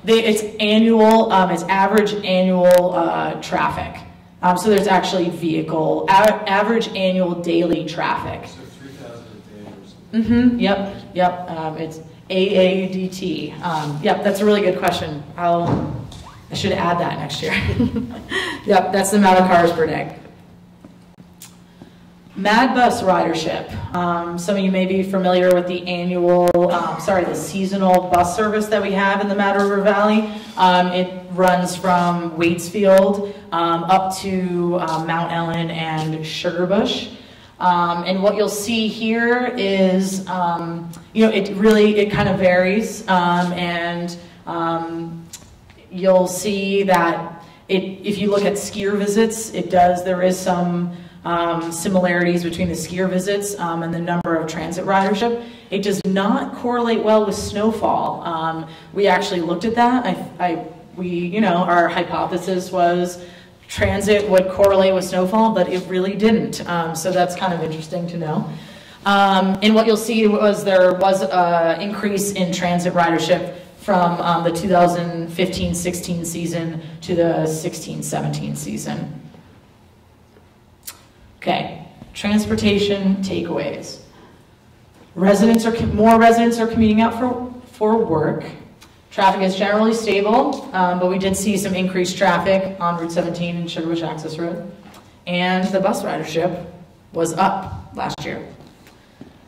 It's annual, it's average annual traffic. So there's actually average annual daily traffic. So 3,000 a day or something? Yep. It's AADT. Yep, that's a really good question. I should add that next year. Yep, that's the amount of cars per day. Mad Bus ridership. Some of you may be familiar with the the seasonal bus service that we have in the Mad River Valley. It runs from Waitsfield up to Mount Ellen and Sugarbush. And what you'll see here is, it kind of varies, you'll see that if you look at skier visits, there is some similarities between the skier visits and the number of transit ridership. It does not correlate well with snowfall. We actually looked at that. Our hypothesis was transit would correlate with snowfall, but it really didn't. So that's kind of interesting to know. And what you'll see was there was an increase in transit ridership from the 2015-16 season to the 16-17 season. Okay, transportation takeaways. More residents are commuting out for work. Traffic is generally stable, but we did see some increased traffic on Route 17 and Sugarbush Access Road. And the bus ridership was up last year.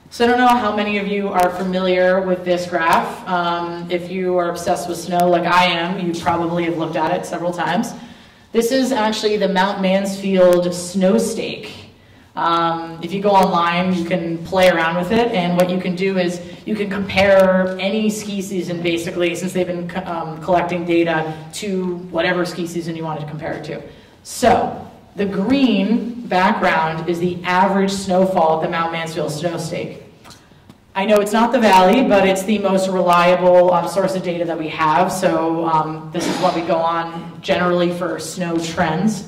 So I don't know how many of you are familiar with this graph. If you are obsessed with snow like I am, you probably have looked at it several times. This is actually the Mount Mansfield snow stake. If you go online, you can play around with it, and what you can do is you can compare any ski season, basically, since they've been collecting data, to whatever ski season you wanted to compare it to. So the green background is the average snowfall at the Mount Mansfield snow stake. I know it's not the valley, but it's the most reliable source of data that we have, so this is what we go on generally for snow trends.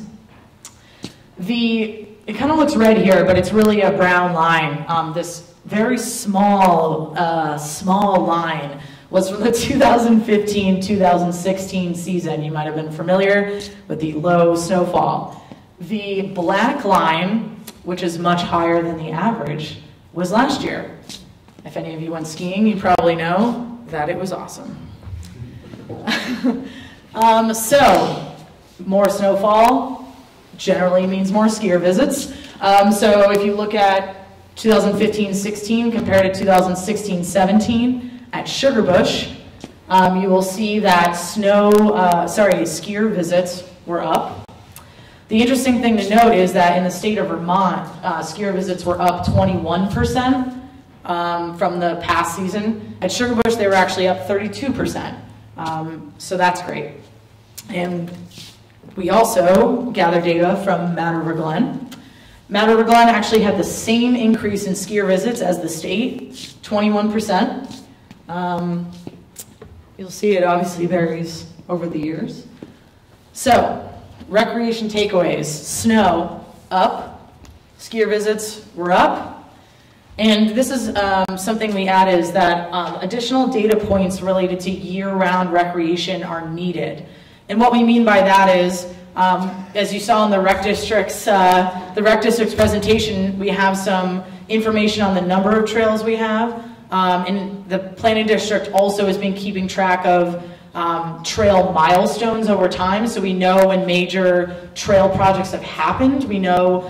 It kind of looks red here, but it's really a brown line. This very small line was from the 2015-2016 season. You might have been familiar with the low snowfall. The black line, which is much higher than the average, was last year. If any of you went skiing, you probably know that it was awesome. So, more snowfall generally means more skier visits. So if you look at 2015-16 compared to 2016-17 at Sugarbush, you will see that skier visits were up. The interesting thing to note is that in the state of Vermont, skier visits were up 21% from the past season. At Sugarbush, they were actually up 32%. So that's great. And we also gather data from Mad River Glen. Mad River Glen actually had the same increase in skier visits as the state, 21%. You'll see it obviously varies over the years. So, recreation takeaways, snow, up, skier visits were up. And this is something we add is that additional data points related to year-round recreation are needed. And what we mean by that is, as you saw in the rec district's presentation, we have some information on the number of trails we have. And the planning district also has been keeping track of trail milestones over time, so we know when major trail projects have happened. We know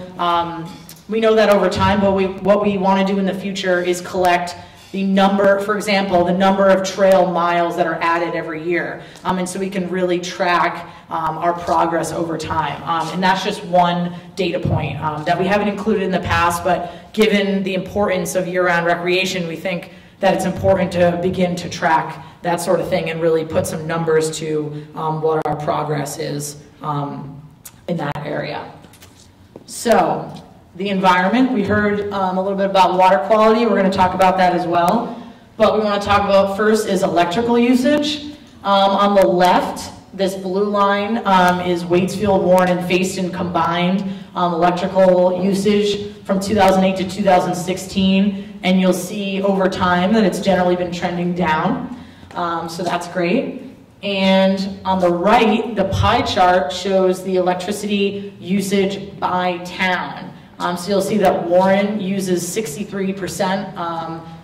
that over time, but what we want to do in the future is collect the number, for example, the number of trail miles that are added every year. And so we can really track our progress over time. And that's just one data point that we haven't included in the past, but given the importance of year-round recreation, we think that it's important to begin to track that sort of thing and really put some numbers to what our progress is in that area. So, the environment, we heard a little bit about water quality. We're going to talk about that as well. But we want to talk about first is electrical usage. On the left, this blue line is Waitsfield, Warren, and Fayston combined electrical usage from 2008 to 2016. And you'll see over time that it's generally been trending down. So that's great. And on the right, the pie chart shows the electricity usage by town. So you'll see that Warren uses 63%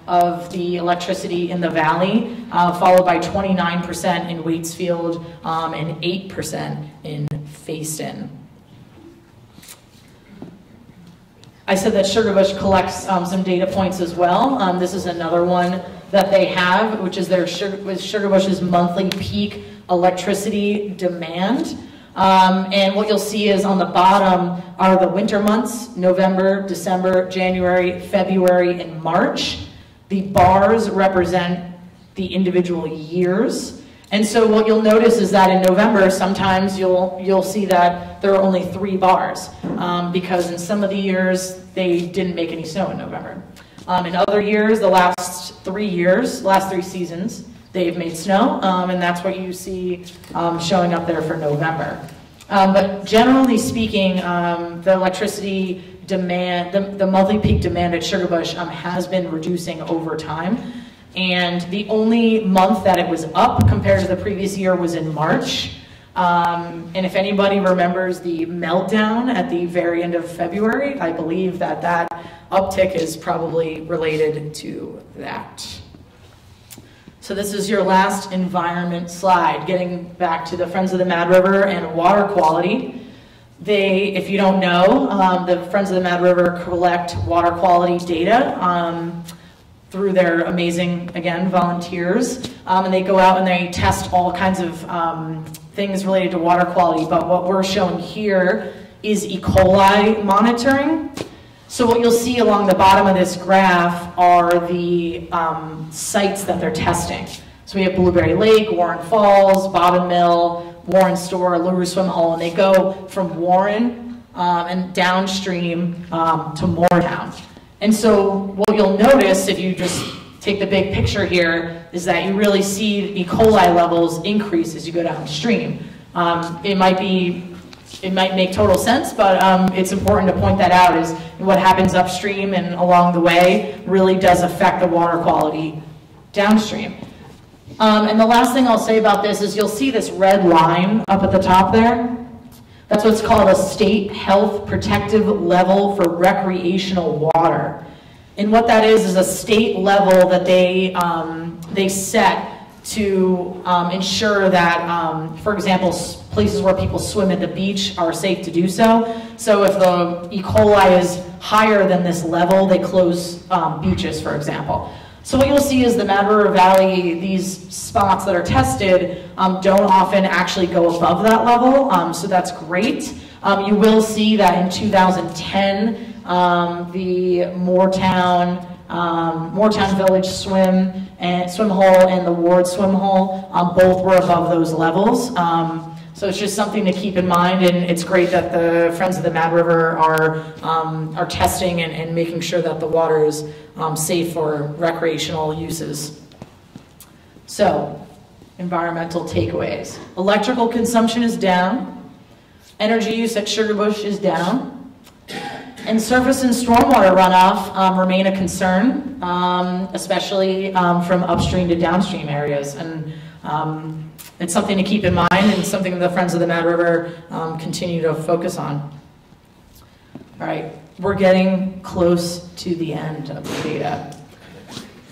of the electricity in the valley, followed by 29% in Waitsfield and 8% in Fayston. I said that Sugarbush collects some data points as well. This is another one that they have, which is their Sugarbush's monthly peak electricity demand. And what you'll see is on the bottom are the winter months, November, December, January, February, and March. The bars represent the individual years. And so what you'll notice is that in November, sometimes you'll see that there are only 3 bars because in some of the years, they didn't make any snow in November. In other years, the last 3 seasons, they've made snow, and that's what you see showing up there for November. But generally speaking, the electricity demand, the monthly peak demand at Sugarbush has been reducing over time. And the only month that it was up compared to the previous year was in March. And if anybody remembers the meltdown at the very end of February, I believe that that uptick is probably related to that. So this is your last environment slide, getting back to the Friends of the Mad River and water quality. If you don't know, the Friends of the Mad River collect water quality data through their amazing, again, volunteers. And they go out and they test all kinds of things related to water quality. But what we're showing here is E. coli monitoring. So what you'll see along the bottom of this graph are the sites that they're testing. So we have Blueberry Lake, Warren Falls, Bobbin Mill, Warren Store, LaRue Swim Hole, and they go from Warren and downstream to Moortown. And so what you'll notice if you just take the big picture here is that you really see E. coli levels increase as you go downstream. It might make total sense, but it's important to point that out is what happens upstream and along the way really does affect the water quality downstream. And the last thing I'll say about this is you'll see this red line up at the top there. That's what's called a state health protective level for recreational water. And what that is a state level that they set to ensure that, for example, places where people swim at the beach are safe to do so. So if the E. coli is higher than this level, they close beaches, for example. So what you'll see is the Mad River Valley, these spots that are tested don't often actually go above that level, so that's great. You will see that in 2010, the Moortown Village swim hole and the Ward swim hole both were above those levels. So it's just something to keep in mind, and it's great that the Friends of the Mad River are testing and making sure that the water is safe for recreational uses. So, environmental takeaways. Electrical consumption is down. Energy use at Sugarbush is down. And surface and stormwater runoff remain a concern, especially from upstream to downstream areas. And it's something to keep in mind and something the Friends of the Mad River continue to focus on. All right, we're getting close to the end of the data.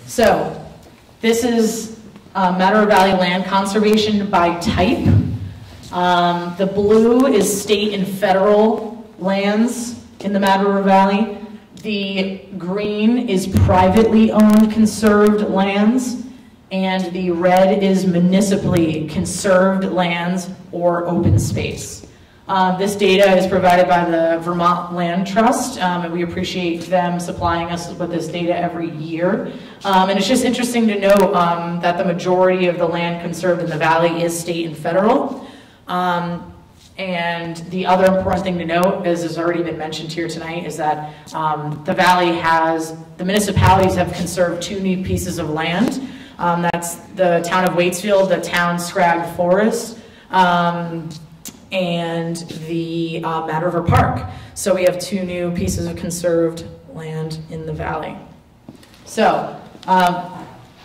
So this is Mad River Valley land conservation by type. The blue is state and federal lands in the Mad River Valley. The green is privately owned conserved lands, and the red is municipally conserved lands or open space. This data is provided by the Vermont Land Trust, and we appreciate them supplying us with this data every year. And it's just interesting to note that the majority of the land conserved in the valley is state and federal. And the other important thing to note, as has already been mentioned here tonight, is that the municipalities have conserved 2 new pieces of land. That's the town of Waitsfield, the town Scragg Forest, and the Mad River Park. So we have 2 new pieces of conserved land in the valley. So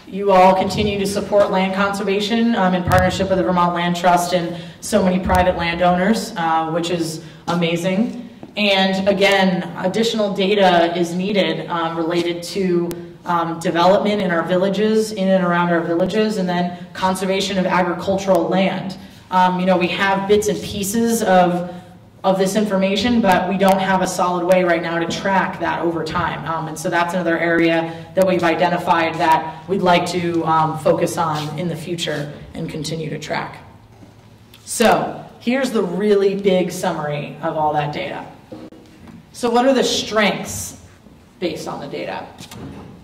you all continue to support land conservation in partnership with the Vermont Land Trust and so many private landowners, which is amazing. And again, additional data is needed related to development in our villages, in and around our villages, and then conservation of agricultural land. We have bits and pieces of this information, but we don't have a solid way right now to track that over time. And so that's another area that we've identified that we'd like to focus on in the future and continue to track. So here's the really big summary of all that data. So what are the strengths based on the data?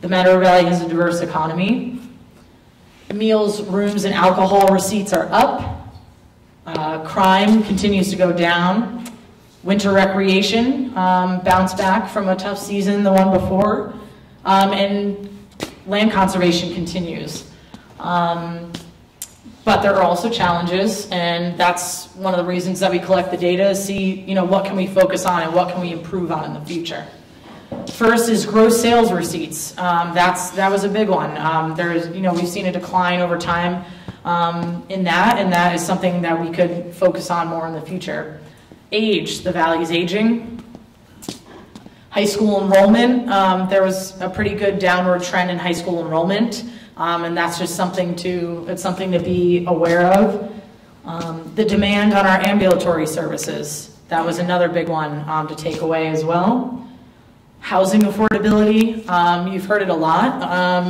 The Mad River Valley has a diverse economy. Meals, rooms, and alcohol receipts are up. Crime continues to go down. Winter recreation bounced back from a tough season, the one before. And land conservation continues. But there are also challenges, and that's one of the reasons that we collect the data, see what can we focus on and what can we improve on in the future. First is gross sales receipts. That was a big one. We've seen a decline over time in that, and that is something that we could focus on more in the future. Age, the valley is aging. High school enrollment, there was a pretty good downward trend in high school enrollment, and that's just something to be aware of. The demand on our ambulatory services, that was another big one to take away as well. Housing affordability, you've heard it a lot,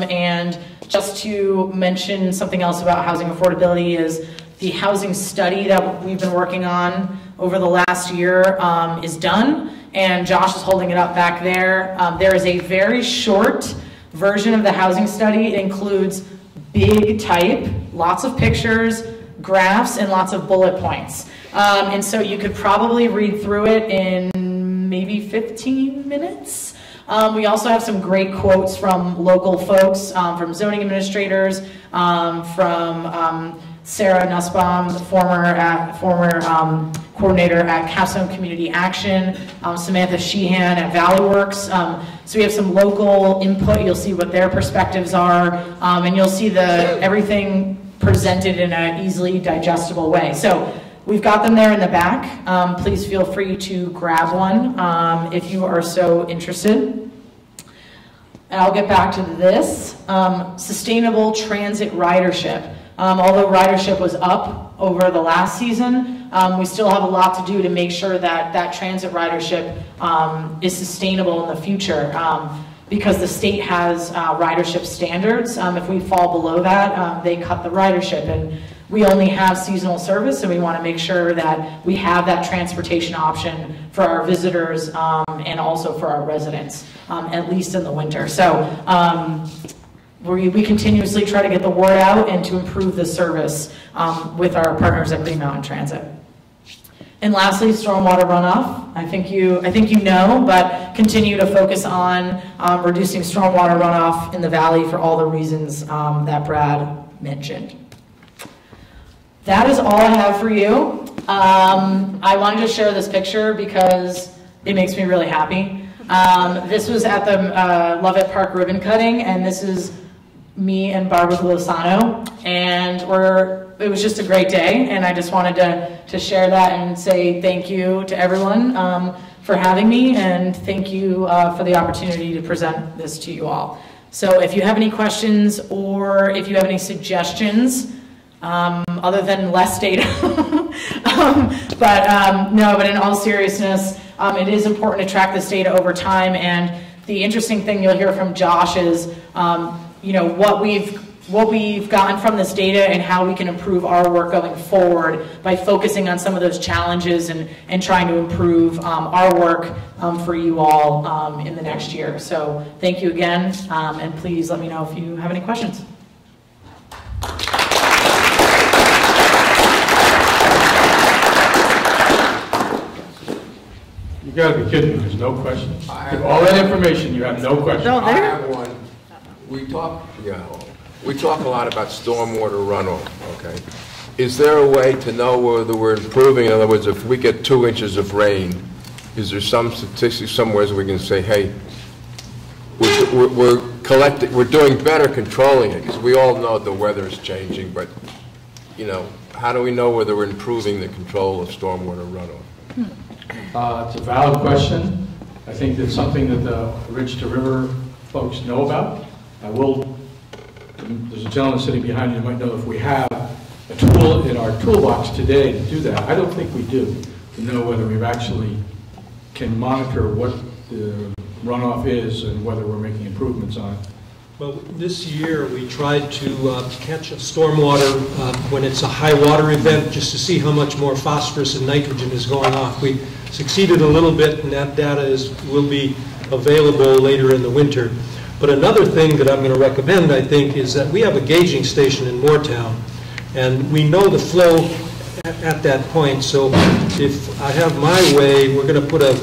and just to mention something else about housing affordability is the housing study that we've been working on over the last year is done, and Josh is holding it up back there. There is a very short version of the housing study. It includes big type, lots of pictures, graphs, and lots of bullet points. And so you could probably read through it in maybe 15 minutes. We also have some great quotes from local folks, from zoning administrators, from Sarah Nussbaum, the former coordinator at Capstone Community Action, Samantha Sheehan at ValleyWorks. So we have some local input. You'll see what their perspectives are, and you'll see everything presented in an easily digestible way. So we've got them there in the back. Please feel free to grab one if you are so interested. And I'll get back to this. Sustainable transit ridership. Although ridership was up over the last season, we still have a lot to do to make sure that that transit ridership is sustainable in the future. Because the state has ridership standards. If we fall below that, they cut the ridership. And we only have seasonal service, and we want to make sure that we have that transportation option for our visitors and also for our residents, at least in the winter. So we continuously try to get the word out and to improve the service with our partners at Green Mountain Transit. And lastly, stormwater runoff. I think you know, but continue to focus on reducing stormwater runoff in the valley for all the reasons that Brad mentioned. That is all I have for you. I wanted to share this picture because it makes me really happy. This was at the Lovett Park ribbon cutting, and this is me and Barbara Lozano, and it was just a great day, and I just wanted to share that and say thank you to everyone for having me, and thank you for the opportunity to present this to you all. So if you have any questions or if you have any suggestions, other than less data, but in all seriousness, it is important to track this data over time, and the interesting thing you'll hear from Josh is what we've gotten from this data and how we can improve our work going forward by focusing on some of those challenges and trying to improve our work for you all in the next year. So thank you again, and please let me know if you have any questions. You gotta be kidding me, there's no question. All that information, you have no question. No, I have one. We talk a lot about stormwater runoff, okay? Is there a way to know whether we're improving? In other words, if we get 2 inches of rain, is there some statistics somewhere we can say, hey, we're doing better controlling it? Because we all know the weather is changing, but, how do we know whether we're improving the control of stormwater runoff? It's a valid question. I think that's something that the Ridge to River folks know about. There's a gentleman sitting behind you who might know if we have a tool in our toolbox today to do that. I don't think we do, to know whether we've actually can monitor what the runoff is and whether we're making improvements on it. Well, this year we tried to catch a stormwater when it's a high water event, just to see how much more phosphorus and nitrogen is going off. We succeeded a little bit, and that data will be available later in the winter. But another thing that I'm going to recommend, I think, is that we have a gauging station in Moortown, and we know the flow at that point. So if I have my way, we're going to put a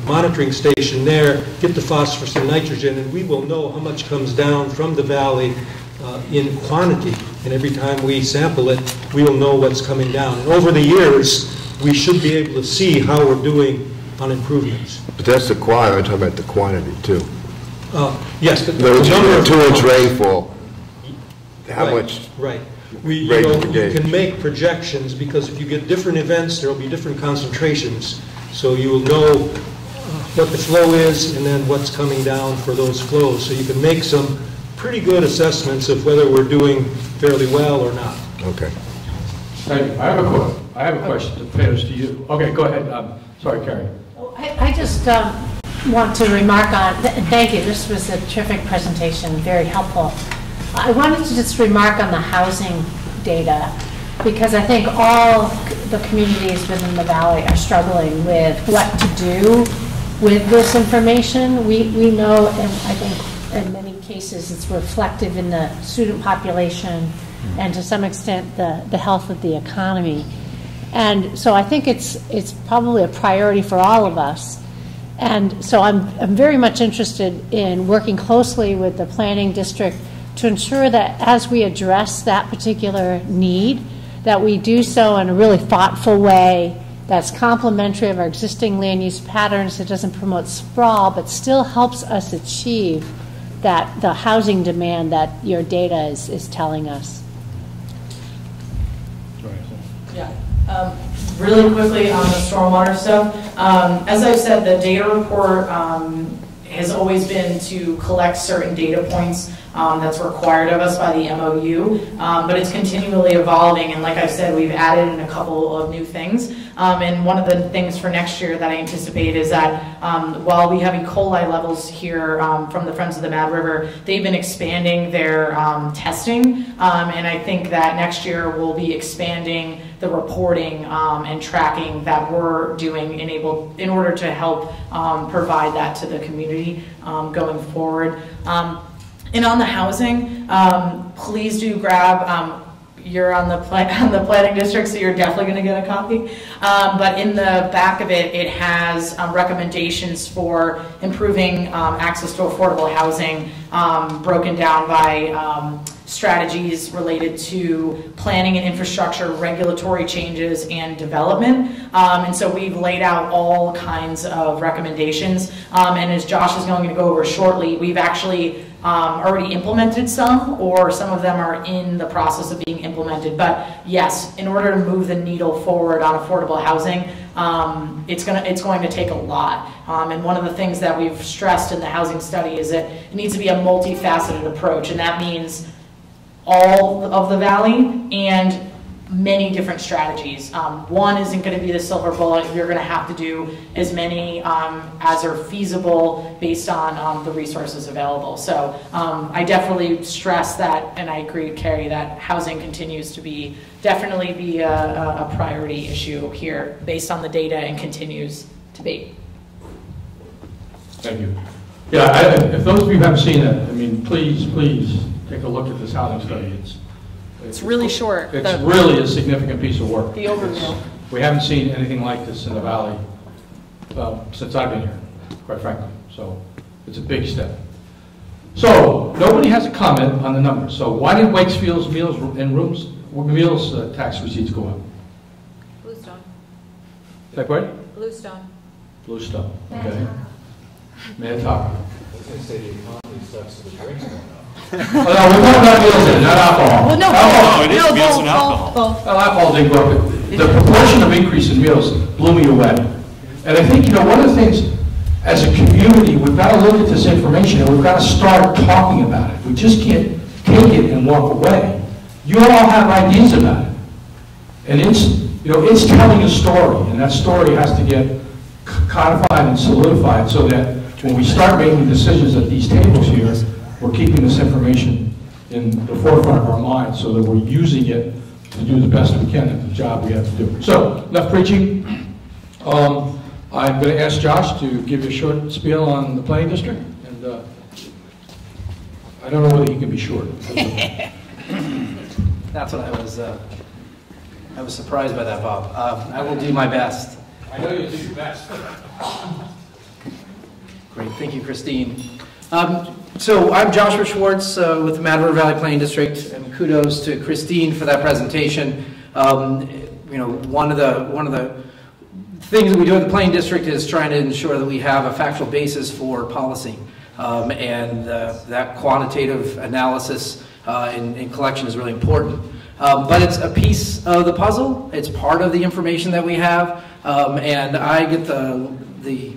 monitoring station there, get the phosphorus and nitrogen, and we will know how much comes down from the valley in quantity. And every time we sample it, we will know what's coming down. And over the years, we should be able to see how we're doing on improvements. But that's the quantity. I'm talking about the quantity, too. Yes. The number of 2-inch rainfall, how right, much right. You can make projections, because if you get different events, there will be different concentrations. So you will know what the flow is and then what's coming down for those flows. So you can make some pretty good assessments of whether we're doing fairly well or not. Okay. Thank you. I have a question that fails to you. Okay, go ahead. Sorry, Carrie. I just want to remark on, thank you, this was a terrific presentation, very helpful. I wanted to just remark on the housing data, because I think all the communities within the valley are struggling with what to do with this information. We know, and I think in many cases it's reflective in the student population and to some extent the health of the economy. And so I think it's probably a priority for all of us. And so I'm very much interested in working closely with the planning district to ensure that as we address that particular need, that we do so in a really thoughtful way that's complementary of our existing land use patterns, that doesn't promote sprawl, but still helps us achieve the housing demand that your data is telling us. Yeah. Really quickly on the stormwater stuff, as I said, the data report has always been to collect certain data points that's required of us by the MOU, but it's continually evolving, and like I said, we've added in a couple of new things. And one of the things for next year that I anticipate is that while we have E. coli levels here from the Friends of the Mad River, they've been expanding their testing, and I think that next year we'll be expanding the reporting and tracking that we're doing in order to help provide that to the community going forward. And on the housing, please do grab, you're on the planning district, so you're definitely going to get a copy. But in the back of it, it has recommendations for improving access to affordable housing, broken down by strategies related to planning and infrastructure, regulatory changes, and development. And so we've laid out all kinds of recommendations. And as Josh is going to go over shortly, we've actually already implemented some, or some of them are in the process of being implemented. But yes, in order to move the needle forward on affordable housing, it's going to take a lot. And one of the things that we've stressed in the housing study is that it needs to be a multifaceted approach, and that means all of the valley and many different strategies. One isn't going to be the silver bullet. You're going to have to do as many as are feasible based on the resources available. So I definitely stress that, and I agree with Carrie that housing continues to definitely be a priority issue here based on the data and continues to be. Thank you. Yeah, if those of you haven't seen it, I mean, please take a look at this housing study. It's really short. It's really a significant piece of work. The overview. We haven't seen anything like this in the valley since I've been here, quite frankly. So it's a big step. So nobody has a comment on the numbers. So why did Wakefield's meals tax receipts go up? Bluestone. Is that right? Bluestone. Bluestone. Okay. Manitoba. I was going to say the economy sucks, so the drinks going up. Well, no, we're talking about meals in, not alcohol. Well, no, alcohol. it is meals and alcohol. Well, alcohol didn't go up. The proportion of increase in meals blew me away. And I think, one of the things, as a community, we've got to look at this information and we've got to start talking about it. We just can't take it and walk away. You all have ideas about it. And it's telling a story, and that story has to get codified and solidified so that when we start making decisions at these tables here, we're keeping this information in the forefront of our minds so that we're using it to do the best we can at the job we have to do. So, enough preaching. I'm going to ask Josh to give you a short spiel on the planning district, and I don't know whether he can be short. That's what I was surprised by that, Bob. I will do my best. I know you'll do your best. Great, thank you, Christine. So I'm Joshua Schwartz with the Mad River Valley Planning District, and kudos to Christine for that presentation. One of the things that we do at the Planning District is trying to ensure that we have a factual basis for policy, and that quantitative analysis and collection is really important. But it's a piece of the puzzle. It's part of the information that we have, and I get the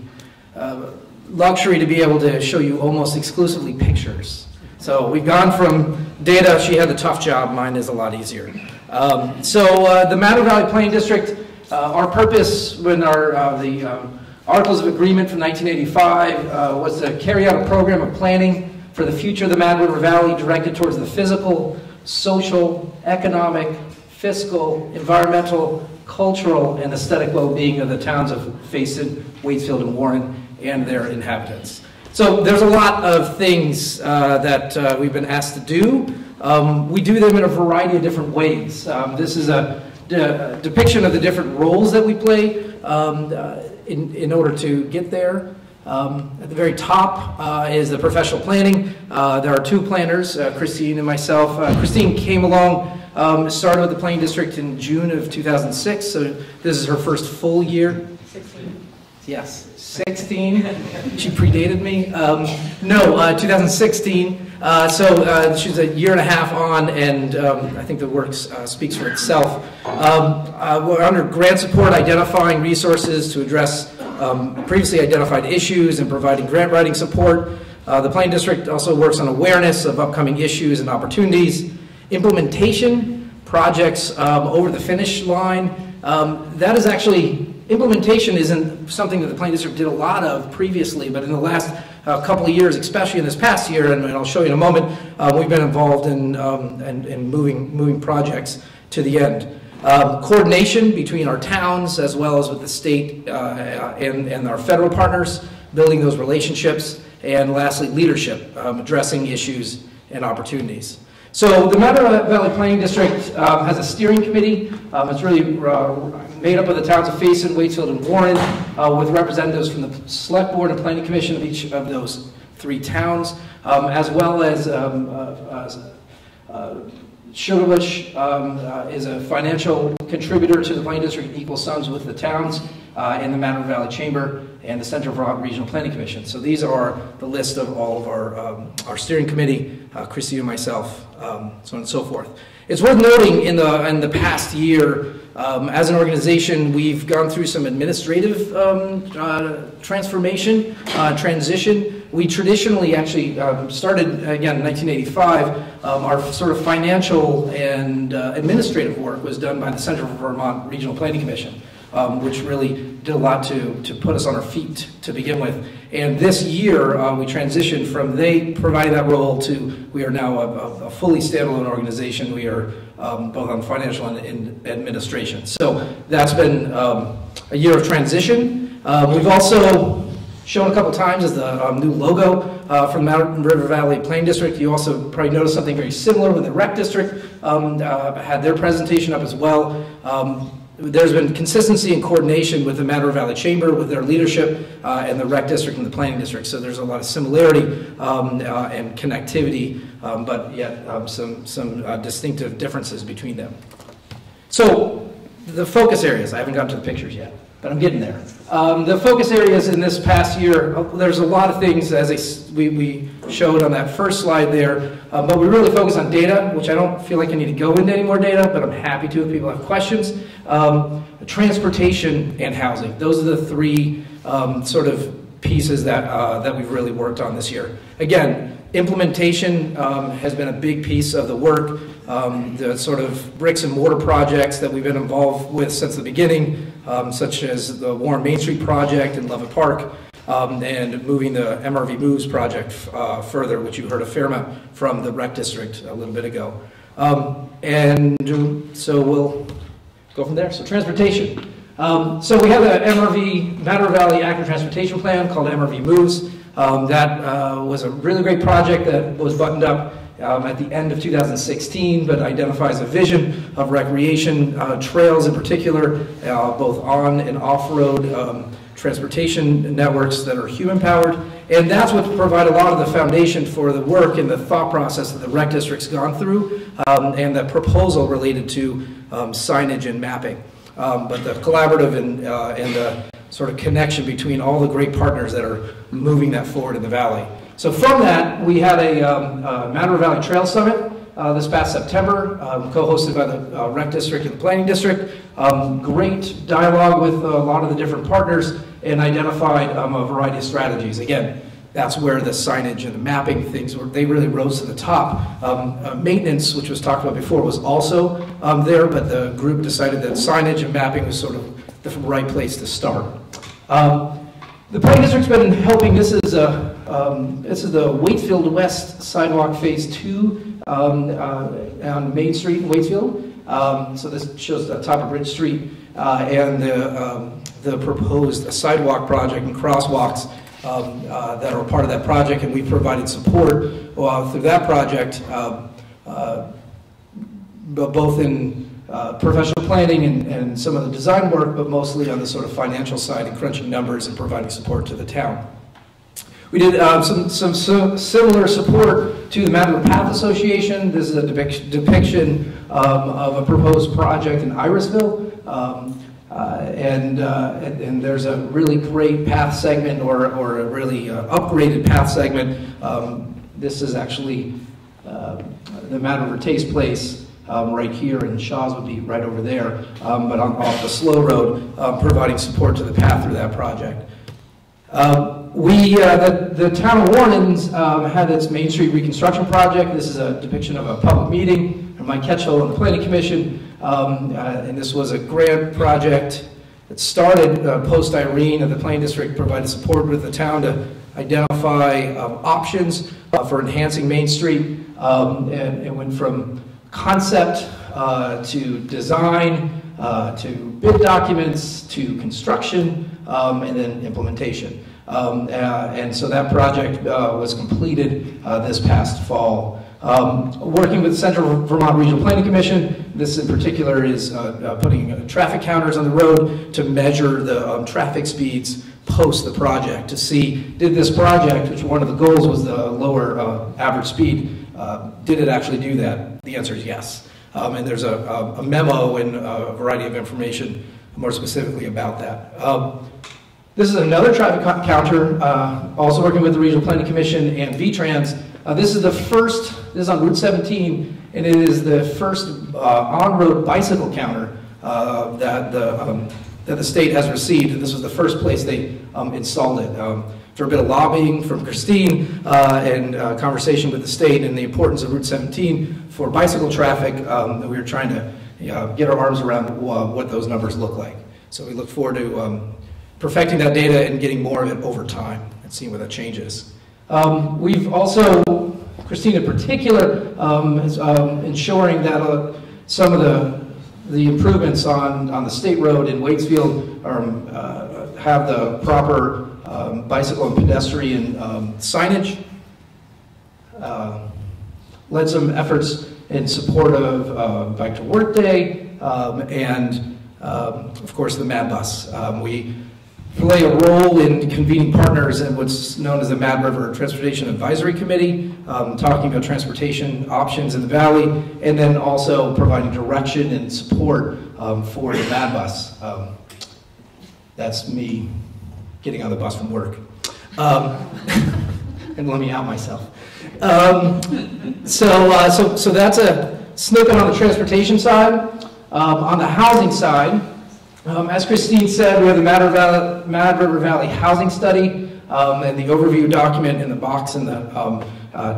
luxury to be able to show you almost exclusively pictures. So we've gone from data. She had the tough job. Mine is a lot easier. The Mad River Valley Planning District, our purpose when the Articles of Agreement from 1985 was to carry out a program of planning for the future of the Mad River Valley directed towards the physical, social, economic, fiscal, environmental, cultural, and aesthetic well-being of the towns of Facein, Waitsfield, and Warren, and their inhabitants. So there's a lot of things that we've been asked to do. We do them in a variety of different ways. This is a depiction of the different roles that we play in order to get there. At the very top is the professional planning. There are two planners, Christine and myself. Christine came along, started with the Planning District in June of 2006, so this is her first full year. 16. Yes, 16. She predated me. 2016. So she's a year and a half on, and I think the work speaks for itself. We're under grant support, identifying resources to address previously identified issues and providing grant writing support. The Planning District also works on awareness of upcoming issues and opportunities. Implementation projects over the finish line. That is actually, implementation isn't something that the Planning District did a lot of previously, but in the last couple of years, especially in this past year, and I'll show you in a moment, we've been involved in moving projects to the end. Coordination between our towns as well as with the state and our federal partners, building those relationships, and lastly, leadership, addressing issues and opportunities. So the Matter Valley Planning District has a steering committee. It's really made up of the towns of Faison, Waitsfield, and Warren, with representatives from the Select Board and Planning Commission of each of those 3 towns, as well as Sugarbush is a financial contributor to the Planning District, equal sums with the towns in the Matter Valley Chamber and the Central Vermont Regional Planning Commission. So these are the list of all of our steering committee, Christy and myself, so on and so forth. It's worth noting in the past year, as an organization, we've gone through some administrative transition. We traditionally actually started, again, in 1985. Our sort of financial and administrative work was done by the Central Vermont Regional Planning Commission, which really did a lot to put us on our feet to begin with. And this year, we transitioned from they providing that role to we are now a fully standalone organization. We are both on financial and administration. So that's been a year of transition. We've also shown a couple times as the new logo from Mountain River Valley Plain District. You also probably noticed something very similar when the Rec District had their presentation up as well. There's been consistency and coordination with the Matter Valley Chamber, with their leadership, and the Rec District and the Planning District. So there's a lot of similarity and connectivity, but yet some distinctive differences between them. So the focus areas, I haven't gotten to the pictures yet, but I'm getting there. The focus areas in this past year, there's a lot of things as we showed on that first slide there, but we really focus on data, which I don't feel like I need to go into any more data, but I'm happy to if people have questions. Transportation and housing. Those are the 3 sort of pieces that we've really worked on this year. Again, implementation has been a big piece of the work. The sort of bricks and mortar projects that we've been involved with since the beginning, such as the Warren Main Street project in Lovett Park, and moving the MRV Moves project further, which you heard a fair amount from the Rec District a little bit ago. And so we'll go from there. So transportation. So we have the MRV, Matter Valley Active Transportation Plan called MRV Moves. That was a really great project that was buttoned up at the end of 2016, but identifies a vision of recreation trails in particular, both on and off-road transportation networks that are human-powered. And that's what provided a lot of the foundation for the work and the thought process that the Rec District's gone through, and the proposal related to signage and mapping. But the collaborative and the sort of connection between all the great partners that are moving that forward in the Valley. So from that, we had a Matter Valley Trail Summit this past September, co-hosted by the Rec District and the Planning District. Great dialogue with a lot of the different partners and identified a variety of strategies. Again, that's where the signage and the mapping things, they really rose to the top. Maintenance, which was talked about before, was also there, but the group decided that signage and mapping was sort of the right place to start. The Planning District's been helping. This is the Waitsfield West Sidewalk Phase 2 on Main Street in Waitsfield. So this shows the top of Bridge Street and the proposed sidewalk project and crosswalks that are part of that project, and we provided support through that project, both in professional planning and some of the design work, but mostly on the sort of financial side and crunching numbers and providing support to the town. We did some similar support to the Mountain Path Association. This is a depiction of a proposed project in Irisville. And there's a really great path segment or a really upgraded path segment. This is actually the Mount River Taste Place right here, and Shaw's would be right over there, but off the slow road, providing support to the path through that project. The town of Warren's had its Main Street reconstruction project. This is a depiction of a public meeting from Mike Ketchel and the Planning Commission, and this was a grant project that started post-Irene, and the Planning District provided support with the town to identify options for enhancing Main Street, and it went from concept to design to bid documents to construction and then implementation. And so that project was completed this past fall. Working with the Central Vermont Regional Planning Commission, this in particular is putting traffic counters on the road to measure the traffic speeds post the project to see, did this project, which one of the goals was the lower average speed, did it actually do that? The answer is yes. And there's a memo and a variety of information more specifically about that. This is another traffic counter, also working with the Regional Planning Commission and VTrans. This is the first, this is on Route 17, and it is the first on-road bicycle counter that the state has received. And this was the first place they installed it. After a bit of lobbying from Christine and conversation with the state and the importance of Route 17 for bicycle traffic, we were trying to get our arms around what those numbers look like. So we look forward to perfecting that data and getting more of it over time and seeing where that changes. We've also, Christine in particular, is ensuring that some of the improvements on the state road in Waitsfield have the proper bicycle and pedestrian signage. Led some efforts in support of Bike to Work Day and, of course, the Mad Bus. We play a role in convening partners in what's known as the Mad River Transportation Advisory Committee, talking about transportation options in the valley, and then also providing direction and support for the Mad Bus. That's me getting on the bus from work. And let me out myself. So that's a snippet on the transportation side. On the housing side, as Christine said, we have the Mad River Valley Housing Study and the overview document in the box in the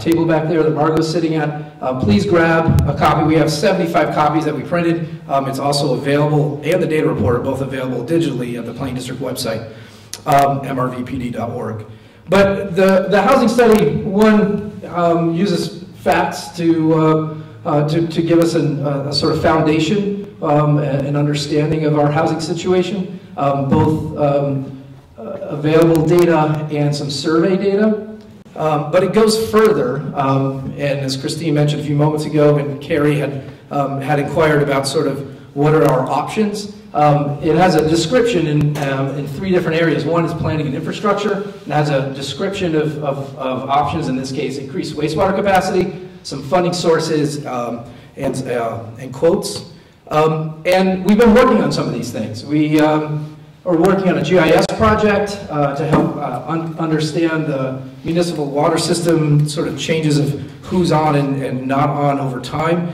table back there that Margot's sitting at. Please grab a copy. We have 75 copies that we printed. It's also available, and the data report are both available digitally at the Plain District website, mrvpd.org. But the housing study, one, uses facts to give us a sort of foundation, an understanding of our housing situation, both available data and some survey data. But it goes further, and as Christine mentioned a few moments ago, and Carrie had inquired about sort of what are our options. It has a description in three different areas. One is planning and infrastructure. It has a description of options, in this case, increased wastewater capacity, some funding sources, and quotes. And we've been working on some of these things. We are working on a GIS project to help understand the municipal water system sort of changes of who's on and not on over time,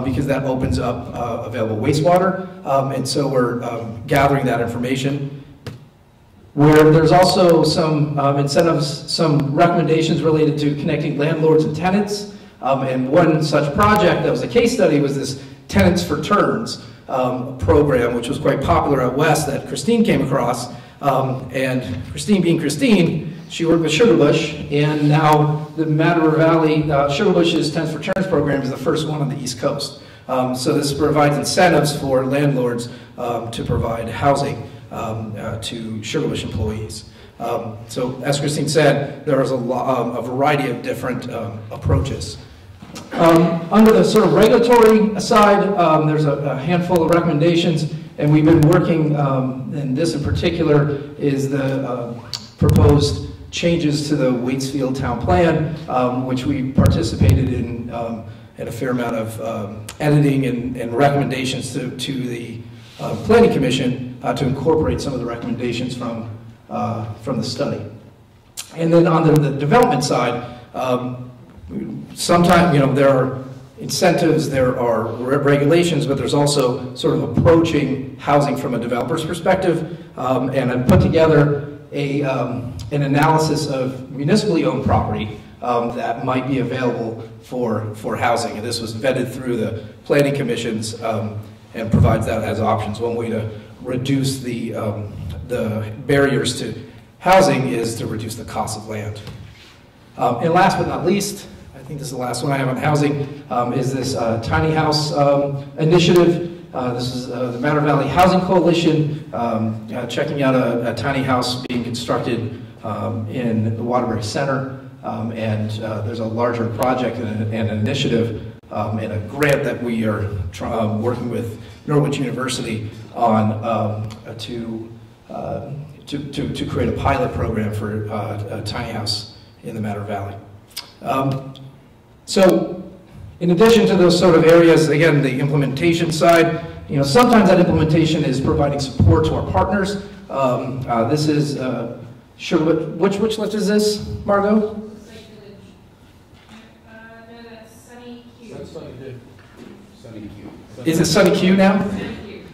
because that opens up available wastewater. And so we're gathering that information. Where there's also some incentives, some recommendations related to connecting landlords and tenants. And one such project that was a case study was this Tenants for Turns program, which was quite popular out west that Christine came across. And Christine being Christine, she worked with Sugarbush, and now the Mad River Valley, Sugarbush's Tenants for Turns program is the first one on the East Coast. So this provides incentives for landlords to provide housing to Sugarbush employees. So as Christine said, there is a variety of different approaches. Under the sort of regulatory side, there's a handful of recommendations, and we've been working, and this in particular is the proposed changes to the Waitsfield Town Plan, which we participated in a fair amount of editing and recommendations to the Planning Commission to incorporate some of the recommendations from the study. And then on the development side, sometimes, there are incentives, there are regulations, but there's also sort of approaching housing from a developer's perspective. And I've put together an analysis of municipally owned property that might be available for housing. And this was vetted through the planning commissions and provides that as options. One way to reduce the barriers to housing is to reduce the cost of land. And last but not least, I think this is the last one I have on housing, is this tiny house initiative. This is the Matter Valley Housing Coalition checking out a tiny house being constructed in the Waterbury Center. And there's a larger project and an initiative and a grant that we are working with Norwich University on to create a pilot program for a tiny house in the Matter Valley. So in addition to those sort of areas, again, the implementation side, sometimes that implementation is providing support to our partners. This is, which lift is this, Margot? Is it Sunny Q now?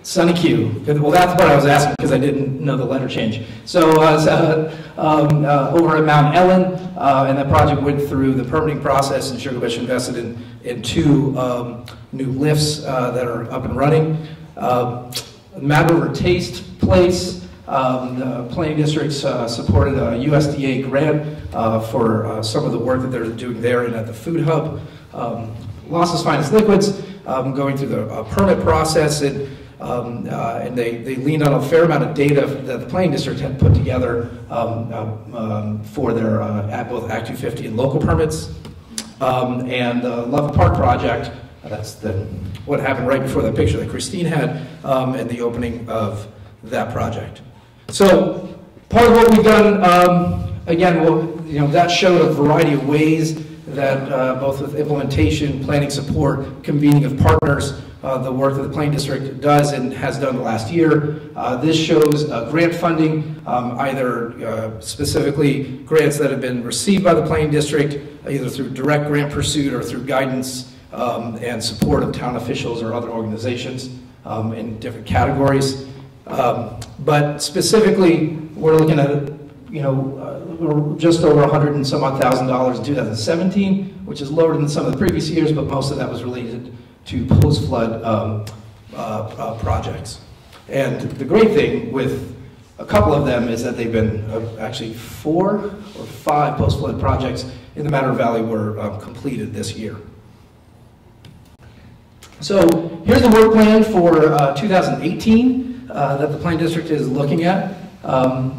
Sunny Q. Well, that's what I was asking because I didn't know the letter change. So over at Mount Ellen, and that project went through the permitting process, and Sugar Bush invested in 2 new lifts that are up and running. Mad River Taste Place, the planning districts supported a USDA grant for some of the work that they're doing there and at the food hub. Lossless Finest Liquids, going through the permit process, and they leaned on a fair amount of data that the planning district had put together for their both Act 250 and local permits. And the Love Park project, that's what happened right before that picture that Christine had, and the opening of that project. So part of what we've done, again, that showed a variety of ways that both with implementation, planning support, convening of partners, the work that the planning district does and has done the last year. This shows grant funding, either specifically grants that have been received by the planning district, either through direct grant pursuit or through guidance and support of town officials or other organizations in different categories. But specifically, we're looking at just over $100 and some odd thousand in 2017, which is lower than some of the previous years, but most of that was related to post-flood projects. And the great thing with a couple of them is that they've been actually 4 or 5 post-flood projects in the Matter Valley were completed this year. So here's the work plan for 2018 that the planning district is looking at.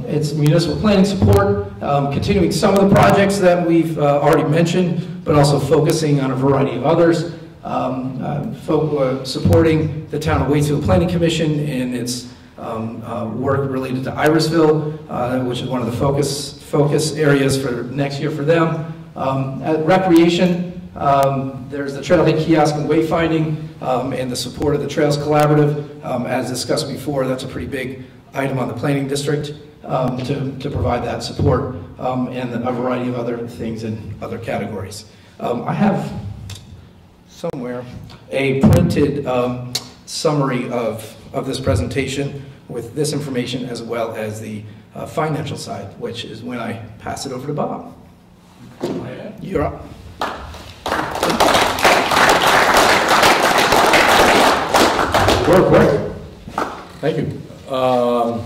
It's municipal planning support, continuing some of the projects that we've already mentioned, but also focusing on a variety of others. Supporting the town of Waitsfield Planning Commission in its work related to Irisville, which is one of the focus areas for next year for them. At Recreation, there's the Trailhead Kiosk and Wayfinding, and the support of the Trails Collaborative. As discussed before, that's a pretty big item on the planning district to provide that support, and a variety of other things in other categories. I have somewhere a printed summary of this presentation with this information as well as the financial side, which is when I pass it over to Bob. You're up. Work. Thank you. How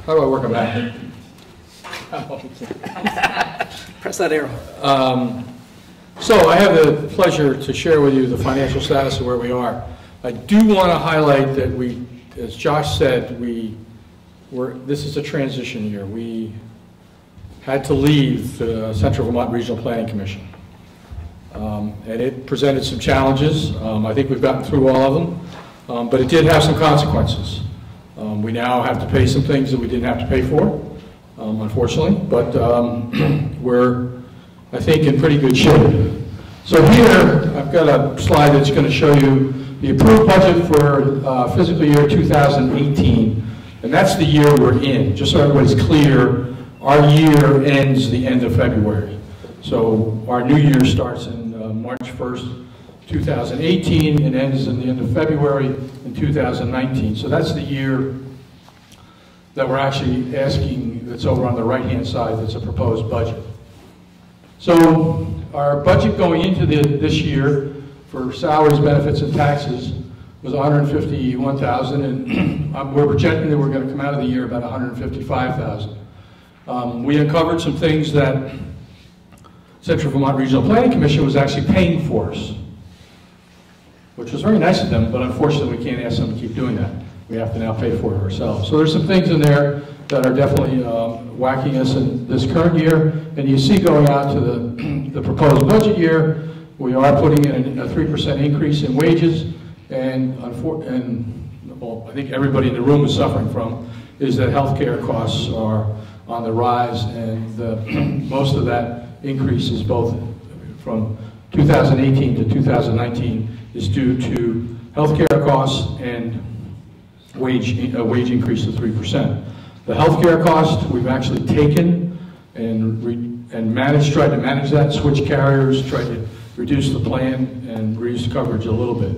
do I work on that? Press that arrow. So I have the pleasure to share with you the financial status of where we are. I do want to highlight that we, as Josh said, this is a transition year. We had to leave the Central Vermont Regional Planning Commission. And it presented some challenges. I think we've gotten through all of them, but it did have some consequences. We now have to pay some things that we didn't have to pay for, unfortunately, but we're, I think, in pretty good shape. So here, I've got a slide that's going to show you the approved budget for fiscal year 2018, and that's the year we're in. Just so everybody's clear, our year ends the end of February. So our new year starts in March 1st, 2018 and ends in the end of February in 2019. So that's the year that we're actually asking, that's over on the right-hand side, that's a proposed budget. So our budget going into this year for salaries, benefits, and taxes was $151,000, and we're projecting that we're going to come out of the year about $155,000. We uncovered some things that Central Vermont Regional Planning Commission was actually paying for us, which was very nice of them, but unfortunately we can't ask them to keep doing that. We have to now pay for it ourselves. So there's some things in there that are definitely whacking us in this current year. And you see going out to the proposed budget year, we are putting in a 3% increase in wages. And well, I think everybody in the room is suffering from is that healthcare costs are on the rise. And most of that increase is both from 2018 to 2019 is due to healthcare costs and a wage increase of 3%. The healthcare cost we've actually taken and tried to manage that, switch carriers, tried to reduce the plan and reduce coverage a little bit.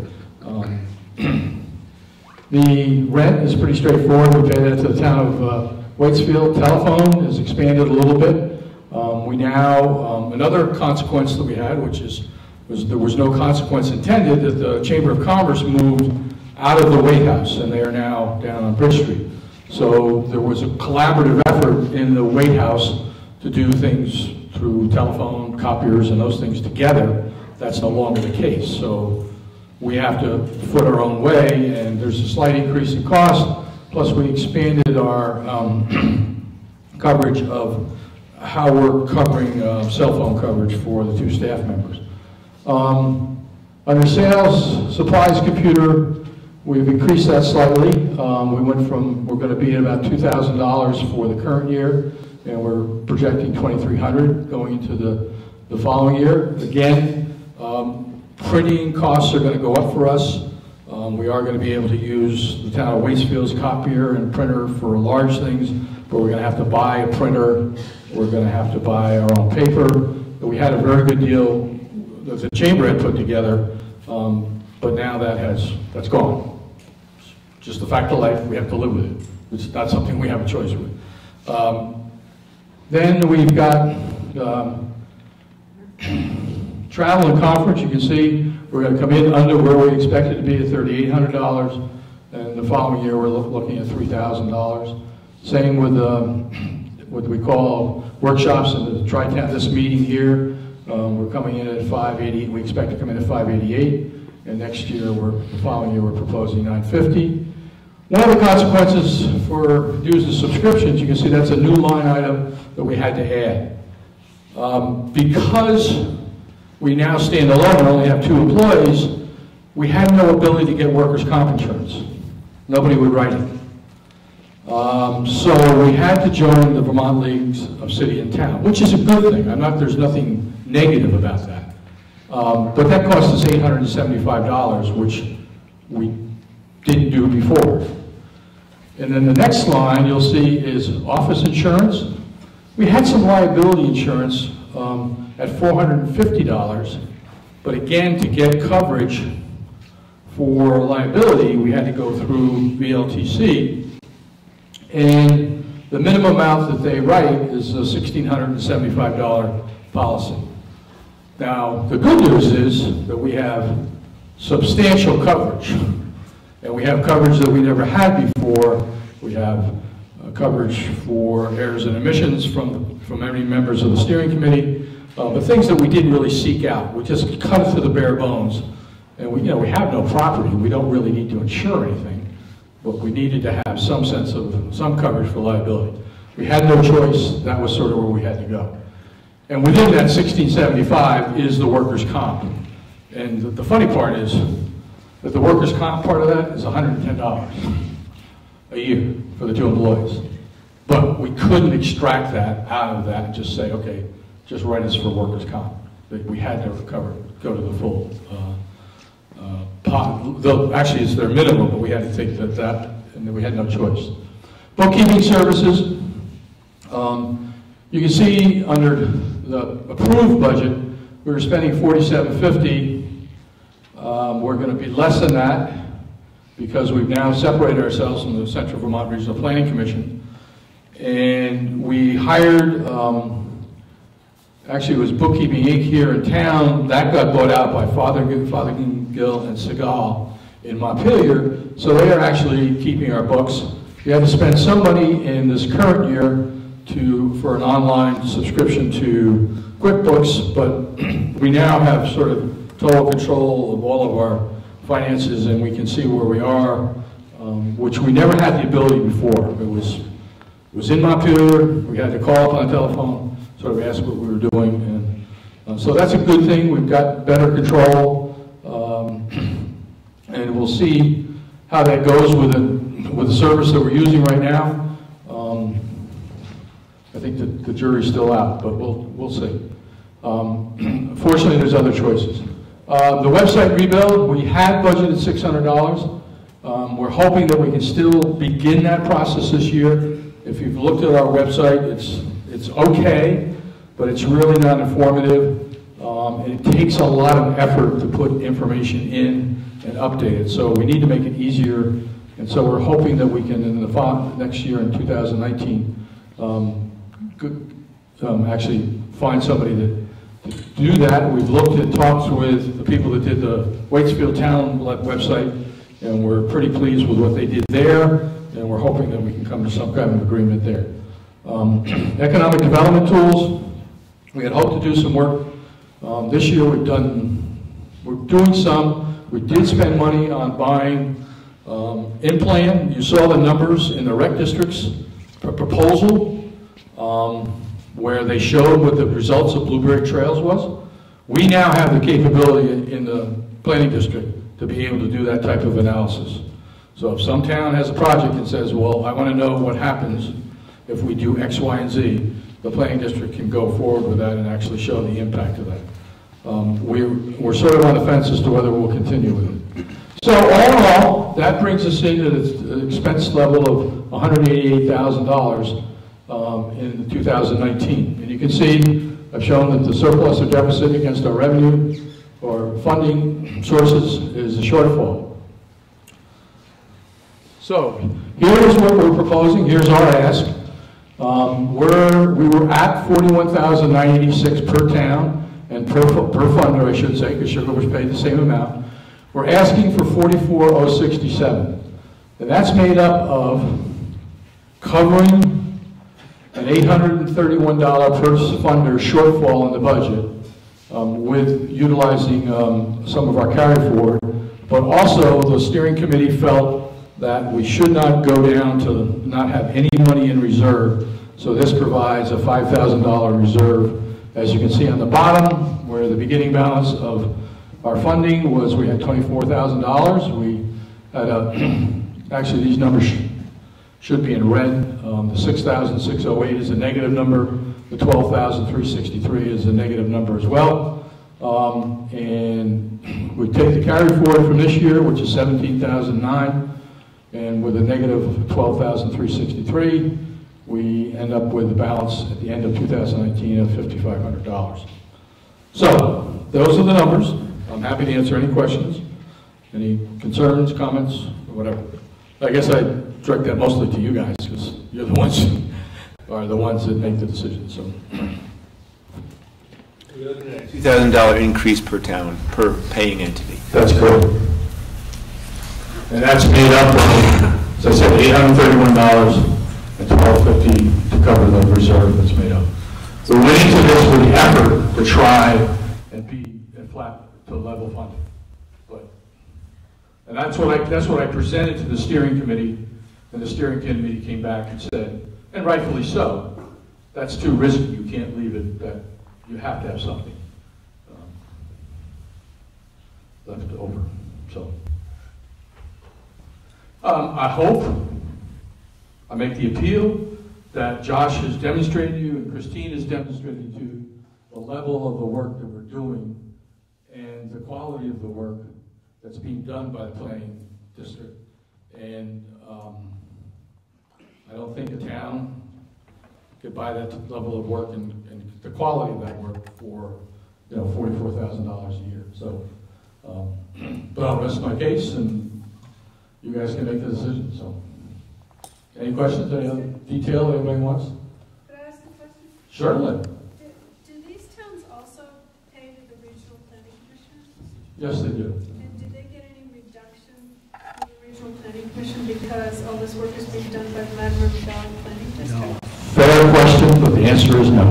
The rent is pretty straightforward. We pay that to the town of Waitsfield. Telephone has expanded a little bit. We now, another consequence that we had, which there was no consequence intended, that the Chamber of Commerce moved out of the White House, and they are now down on Bridge Street. So there was a collaborative effort in the White House to do things through telephone, copiers, and those things together. That's no longer the case. So we have to foot our own way, and there's a slight increase in cost. Plus, we expanded our coverage of how we're covering cell phone coverage for the 2 staff members. Under sales, supplies, computer, we've increased that slightly. We're going to be at about $2,000 for the current year, and we're projecting $2,300 going into the following year. Again, printing costs are going to go up for us. We are going to be able to use the town of Waitsfield's copier and printer for large things, but we're going to have to buy a printer. We're going to have to buy our own paper. We had a very good deal that the chamber had put together, but now that's gone. Just the fact of life, we have to live with it. It's not something we have a choice with. Then we've got travel and conference. You can see we're going to come in under where we expected to be at $3,800, and the following year we're looking at $3,000. Same with what we call workshops in the Tri-Town. This meeting here, we're coming in at $580. We expect to come in at $588, and next year, the following year, we're proposing $950. One of the consequences for dues and subscriptions, you can see that's a new line item that we had to add. Because we now stand alone and only have 2 employees, we had no ability to get workers' comp insurance. Nobody would write it. So we had to join the Vermont Leagues of City and Town, which is a good thing. There's nothing negative about that. But that cost us $875, which we didn't do before. And then the next line you'll see is office insurance. We had some liability insurance at $450, but again, to get coverage for liability, we had to go through VLTC. And the minimum amount that they write is a $1,675 policy. Now, the good news is that we have substantial coverage, and we have coverage that we never had before. We have coverage for errors and omissions from many members of the steering committee, but things that we didn't really seek out. We just cut it to the bare bones, and we have no property. We don't really need to insure anything, but we needed to have some sense of some coverage for liability. We had no choice. That was sort of where we had to go. And within that $1,675 is the workers' comp. And the funny part is that the workers' comp part of that is $110 a year for the 2 employees. But we couldn't extract that out of that and just say, okay, just write us for workers' comp. We had to go to the full pot. Actually, it's their minimum, but we had to take that, and then we had no choice. Bookkeeping services. You can see under the approved budget, we were spending $47.50, We're going to be less than that because we've now separated ourselves from the Central Vermont Regional Planning Commission. And we hired, actually it was Bookkeeping Inc. here in town. That got bought out by Fothergill and Segal in Montpelier. So they are actually keeping our books. We had to spend some money in this current year for an online subscription to QuickBooks, but we now have sort of total control of all of our finances, and we can see where we are, which we never had the ability before. It was in Montpelier. We had to call up on the telephone, sort of ask what we were doing, and so that's a good thing. We've got better control, and we'll see how that goes with the service that we're using right now. I think that the jury's still out, but we'll see. Fortunately, there's other choices. The website rebuild, we had budgeted $600. We're hoping that we can still begin that process this year. If you've looked at our website, it's okay, but it's really not informative. It takes a lot of effort to put information in and update it. So we need to make it easier. And so we're hoping that we can, in the next year in 2019, actually find somebody to do that. We've looked at talks with the people that did the Waitsfield Town website, and we're pretty pleased with what they did there, and we're hoping that we can come to some kind of agreement there. Economic development tools, we had hoped to do some work. This year we're doing some. We did spend money on buying in-plan. You saw the numbers in the rec districts proposal, where they showed what the results of Blueberry Trails was. We now have the capability in the planning district to be able to do that type of analysis. So if some town has a project and says, well, I want to know what happens if we do X, Y, and Z, the planning district can go forward with that and actually show the impact of that. We're sort of on the fence as to whether we'll continue with it. So all in all, that brings us in at an expense level of $188,000 in 2019. And you can see I've shown that the surplus or deficit against our revenue or funding sources is a shortfall. So here's what we're proposing. Here's our ask. We were at $41,986 per town and per funder, I should say, because Sugar was paid the same amount. We're asking for $44,067, and that's made up of covering an $831 per funder shortfall in the budget with utilizing some of our carry forward, but also the steering committee felt that we should not go down to not have any money in reserve, so this provides a $5,000 reserve. As you can see on the bottom, where the beginning balance of our funding was, we had $24,000. We had actually these numbers should be in red. The 6,608 is a negative number. The 12,363 is a negative number as well. And we take the carry forward from this year, which is 17,009, and with a negative 12,363, we end up with a balance at the end of 2019 of $5,500. So those are the numbers. I'm happy to answer any questions, any concerns, comments, or whatever. I guess I direct that mostly to you guys because you're the ones that make the decisions. So. $2,000 increase per town, per paying entity. That's correct. And that's made up of, as I said, $831 and $1,250 to cover the reserve that's made up. So we went into this with the effort to try and be flat to level funding. And that's what I presented to the steering committee, and the steering committee came back and said, and rightfully so, that's too risky. You can't leave it that you have to have something left over. So I hope I make the appeal that Josh has demonstrated to you and Christine has demonstrated to you the level of the work that we're doing and the quality of the work that's being done by the planning district. And I don't think a town could buy that level of work and the quality of that work for $44,000 a year. So But I'll rest my case, and you guys can make the decision, so. Any questions, any other detail anybody wants? Could I ask a question? Certainly. Do these towns also pay to the regional planning commission? Yes, they do. And did they get any reduction from the regional planning commission because all this work is being done by the Mad River Valley Planning District? Fair question, but the answer is no.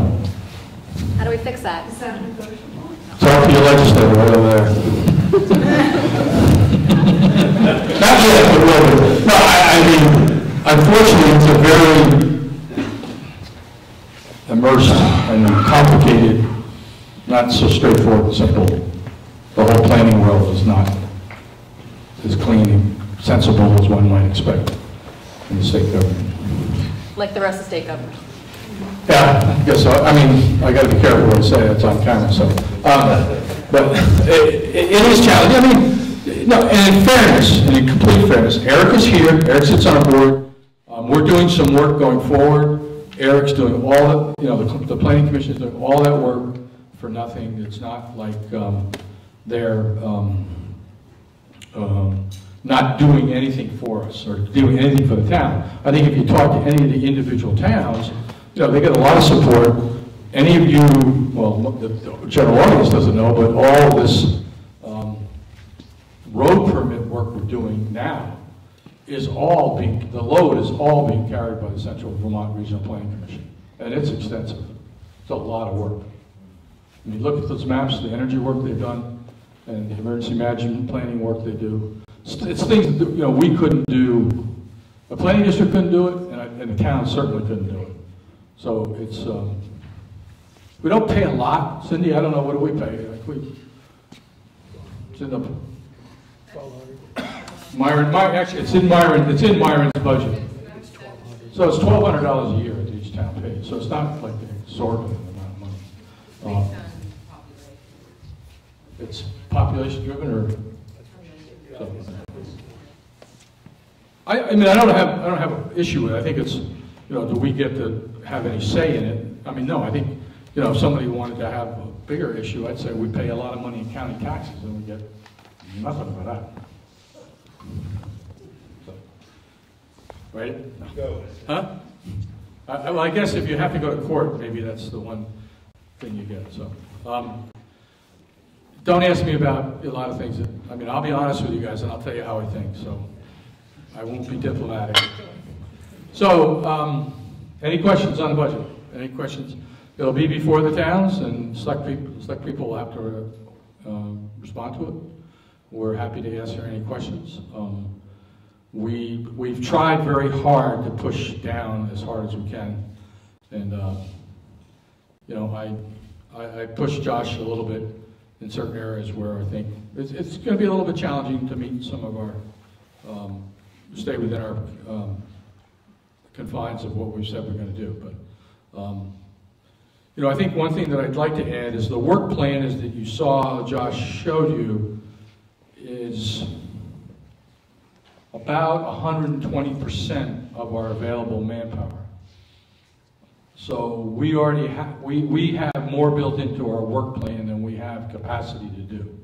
How do we fix that? Is that negotiable? Talk to your legislator right over there. Not yet, but will be. No, I mean, unfortunately, it's a very immersed and complicated, not so straightforward and simple. The whole planning world is not as clean and sensible as one might expect in the state government. Like the rest of state government. Yeah, I guess so. I mean, I got to be careful what I say. It's on camera, so. But it is challenging. I mean, no. And in fairness, and in complete fairness, Eric is here. Eric sits on our board. We're doing some work going forward. Eric's doing all the, the planning commission is doing all that work for nothing. It's not like they're not doing anything for us or doing anything for the town. I think if you talk to any of the individual towns, they get a lot of support. Any of you, well, the general audience doesn't know, but all this road permit work we're doing now is all being, the load is all being carried by the Central Vermont Regional Planning Commission. And it's extensive. It's a lot of work. I mean, look at those maps, the energy work they've done, and the emergency management planning work they do. It's things that, we couldn't do. The planning district couldn't do it, and the town certainly couldn't do it. So it's, we don't pay a lot. Cindy, I don't know, what do we pay? It's in the, actually, it's in Myron's budget. So it's $1,200 a year that each town pays. So it's not like an exorbitant amount of money. It's population driven, or so. I mean, I don't have an issue with it. I think it's, do we get to have any say in it? I mean, no. I think, if somebody wanted to have a bigger issue, I'd say we pay a lot of money in county taxes and we get nothing for that. So, right? No. Huh? Well, I guess if you have to go to court, maybe that's the one thing you get. So, don't ask me about a lot of things. I mean, I'll be honest with you guys, and I'll tell you how I think. So, I won't be diplomatic. So, any questions on the budget? Any questions? It'll be before the towns, and select people will have to respond to it. We're happy to answer any questions. We've tried very hard to push down as hard as we can, and I pushed Josh a little bit in certain areas where I think it's going to be a little bit challenging to meet some of our stay within our confines of what we've said we're going to do. But I think one thing that I'd like to add is the work plan is that you saw, Josh showed you, is about 120% of our available manpower. So we already have, we have more built into our work plan than we have capacity to do.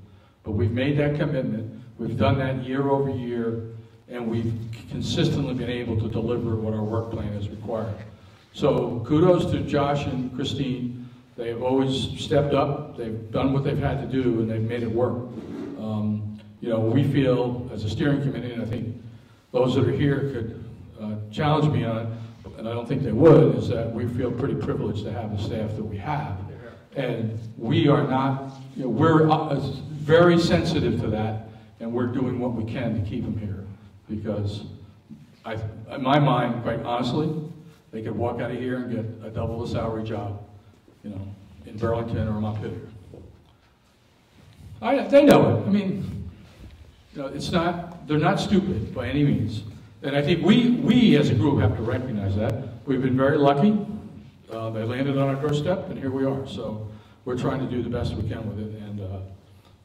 But we've made that commitment. We've done that year over year, and we've consistently been able to deliver what our work plan has required. So kudos to Josh and Christine. They have always stepped up. They've done what they've had to do, and they've made it work. We feel, as a steering committee, and I think those that are here could challenge me on it, and I don't think they would, is that we feel pretty privileged to have the staff that we have. And we are not, we're very sensitive to that, and we're doing what we can to keep them here. Because in my mind, quite honestly, they could walk out of here and get a double the salary job, in Burlington or Montpelier. They know it. I mean, it's not, they're not stupid by any means. And I think we as a group have to recognize that. We've been very lucky. They landed on our doorstep, and here we are. So we're trying to do the best we can with it. And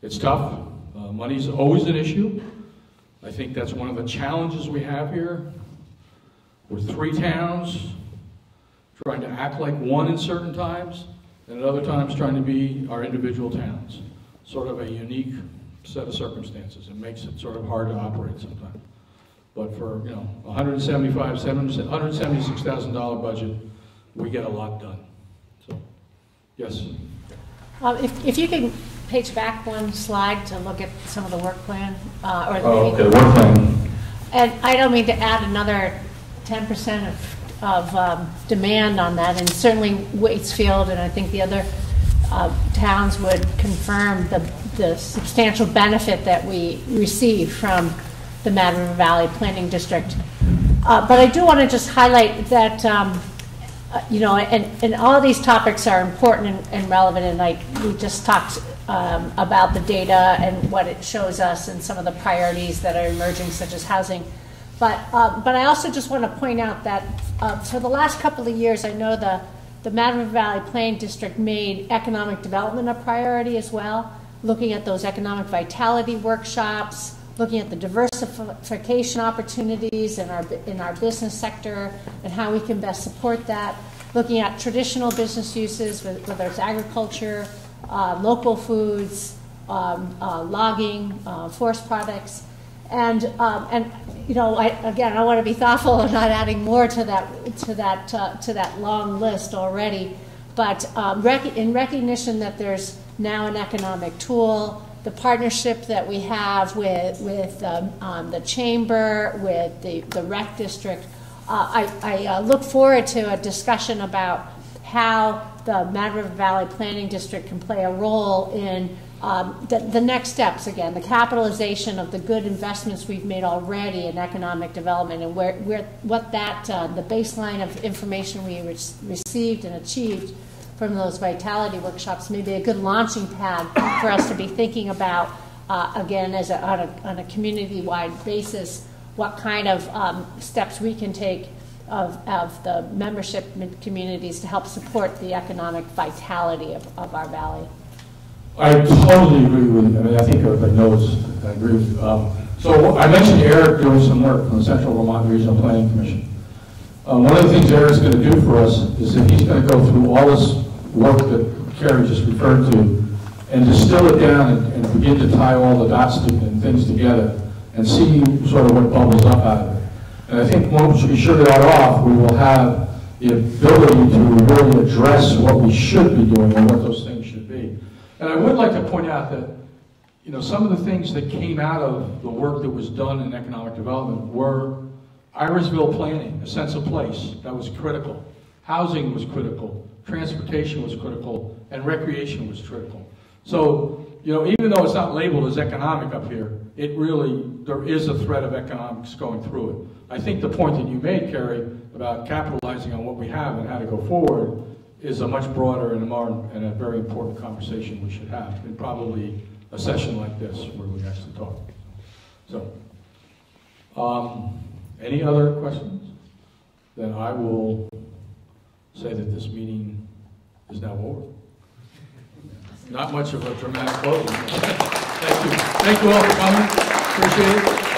it's tough. Money's always an issue. I think that's one of the challenges we have here. We're 3 towns trying to act like one in certain times, and at other times trying to be our individual towns. Sort of a unique set of circumstances. It makes it sort of hard to operate sometimes. But for, you know, $176,000 budget, we get a lot done. So, yes. If you can page back one slide to look at some of the work plan. Okay, the work plan. And I don't mean to add another 10% of demand on that, and certainly Waitsfield and I think the other towns would confirm the substantial benefit that we receive from the Mad River Valley Planning District. But I do want to just highlight that, you know, and all of these topics are important and relevant, and like we just talked about the data and what it shows us and some of the priorities that are emerging, such as housing. But I also just want to point out that for the last couple of years, I know the Mad River Valley Planning District made economic development a priority as well, looking at those economic vitality workshops, looking at the diversification opportunities in our business sector and how we can best support that, looking at traditional business uses, whether it's agriculture, local foods, logging, forest products, and you know, I want to be thoughtful and not adding more to that long list already, but in recognition that there's now an economic tool, the partnership that we have with the chamber, with the rec district, I look forward to a discussion about how the Mad River Valley Planning District can play a role in the next steps, again, the capitalization of the good investments we've made already in economic development, and what the baseline of information we received and achieved from those vitality workshops may be a good launching pad for us to be thinking about, again, on a community-wide basis, what kind of steps we can take of the membership communities to help support the economic vitality of our valley. I totally agree with you. I mean, I think everybody knows I agree with you. So I mentioned Eric doing some work from the Central Vermont Regional Planning Commission. One of the things Eric's going to do for us is that he's going to go through all this work that Carrie just referred to and distill it down and begin to tie all the dots and things together and see sort of what bubbles up out of it. And I think once we sugar that off, we will have the ability to really address what we should be doing and what those things should be. And I would like to point out that, you know, some of the things that came out of the work that was done in economic development were Irisville planning, a sense of place, that was critical. Housing was critical, transportation was critical, and recreation was critical. So, you know, even though it's not labeled as economic up here, there is a thread of economics going through it. I think the point that you made, Carrie, about capitalizing on what we have and how to go forward is a much broader and a very important conversation we should have, and probably a session like this where we actually talk. So, any other questions? Then I will say that this meeting is now over. Not much of a dramatic closing. Thank you. Thank you all for coming. Appreciate it.